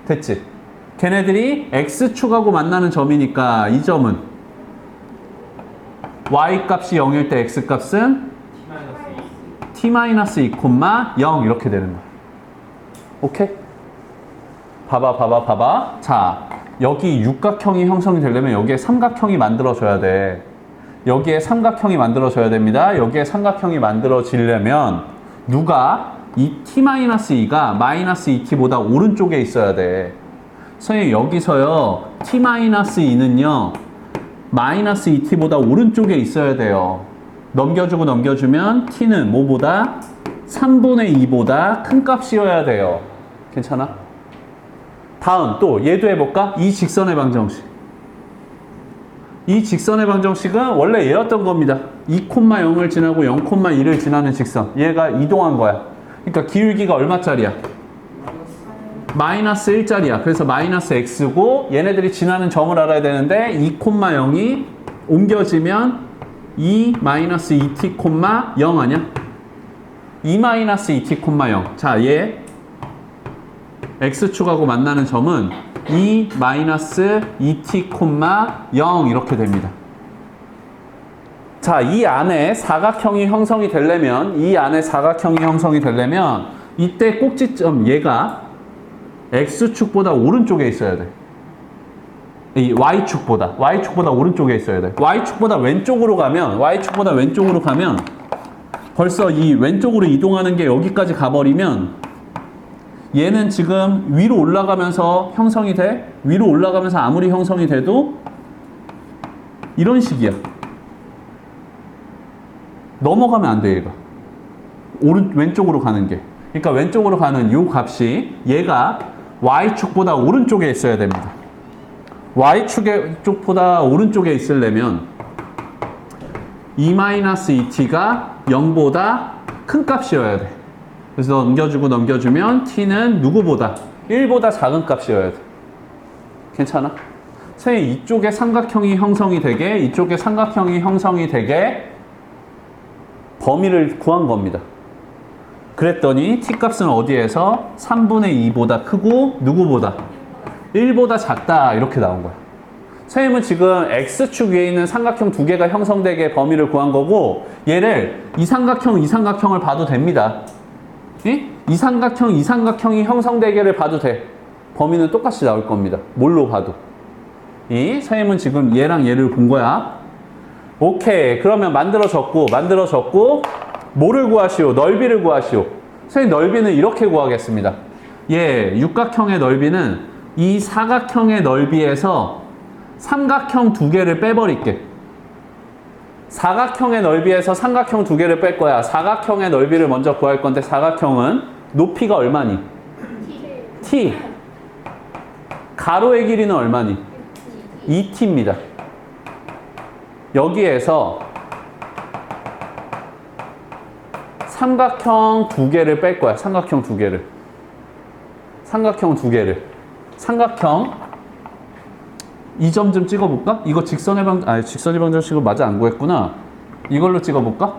됐지? 걔네들이 x축하고 만나는 점이니까 이 점은 y값이 0일 때 x값은 t-2,0 이렇게 되는 거야. 오케이? 봐봐. 자, 여기 육각형이 형성이 되려면 여기에 삼각형이 만들어져야 돼. 여기에 삼각형이 만들어져야 됩니다. 여기에 삼각형이 만들어지려면 누가 이 t-2가 마이너스 2t보다 오른쪽에 있어야 돼. 선생님 여기서요 t-2는요 마이너스 2t보다 오른쪽에 있어야 돼요. 넘겨주면 t는 뭐보다? 3분의 2보다 큰 값이어야 돼요. 괜찮아? 다음 또 얘도 해볼까? 이 직선의 방정식. 이 직선의 방정식은 원래 얘였던 겁니다. 2,0을 지나고 0,1을 지나는 직선. 얘가 이동한 거야. 그러니까 기울기가 얼마짜리야? 마이너스 1짜리야. 그래서 마이너스 x고 얘네들이 지나는 점을 알아야 되는데 2,0이 옮겨지면 2 마이너스 2t, 0 아니야? 2 마이너스 2t, 0. 자, 얘 x축하고 만나는 점은 2 마이너스 2t, 0 이렇게 됩니다. 자, 이 안에 사각형이 형성이 되려면 이때 꼭지점 얘가 x축보다 오른쪽에 있어야 돼. 이 y축보다 오른쪽에 있어야 돼. y축보다 왼쪽으로 가면 벌써 이 왼쪽으로 이동하는 게 여기까지 가버리면 얘는 지금 위로 올라가면서 형성이 돼. 위로 올라가면서 아무리 형성이 돼도 이런 식이야. 넘어가면 안 돼, 얘가. 왼쪽으로 가는 게. 그러니까 왼쪽으로 가는 요 값이 얘가 y축보다 오른쪽에 있어야 됩니다. y축보다 오른쪽에 있으려면 2-2t가 0보다 큰 값이어야 돼. 그래서 넘겨주면 t는 누구보다? 1보다 작은 값이어야 돼. 괜찮아? 선생님 이쪽에 삼각형이 형성이 되게 범위를 구한 겁니다. 그랬더니 t값은 어디에서 3분의 2보다 크고 누구보다? 1보다 작다 이렇게 나온 거야. 선생님은 지금 x축 위에 있는 삼각형 두 개가 형성되게 범위를 구한 거고 얘를 이 삼각형을 봐도 됩니다. 이 삼각형이 형성되게를 봐도 돼. 범위는 똑같이 나올 겁니다. 뭘로 봐도. 선생님은 지금 얘랑 얘를 본 거야. 오케이. 그러면 만들어졌고 뭐를 구하시오? 넓이를 구하시오. 선생님 넓이는 이렇게 구하겠습니다. 육각형의 넓이는 이 사각형의 넓이에서 삼각형 두 개를 빼버릴게. 사각형의 넓이에서 삼각형 두 개를 뺄 거야. 사각형의 넓이를 먼저 구할 건데 사각형은 높이가 얼마니? t. 가로의 길이는 얼마니? 2t입니다. 여기에서 삼각형 두 개를 뺄 거야. 삼각형 두 개를. 삼각형 두 개를. 삼각형 이 점 좀 찍어볼까? 이거 직선의 방정식으로 맞아 안 구했구나. 이걸로 찍어볼까?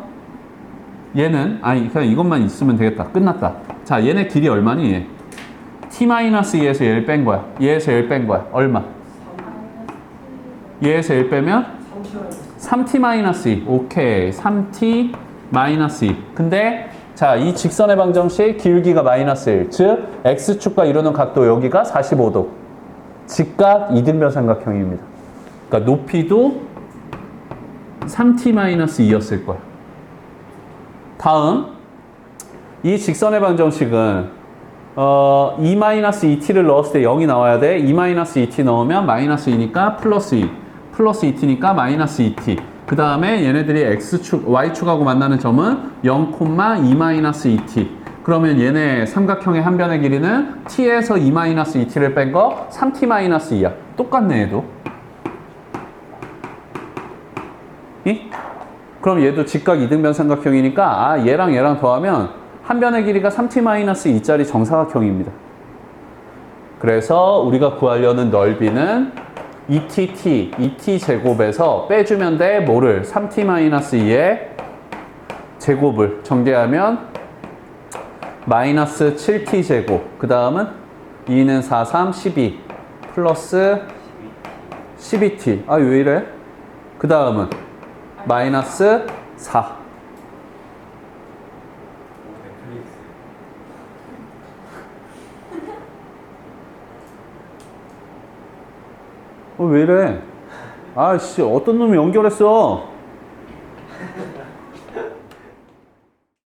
얘는 그냥 이것만 있으면 되겠다. 끝났다. 자, 얘네 길이 얼마니? 얘? t-2에서 얘를 뺀 거야. 얘에서 얘를 뺀 거야. 얼마? 얘에서 얘를 빼면 3t-2. 오케이. 3t-2. 근데 자, 이 직선의 방정식 기울기가 마이너스 1. 즉 x축과 이루는 각도 여기가 45도. 직각 이등변 삼각형입니다. 그러니까 높이도 3t-2였을 거야. 다음 이 직선의 방정식은 2-2t를 넣었을 때 0이 나와야 돼. 2-2t 넣으면 마이너스 2니까 플러스 2. 플러스 2t니까 마이너스 2t. 그 다음에 얘네들이 x축, y축하고 만나는 점은 0,2-2t. 그러면 얘네 삼각형의 한 변의 길이는 t에서 2-2t를 뺀 거 3t-2야. 똑같네 얘도. 그럼 얘도 직각 이등변 삼각형이니까 얘랑 얘랑 더하면 한 변의 길이가 3t-2짜리 정사각형입니다. 그래서 우리가 구하려는 넓이는 2t 제곱에서 빼주면 돼. 뭐를? 3t-2의 제곱을 전개하면 마이너스 7t 제곱. 그 다음은 2는 4, 3, 12 플러스 12t. 왜 이래? 그 다음은 마이너스 4. 왜 이래? 어떤 놈이 연결했어?